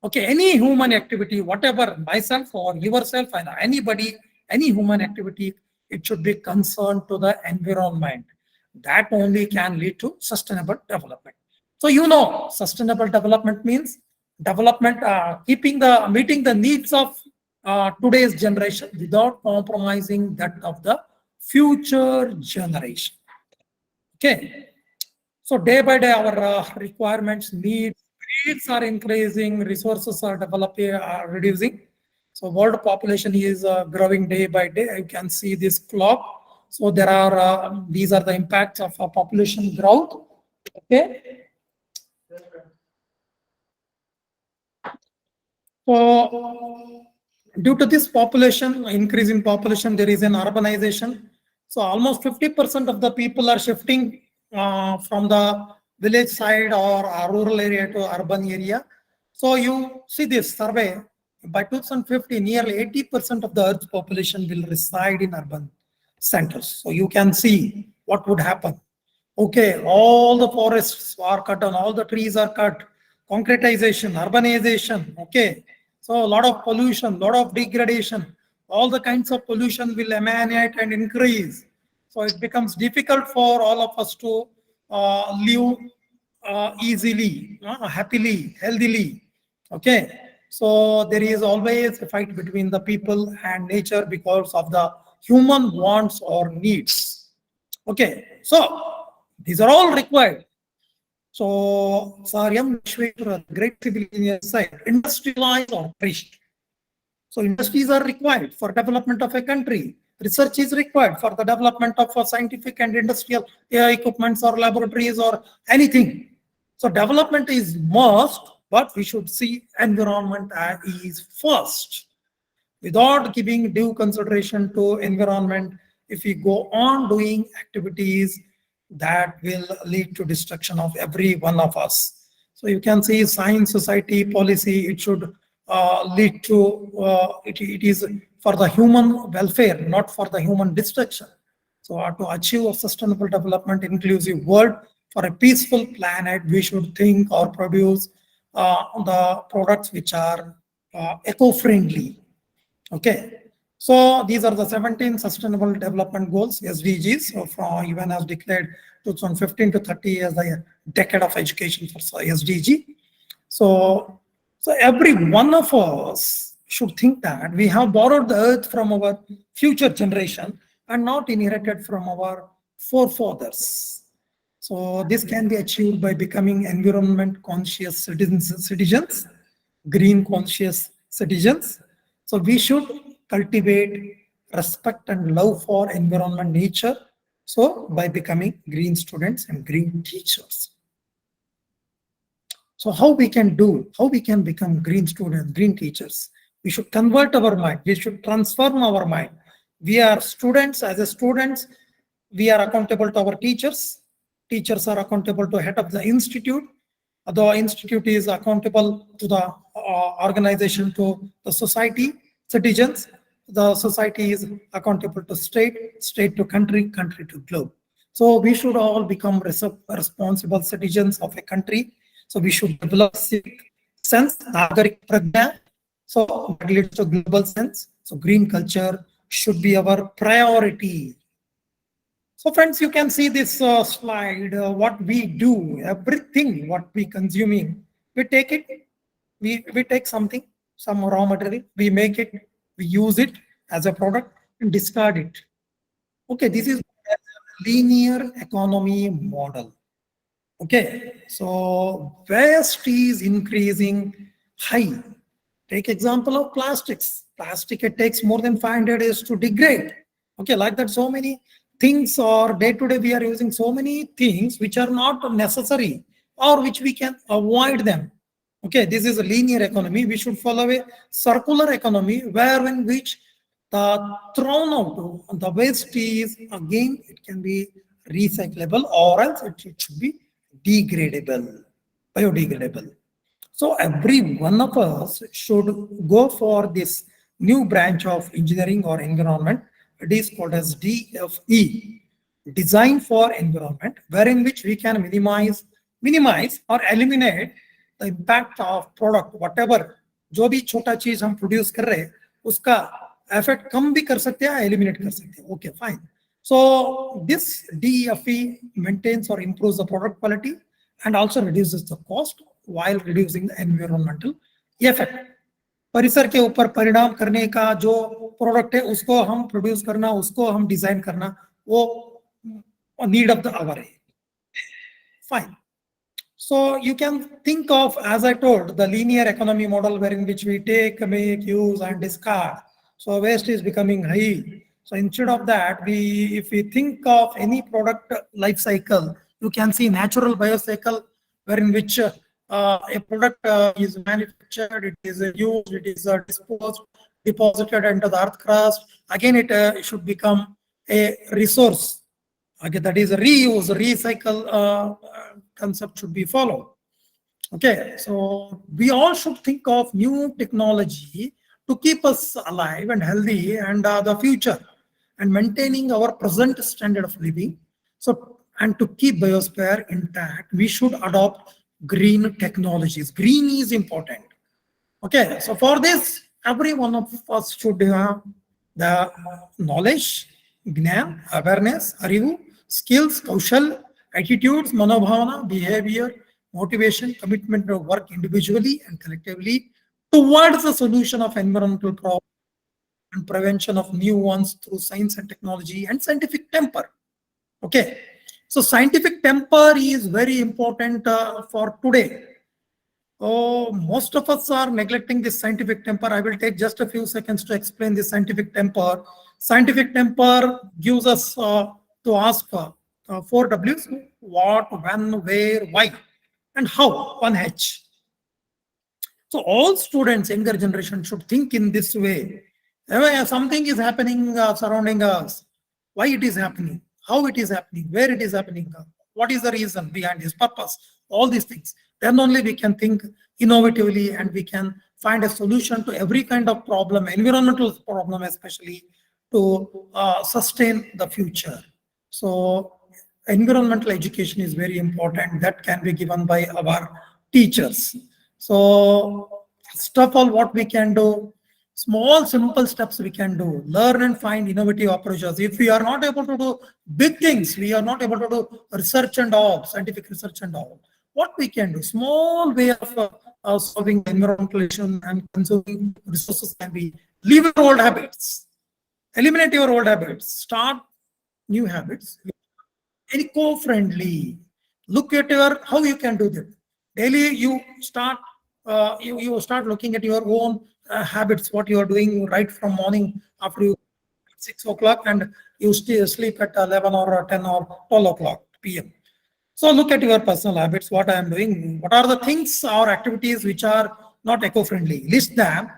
Okay, any human activity, whatever, myself or yourself and anybody, any human activity, it should be concerned to the environment. That only can lead to sustainable development. So sustainable development means development, meeting the needs of today's generation without compromising that of the future generation. Okay. So day by day, our requirements, needs are increasing, resources are developing, are reducing. So world population is growing day by day. You can see this clock. So there are these are the impacts of population growth. Okay. So due to this population, increase in population, there is an urbanization. So almost 50% of the people are shifting from the village side or rural area to urban area. So you see this survey, by 2050, nearly 80% of the Earth's population will reside in urban centers. So you can see what would happen. Okay, all the forests are cut down, all the trees are cut, concretization, urbanization, okay. So a lot of pollution, a lot of degradation, all the kinds of pollution will emanate and increase. So it becomes difficult for all of us to live easily, happily, healthily, okay. So there is always a fight between the people and nature because of the human wants or needs. Okay, so these are all required. So, Saryam Vishweshwara, great civil engineer said, industrialize or perish. So, industries are required for development of a country. Research is required for the development of scientific and industrial equipments or laboratories or anything. So, development is must, but we should see environment as is first. Without giving due consideration to environment, if we go on doing activities, that will lead to destruction of every one of us. So you can see science, society, policy, it should lead to, it is for the human welfare, not for the human destruction. So to achieve a sustainable development, inclusive world, for a peaceful planet, we should think or produce the products which are eco-friendly. Okay, so these are the 17 Sustainable Development Goals, SDGs. So from UN has declared 2015 to 30 as the decade of education for SDG. So every one of us should think that we have borrowed the earth from our future generation and not inherited from our forefathers. So this can be achieved by becoming environment conscious citizens, green conscious citizens. So we should cultivate respect and love for environment, nature. So by becoming green students and green teachers. So how we can become green students, green teachers? We should convert our mind. We should transform our mind. We are students. As a students, we are accountable to our teachers. Teachers are accountable to head of the institute. The institute is accountable to the organization, to the society, citizens. The society is accountable to state, state to country, country to globe. So we should all become responsible citizens of a country. So we should develop civic sense, Nagarik Pragya. So what leads to global sense? So green culture should be our priority. So friends, you can see this slide, what we do, everything, what we consuming, we take it, we take something, some raw material, we make it, we use it as a product and discard it. Okay, this is a linear economy model. Okay, so waste is increasing high. Take example of plastics. Plastic, it takes more than 500 days to degrade. Okay, like that, so many things, or day to day we are using so many things which are not necessary or which we can avoid them. Okay, this is a linear economy. We should follow a circular economy where in which the thrown out, the waste is again, it can be recyclable or else it should be degradable, biodegradable. So every one of us should go for this new branch of engineering or environment. It is called as DFE, Design for Environment, wherein which we can minimize or eliminate the impact of product, whatever जो भी छोटा चीज हम produce कर रहे हैं उसका effect कम भी कर सकते हैं, एलिमिनेट कर सकते हैं. Okay, fine. So this DFE maintains or improves the product quality and also reduces the cost while reducing the environmental effect. परिसर के ऊपर परिणाम करने का जो प्रोडक्ट है उसको हम प्रोड्यूस करना, उसको हम डिजाइन करना, वो नीड ऑफ द आवर है. Fine. So you can think of, as I told, the linear economy model wherein which we take, make, use and discard. So waste is becoming high. So instead of that, if we think of any product life cycle, you can see natural biocycle wherein which a product is manufactured, it is used, it is disposed, deposited into the earth crust. Again, it should become a resource. Okay, that is a reuse, recycle concept should be followed. Okay, so we all should think of new technology to keep us alive and healthy and the future and maintaining our present standard of living. So, and to keep biosphere intact, we should adopt green technologies. Green is important. Okay, so for this, every one of us should have the knowledge, gnan, awareness, arivu, skills, kaushal, attitudes, manobhavana, behavior, motivation, commitment to work individually and collectively towards the solution of environmental problems and prevention of new ones through science and technology and scientific temper. Okay, so scientific temper is very important for today. Oh, most of us are neglecting this scientific temper. I will take just a few seconds to explain this scientific temper. Scientific temper gives us to ask 4 W's: what, when, where, why, and how, 1H. So all students, younger generation, should think in this way. Something is happening surrounding us. Why it is happening? How it is happening? Where it is happening? What is the reason behind this purpose? All these things. Then only we can think innovatively and we can find a solution to every kind of problem, environmental problem especially, to sustain the future. So environmental education is very important. That can be given by our teachers. So first of all, what we can do, small simple steps we can do, learn and find innovative approaches. If we are not able to do big things, we are not able to do research and all, scientific research and all, what we can do, small way of solving environmental issues and consuming resources can be leave your old habits, eliminate your old habits, start new habits, eco-friendly. Look at how you can do that. Daily you start you start looking at your own habits, what you are doing right from morning after you 6 o'clock and you still sleep at 11 or 10 or 12 o'clock p.m. So look at your personal habits, what I am doing, what are the things or activities which are not eco-friendly. List them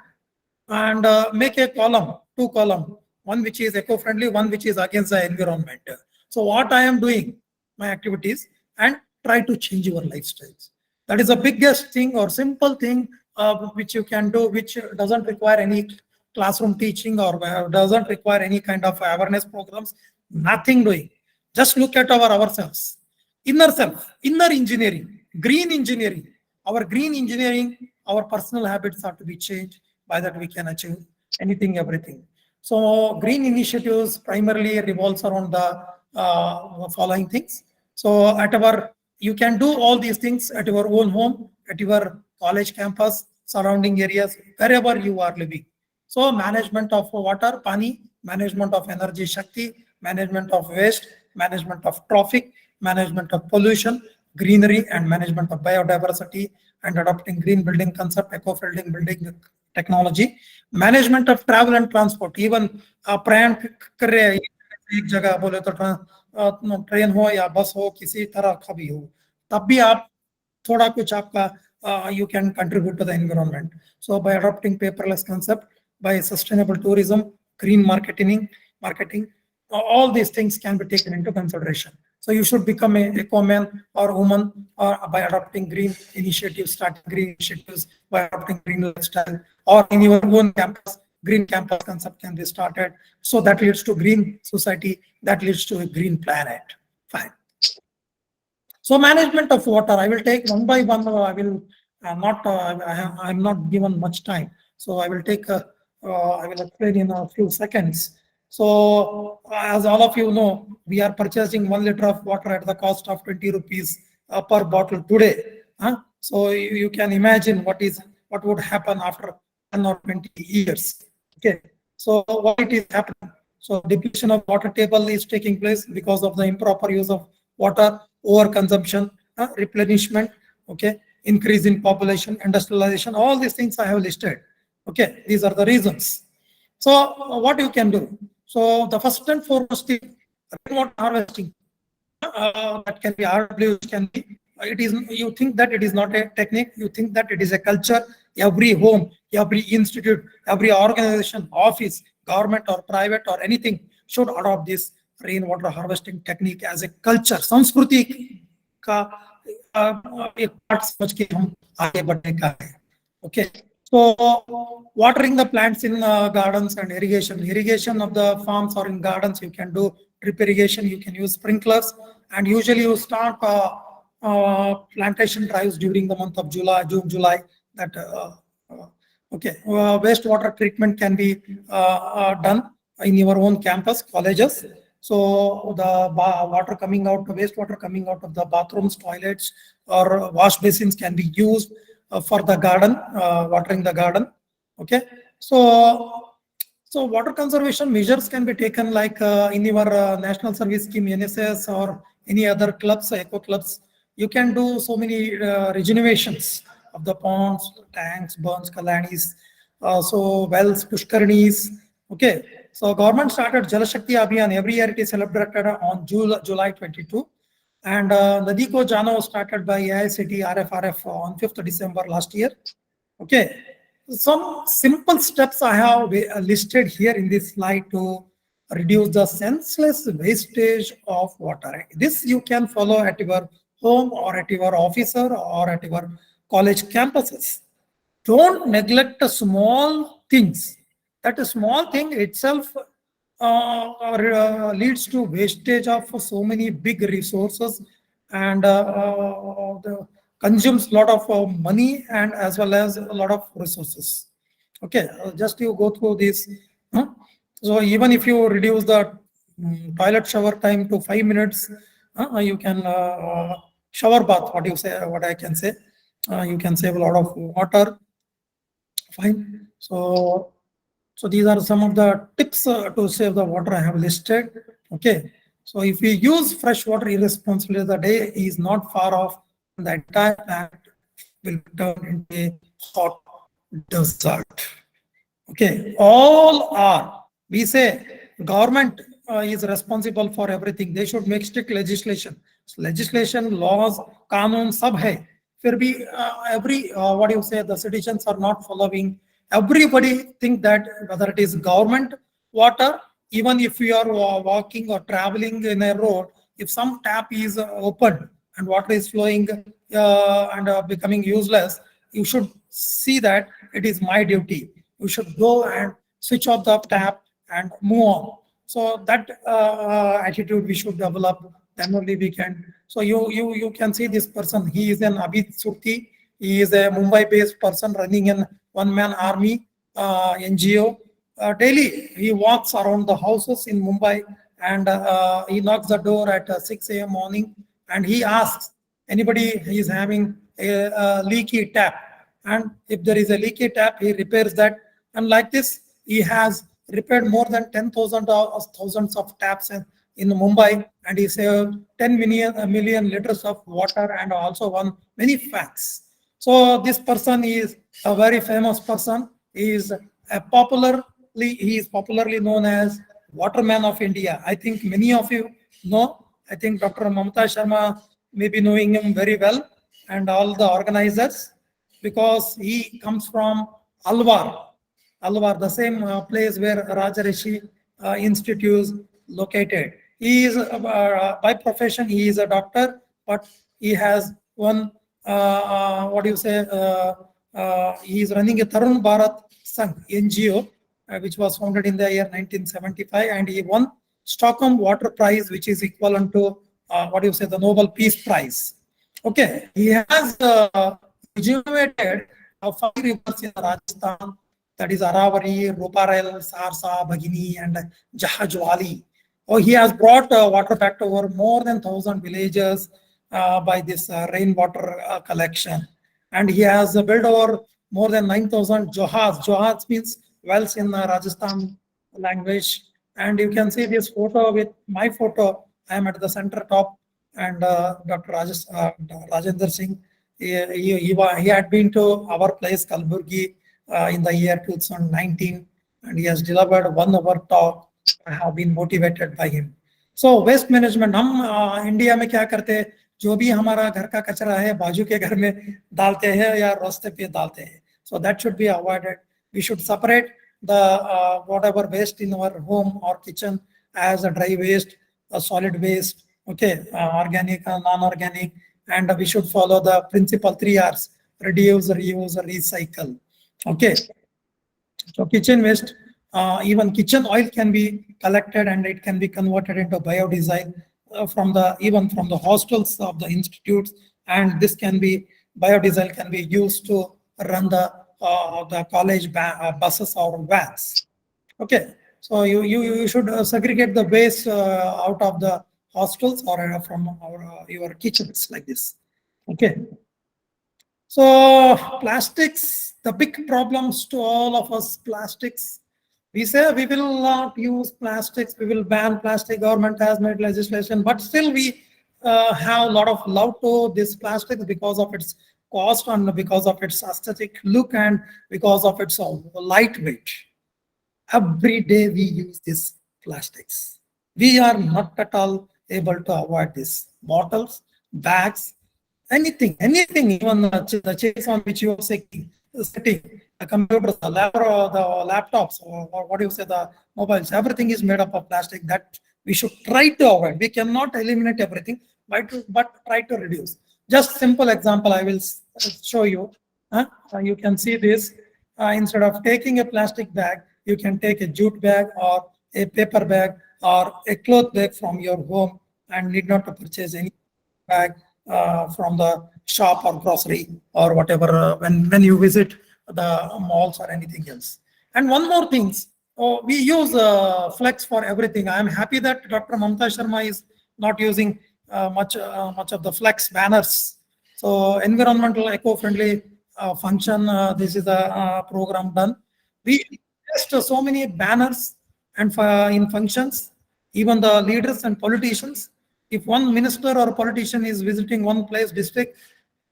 and make a column, 2 columns, one which is eco-friendly, one which is against the environment. So what I am doing, my activities, and try to change your lifestyles. That is the biggest thing or simple thing which you can do, which doesn't require any classroom teaching or doesn't require any kind of awareness programs, nothing doing. Just look at ourselves. Inner self, inner engineering, green engineering. our green engineering, our personal habits are to be changed. By that we can achieve anything, everything. So green initiatives primarily revolves around the following things. So you can do all these things at your own home, at your college campus, surrounding areas, wherever you are living. So management of water, pani, management of energy, shakti, management of waste, management of traffic, management of pollution, greenery, and management of biodiversity, and adopting green building concept, eco-friendly building technology, management of travel and transport. Even प्रयाण कर रहे हैं एक जगह बोले तो train हो या बस हो, किसी तरह का भी हो, तब भी आप थोड़ा कुछ आपका you can contribute to the environment. So by adopting paperless concept, by sustainable tourism, green marketing, all these things can be taken into consideration. So you should become a eco-man or woman, or by adopting green initiatives, starting green initiatives, by adopting green lifestyle, or in your own campus, green campus concept can be started. So that leads to green society, that leads to a green planet. Fine. So management of water, I will take one by one. I will I'm not given much time. So I will explain in a few seconds. So as all of you know, we are purchasing 1 liter of water at the cost of 20 rupees per bottle today. So you can imagine what would happen after 10 or 20 years. Okay. So what it is happening? So depletion of water table is taking place because of the improper use of water, overconsumption, replenishment, okay, increase in population, industrialization, all these things I have listed. Okay, these are the reasons. So what you can do? So the first and foremost is rainwater harvesting. That can be RW, can be, it is, you think that it is not a technique, you think that it is a culture. Every home, every institute, every organization, office, government or private or anything should adopt this rainwater harvesting technique as a culture. संस्कृति का एक part समझ के हम आगे बढ़ने का है. Okay. So watering the plants in gardens and irrigation of the farms or in gardens, you can do drip irrigation, you can use sprinklers, and usually you start plantation drives during the month of June, July. That wastewater treatment can be done in your own campus, colleges. So the wastewater coming out of the bathrooms, toilets, or wash basins can be used for the garden, watering the garden. Okay. So water conservation measures can be taken like in your national service scheme, NSS, or any other clubs, eco clubs. You can do so many regenerations of the ponds, tanks, burns, kalanis, so wells, pushkarinis. Okay. So government started Jal Shakti Abhiyan. Every year it is celebrated on July 22. And Nadi Ko Jano started by ISTTP RFRF on 5th December last year. Okay. Some simple steps I have listed here in this slide to reduce the senseless wastage of water. This you can follow at your home or at your office or at your college campuses. Don't neglect the small things. That small thing itself leads to wastage of so many big resources, and consumes a lot of money and as well as a lot of resources. Okay, just you go through this. So even if you reduce the toilet shower time to 5 minutes, you can shower bath, what I can say, you can save a lot of water. Fine. So these are some of the tips to save the water I have listed. Okay. So if we use fresh water irresponsibly, the day is not far off. The entire planet will turn into a hot desert. Okay. We say government is responsible for everything. They should make strict legislation. So legislation, laws, कानून सब है. फिर भी the citizens are not following. Everybody think that whether it is government water, even if you are walking or traveling in a road, if some tap is open and water is flowing and becoming useless, you should see that it is my duty. You should go and switch off the tap and move on. So that attitude we should develop. Then only we can. So you can see this person. He is an Abid Surti. He is a Mumbai-based person running an one-man army NGO. Daily, he walks around the houses in Mumbai and he knocks the door at 6 a.m. morning and he asks anybody is having a leaky tap. And if there is a leaky tap, he repairs that. And like this, he has repaired more than 10,000 thousands of taps in Mumbai, and he saved 10 million liters of water and also won many fans. So this person is a very famous person. He is popularly known as Waterman of India. I think many of you know. I think Dr. Mamta Sharma may be knowing him very well, and all the organizers, because he comes from Alwar. Alwar, the same place where Rajarishi Institute is located. He is, by profession, he is a doctor, but he has one, he is running a Tarun Bharat Sangh NGO, which was founded in the year 1975, and he won Stockholm Water Prize, which is equivalent to, the Nobel Peace Prize. Okay, he has rejuvenated 5 rivers in Rajasthan, that is Aravari, Ruparel, Sarsa, Bhagini, and Jahajwali. Oh, he has brought water back to over more than 1,000 villages by this rainwater collection. And he has built over more than 9,000 johas. Johas means wells in Rajasthan language. And you can see this photo with my photo. I am at the center top, and Dr. Rajendra Singh, he had been to our place, Kalburgi, in the year 2019, and he has delivered 1 hour talk. I have been motivated by him. So waste management, हम India में क्या करते हैं, जो भी हमारा घर का कचरा है बाजू के घर में डालते हैं या रास्ते पे डालते हैं. So that should be avoided. We should separate the whatever waste in our home or kitchen as a dry waste, a solid waste, okay, organic, non-organic, and we should follow the principal 3 R's: reduce, reuse, recycle. Okay, so kitchen waste, even kitchen oil can be collected and it can be converted into biodiesel from the hostels of the institutes, and this can be biodiesel can be used to run the college buses or vans. Okay, so you should segregate the waste out of the hostels or from your kitchens like this. Okay. So plastics, the big problems to all of us, plastics. We say we will not use plastics, we will ban plastic, government has made legislation, but still we have a lot of love to this plastics because of its cost and because of its aesthetic look and because of its lightweight. Every day we use these plastics. We are not at all able to avoid this. Bottles, bags, anything, even the chairs on which you are sitting, the computers, the laptops, or what do you say, the mobiles, everything is made up of plastic that we should try to avoid. We cannot eliminate everything, but try to reduce. Just simple example I will show you. You can see this. Instead of taking a plastic bag, you can take a jute bag or a paper bag or a cloth bag from your home and need not to purchase any bag from the shop or grocery or whatever when you visit the malls or anything else. And one more thing, we use flex for everything. I am happy that Dr. Mamta Sharma is not using much of the flex banners. So environmental eco-friendly function, this is a program done. We test so many banners and in functions, even the leaders and politicians. If one minister or politician is visiting one place, district,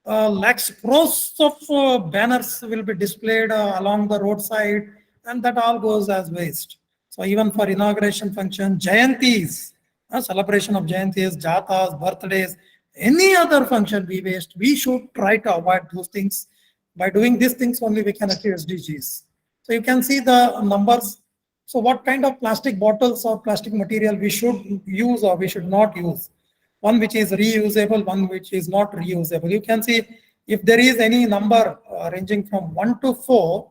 lakhs, crores of banners will be displayed along the roadside, and that all goes as waste. So even for inauguration function, Jayantis, celebration of Jayantis, Jatas, birthdays, any other function we waste, we should try to avoid those things. By doing these things only we can achieve SDGs. So you can see the numbers. So what kind of plastic bottles or plastic material we should use or we should not use? One which is reusable, one which is not reusable. You can see if there is any number ranging from 1 to 4,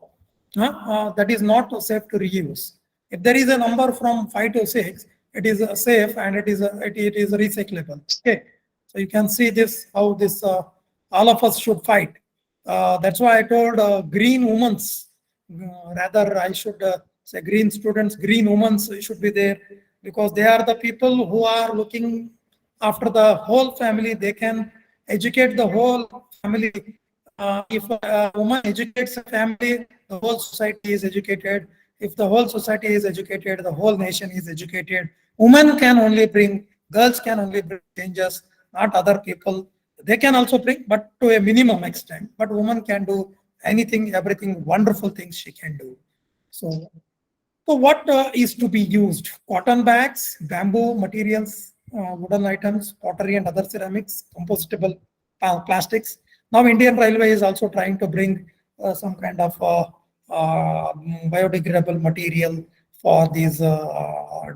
that is not safe to reuse. If there is a number from 5 to 6, it is safe and it is recyclable. Okay, so you can see this, how this all of us should fight That's why I told green women's. Rather, I should say green students, green women's should be there, because they are the people who are looking after the whole family. They can educate the whole family. If a woman educates a family, the whole society is educated. If the whole society is educated, the whole nation is educated. Women can only bring, girls can only bring changes, not other people. They can also bring, but to a minimum extent. But woman can do anything, everything, wonderful things she can do. So what is to be used? Cotton bags, bamboo materials, wooden items, pottery and other ceramics, compostable plastics. Now Indian Railway is also trying to bring some kind of biodegradable material for these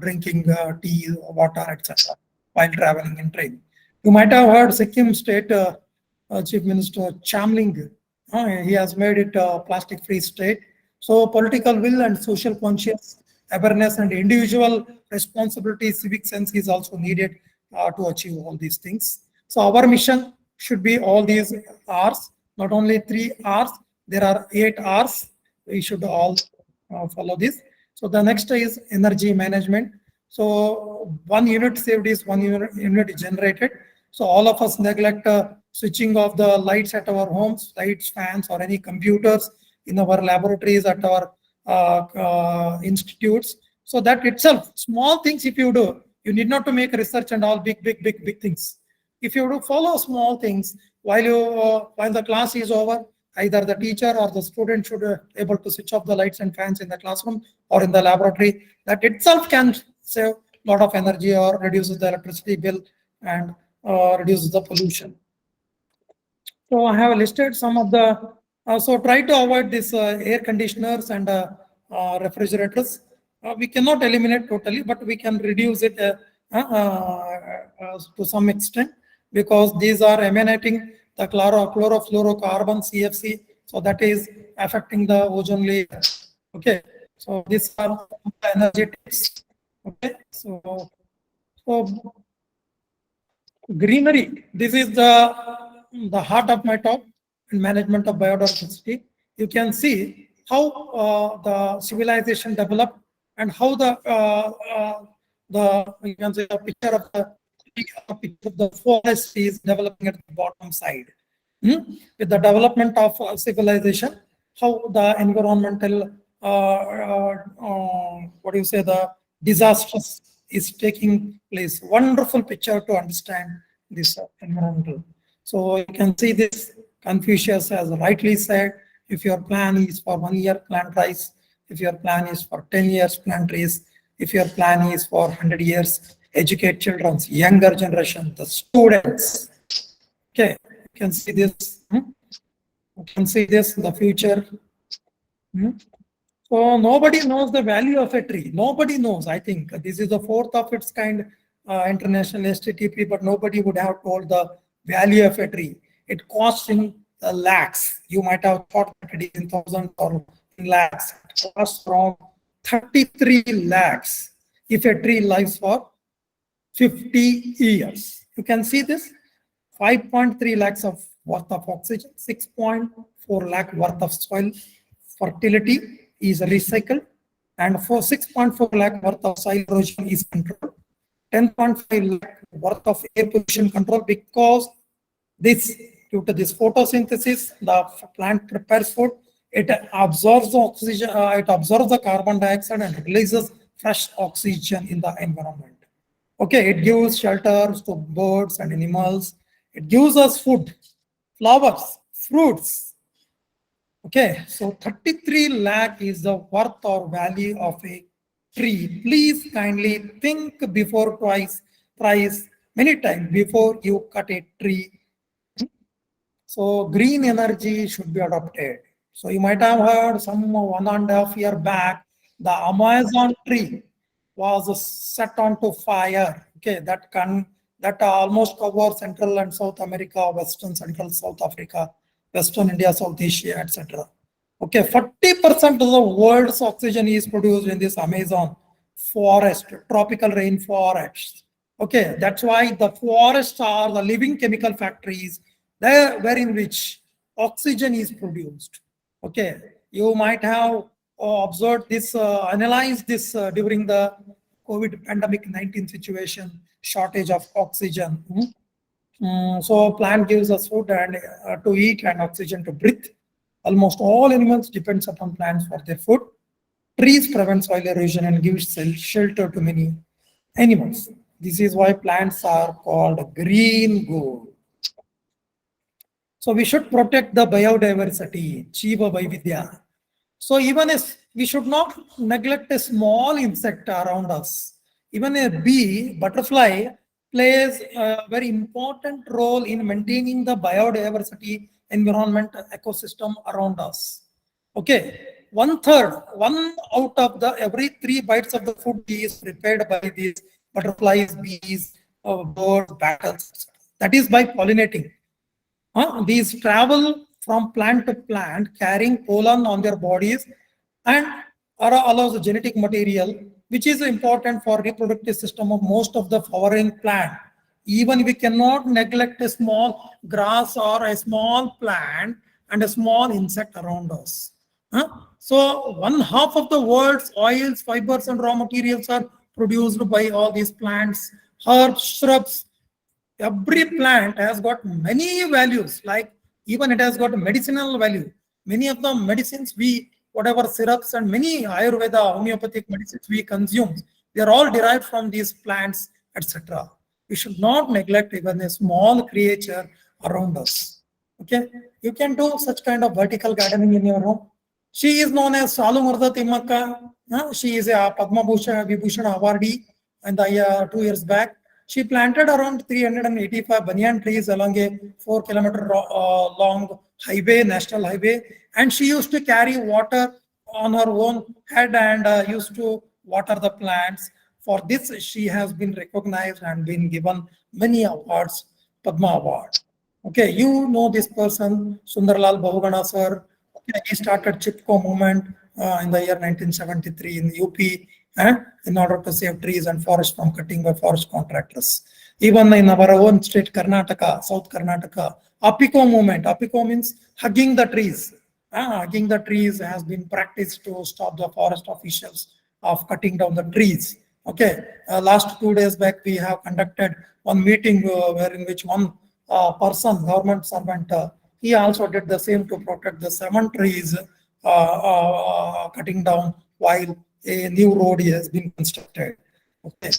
drinking tea, water, etc. while traveling in train. You might have heard Sikkim State Chief Minister Chamling. He has made it a plastic-free state. So political will and social conscious awareness and individual responsibility, civic sense is also needed to achieve all these things. So our mission should be all these R's, not only 3 R's, there are 8 R's. We should all follow this. So the next is energy management. So 1 unit saved is 1 unit generated. So all of us neglect switching off the lights at our homes, lights, fans, or any computers in our laboratories, at our institutes. So that itself, small things if you do, you need not to make research and all big things. If you do follow small things while the class is over, either the teacher or the student should able to switch off the lights and fans in the classroom or in the laboratory. That itself can save a lot of energy or reduces the electricity bill and reduces the pollution. So I have listed some of the, so try to avoid this air conditioners and refrigerators. We cannot eliminate totally, but we can reduce it to some extent, because these are emanating the chlorofluorocarbon, CFC. So that is affecting the ozone layer. Okay. So these are the energy tips. Okay. So greenery, this is the heart of my talk, in management of biodiversity. You can see how the civilization developed and how the you can say the picture of the forest is developing at the bottom side. With the development of civilization, how the environmental what do you say, the disasters is taking place. Wonderful picture to understand this environmental. So you can see this. Confucius has rightly said, if your plan is for 1 year, plant rice. If your plan is for 10 years, plant trees. If your plan is for 100 years, educate children's younger generation, the students. Okay, you can see this. You can see this in the future. So nobody knows the value of a tree. Nobody knows. I think this is the 4th of its kind international ISTTP, but nobody would have told the value of a tree. It costs in lakhs. You might have thought that it is in thousands or in lakhs. It costs around 33 lakhs if a tree lives for 50 years. You can see this. 5.3 lakhs of worth of oxygen, 6.4 lakh worth of soil fertility is recycled, and for 6.4 lakh worth of soil erosion is controlled. 10.5 lakh worth of air pollution control, because this, due to this photosynthesis, the plant prepares food, it absorbs the oxygen, it absorbs the carbon dioxide and releases fresh oxygen in the environment. Okay, it gives shelters to birds and animals. It gives us food, flowers, fruits. Okay, so 33 lakh is the worth or value of a tree. Please kindly think before twice, many times before you cut a tree. So green energy should be adopted. So you might have heard some 1.5 years back, the Amazon tree was set onto fire. Okay, that almost covers Central and South America, Western Central South Africa, Western India, South Asia, etc. Okay, 40% of the world's oxygen is produced in this Amazon forest, tropical rainforest. Okay, that's why the forests are the living chemical factories there, wherein which oxygen is produced. Okay, you might have observed this, analyzed this during the COVID pandemic 19 situation, shortage of oxygen. So plant gives us food and to eat and oxygen to breathe. Almost all animals depends upon plants for their food. Trees prevent soil erosion and give shelter to many animals. This is why plants are called green gold. So we should protect the biodiversity, Jiva Vaividya. So even as we should not neglect a small insect around us. Even a bee, butterfly, plays a very important role in maintaining the biodiversity environment ecosystem around us. Okay, one out of the every 3 bites of the food is prepared by these butterflies, bees, birds, beetles. That is by pollinating. These travel from plant to plant carrying pollen on their bodies and allows the genetic material which is important for reproductive system of most of the flowering plant. Even we cannot neglect a small grass or a small plant and a small insect around us. So one half of the world's oils, fibers and raw materials are produced by all these plants, herbs, shrubs. Every plant has got many values, like even it has got medicinal value. Many of the medicines we, whatever syrups and many Ayurveda, homeopathic medicines we consume, they are all derived from these plants, etc. We should not neglect even a small creature around us. Okay, you can do such kind of vertical gardening in your home. She is known as Salumurda Timaka. She is a Padma Vibhushan awardee and 2 years back. She planted around 385 banyan trees along a 4-kilometer long highway, national highway, and she used to carry water on her own head and used to water the plants. For this, she has been recognized and been given many awards, Padma Award. Okay, you know this person, Sundarlal Bahugana sir. Okay, he started Chipko movement in the year 1973 in UP, and in order to save trees and forests from cutting by forest contractors. Even in our own state, Karnataka, South Karnataka, Apiko movement. Apiko means hugging the trees. Hugging the trees has been practiced to stop the forest officials of cutting down the trees. Okay, last 2 days back we have conducted one meeting where in which one person, government servant, he also did the same to protect the 7 trees cutting down while a new road has been constructed. Okay.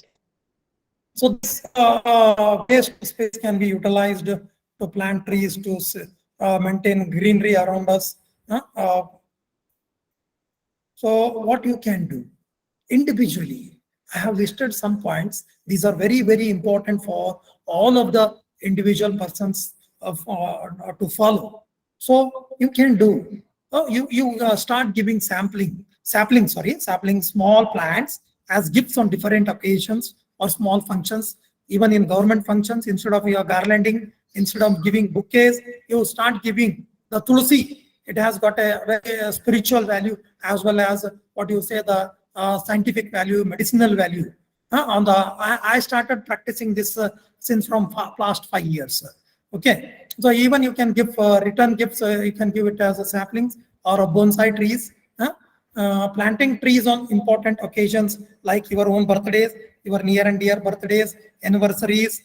So this waste space can be utilized to plant trees to maintain greenery around us. So what you can do individually, I have listed some points. These are very, very important for all of the individual persons to follow. So you can do, you start giving sapling small plants as gifts on different occasions or small functions. Even in government functions, instead of your garlanding, instead of giving bouquets, you start giving the tulsi. It has got a very spiritual value as well as what you say, the scientific value, medicinal value. I started practicing this since from last 5 years. Okay, so even you can give return gifts. You can give it as a saplings or a bonsai trees. Planting trees on important occasions like your own birthdays, your near and dear birthdays, anniversaries.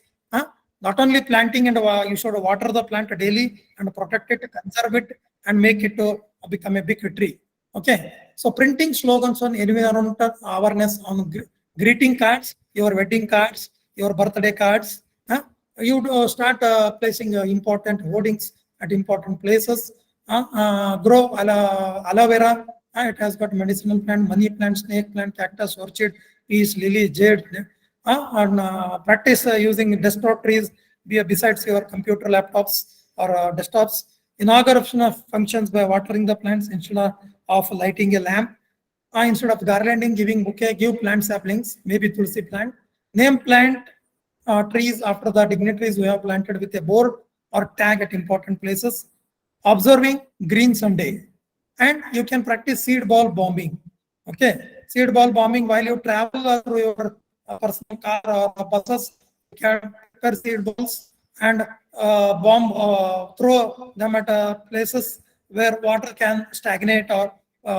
Not only planting, and you should water the plant daily and protect it, conserve it, and make it to become a big tree. Okay, so printing slogans on environmental awareness on greeting cards, your wedding cards, your birthday cards. You start placing important hoardings at important places. Grow aloe vera. It has got medicinal plant, money plant, snake plant, cactus, orchid, peace, lily, jade. And practice using desktop trees besides your computer, laptops, or desktops. Inauguration of functions by watering the plants instead of lighting a lamp. Instead of garlanding, giving bouquet, give plant saplings, maybe tulsi plant. Name plant trees after the dignitaries who have planted with a board or tag at important places. Observing Green Sunday. And you can practice seed ball bombing. Okay, seed ball bombing while you travel through your personal car or buses. You can prepare seed balls and bomb, throw them at places where water can stagnate or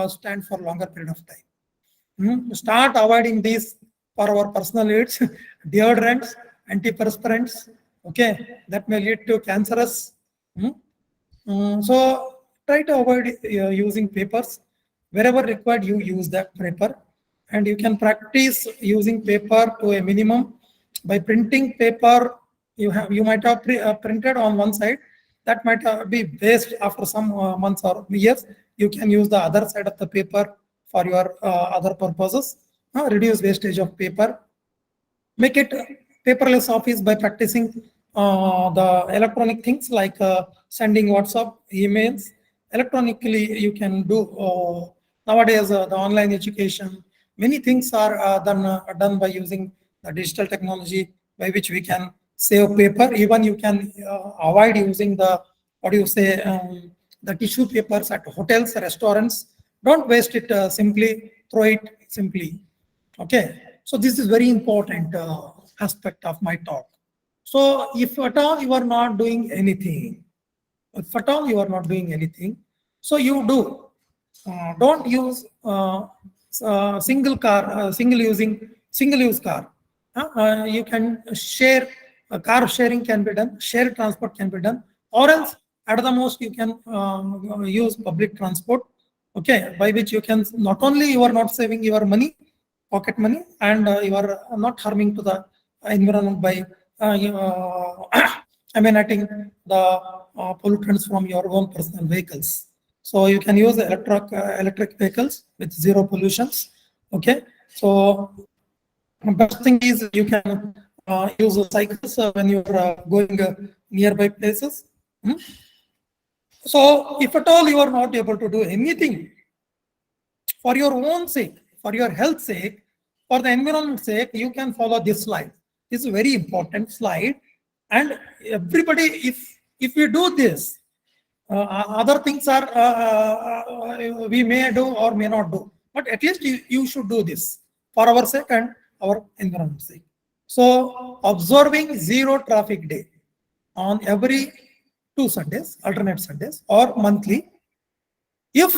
stand for longer period of time. Start avoiding these for our personal needs, deodorants, antiperspirants, okay, that may lead to cancerous. So try to avoid using papers. Wherever required, you use that paper, and you can practice using paper to a minimum by printing paper. You might have printed on one side, that might be waste after some months or years. You can use the other side of the paper for your other purposes. Reduce wastage of paper. Make it paperless office by practicing the electronic things like sending WhatsApp, emails. Electronically, you can do nowadays the online education. Many things are done by using the digital technology by which we can save paper. Even you can avoid using the, what do you say, the tissue papers at hotels, restaurants. Don't waste it. Simply throw it simply. Okay, so this is very important aspect of my talk. So if at all you are not doing anything, if at all you are not doing anything, so you do. Don't use single use car. You can share, car sharing can be done, share transport can be done, or else at the most you can use public transport. Okay, by which you can, not only you are not saving your money, pocket money, and you are not harming to the environment by emanating the pollutants from your own personal vehicles. So you can use electric vehicles with zero pollutions. Okay, so best thing is you can use cycles when you are going nearby places. So if at all you are not able to do anything for your own sake, for your health sake, for the environment sake, you can follow this slide. This is a very important slide, and everybody, if we do this, other things are we may do or may not do, but at least you should do this for our sake and our environment sake. So observing zero traffic day on every 2 Sundays, alternate Sundays, or monthly. If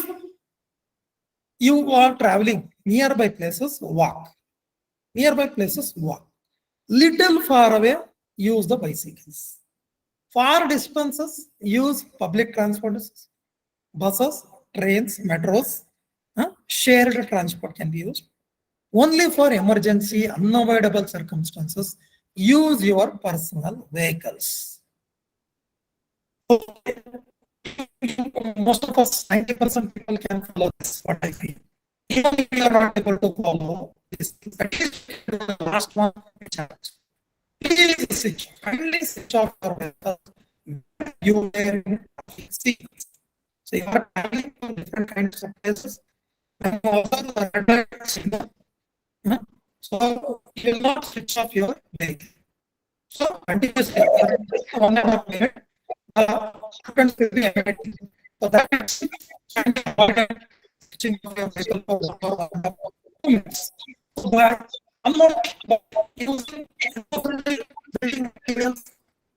you are traveling nearby places, walk. Nearby places, walk. Little far away, use the bicycles. Far distances, use public transport, buses, trains, metros. Shared transport can be used. Only for emergency, unavoidable circumstances, use your personal vehicles. Most of us, 90% people can follow this, what I feel. Even if you are not able to follow this, at least the last one, please switch off your vehicle. You wear see. So you are traveling to different kinds of places. And also the red light signal. So you will not switch off your vehicle. So continuously, 1.5 minutes, students will be affected. So that can be avoided switching off your vehicle for 1.5 minutes. So by using building materials,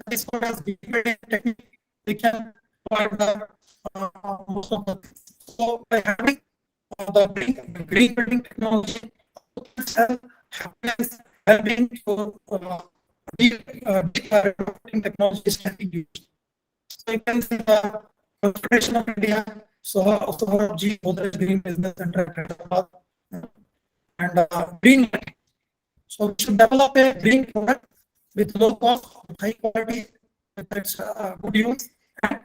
that is called as deep technique, we can avoid the most of the things. So by having the green building technology, helping to technologies can be used. So you can see the Federation of India, so G, Green Business Center, and green. So we should develop a green product with low cost, with high quality, with its good use, and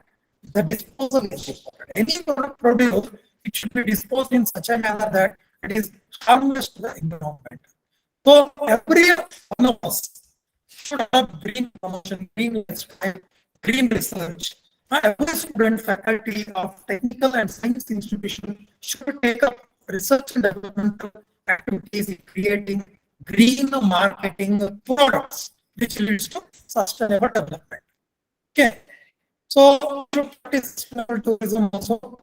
the disposal is important. Any product produced, it should be disposed in such a manner that it is harmless to the environment. So every one of us should have green promotion, green lifestyle, green research. Every student, faculty of technical and science institution should take up research and development activities in creating green marketing products, which leads to sustainable development. Okay, so practice sustainable tourism also.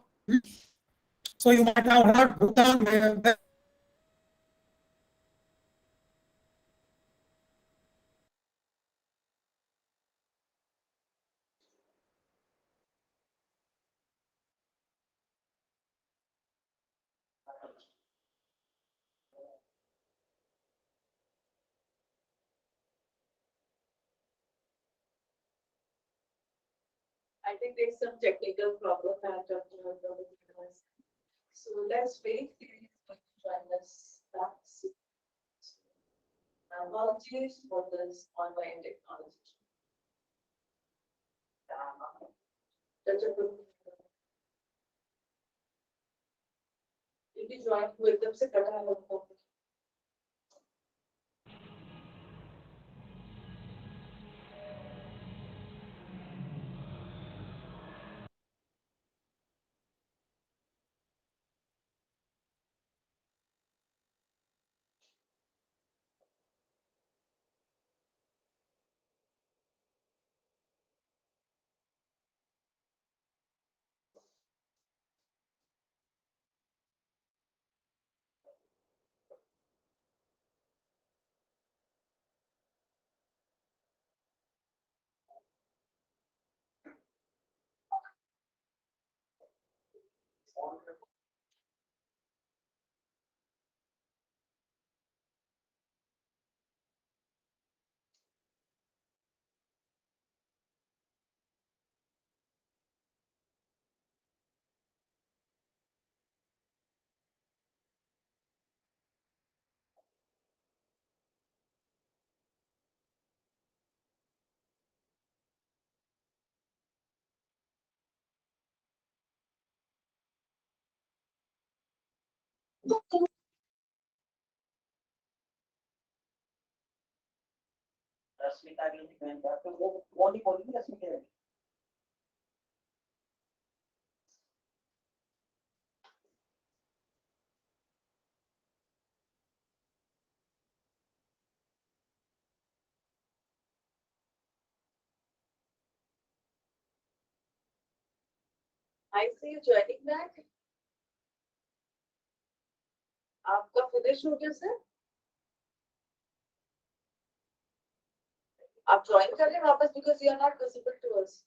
So you might have heard Bhutan, I think there's some technical problem at so let's wait. Join us. Apologies for this online technology. You'll be joined with them. Rashmita की बहन तो वो नहीं बोली Rashmita I see you joining back. आपका finish हो गया sir? आप ज्वाइन कर रहे हैं वापस because you are not visible to us.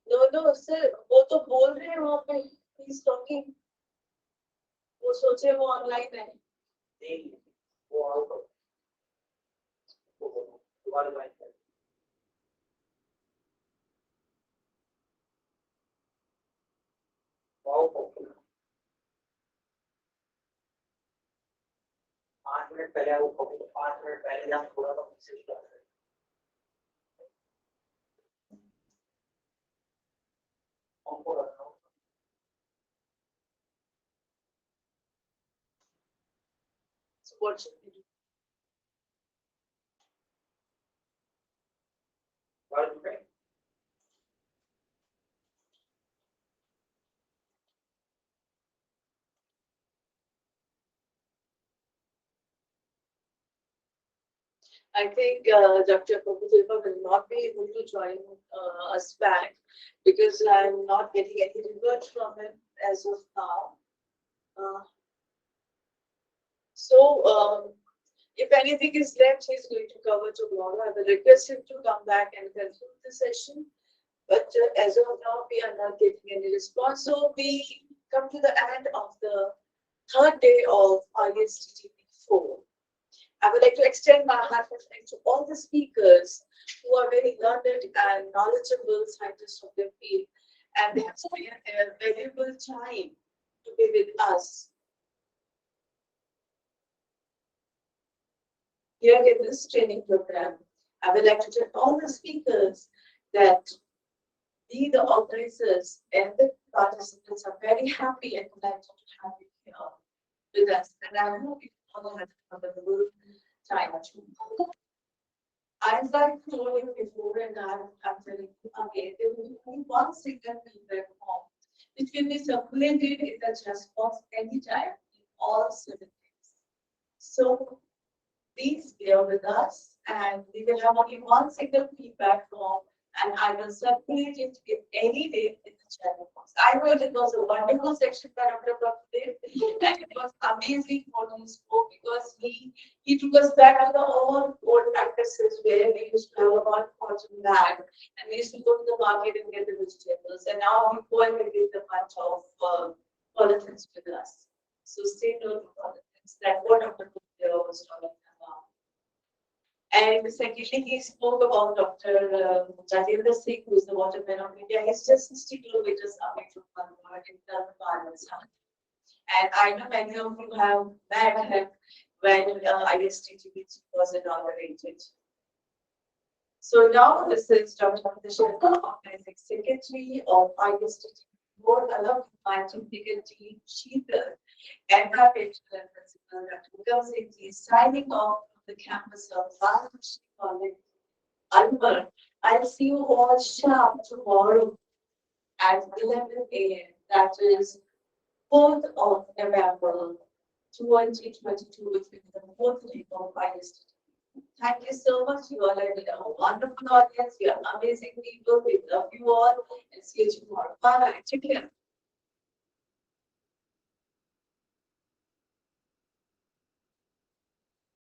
No, sir. वो तो बोल रहे हैं वहाँ पे. He's talking. वो सोचे वो ऑनलाइन है. नहीं वो आउट वो दोबारा बात कर 5 मिनट पहले वो 5 मिनट पहले हम थोड़ा सा मैसेज कर रहे हमको रखना So what should we do? Word I think Dr. Prabhudev will not be able to join us back because I'm not getting any revert from him as of now. If anything is left, he's going to cover tomorrow. I will request him to come back and conclude the session. But as of now, we are not getting any response. So we come to the end of the third day of ISTTP-4. I would like to extend my heartfelt thanks to all the speakers who are very learned and knowledgeable scientists of their field, and they have spent their valuable time to be with us. Here in this training program, I would like to tell all the speakers that we, the organizers and the participants, are very happy and delighted to have you here with us. And I hope you all have a wonderful time. As I told you before, and I'm telling you again, there will be one single feedback form which will be circulated in the chat box anytime in all 7 days. So please bear with us, and we will have only one single feedback form, and I will circulate it in any day in the chat box. I heard it was a wonderful section by Dr. Prabhudev, and it was amazing what he spoke because he took us back to the old practices where we used to have a 1 portion bag and we used to go to the market and get the vegetables, and now we go and get a bunch of polythene with us. So stay tuned for polythene. that what Dr. Gupta was talking about. And secondly, he spoke about Dr. Jatendra Singh, who is the waterman of India. He's just 60 kilometers away from Malwa in Parliament's hand. And I know many of you have met him when ISTTP was inaugurated. So now this is Dr. Sharma, Organizing Secretary of ISTTP-4 along with my technical team, Sheetal, and our patron principal, Dr. Gupta Singh, is signing off from the campus of Bangladesh College, Alwar. I'll see you all sharp tomorrow at 11 a.m. That is 4th of November, 2022, which will be the 4th day of ISTTP. Thank you so much. You all are a wonderful audience. You are amazing people. We love you all and see you tomorrow. Bye. Take care.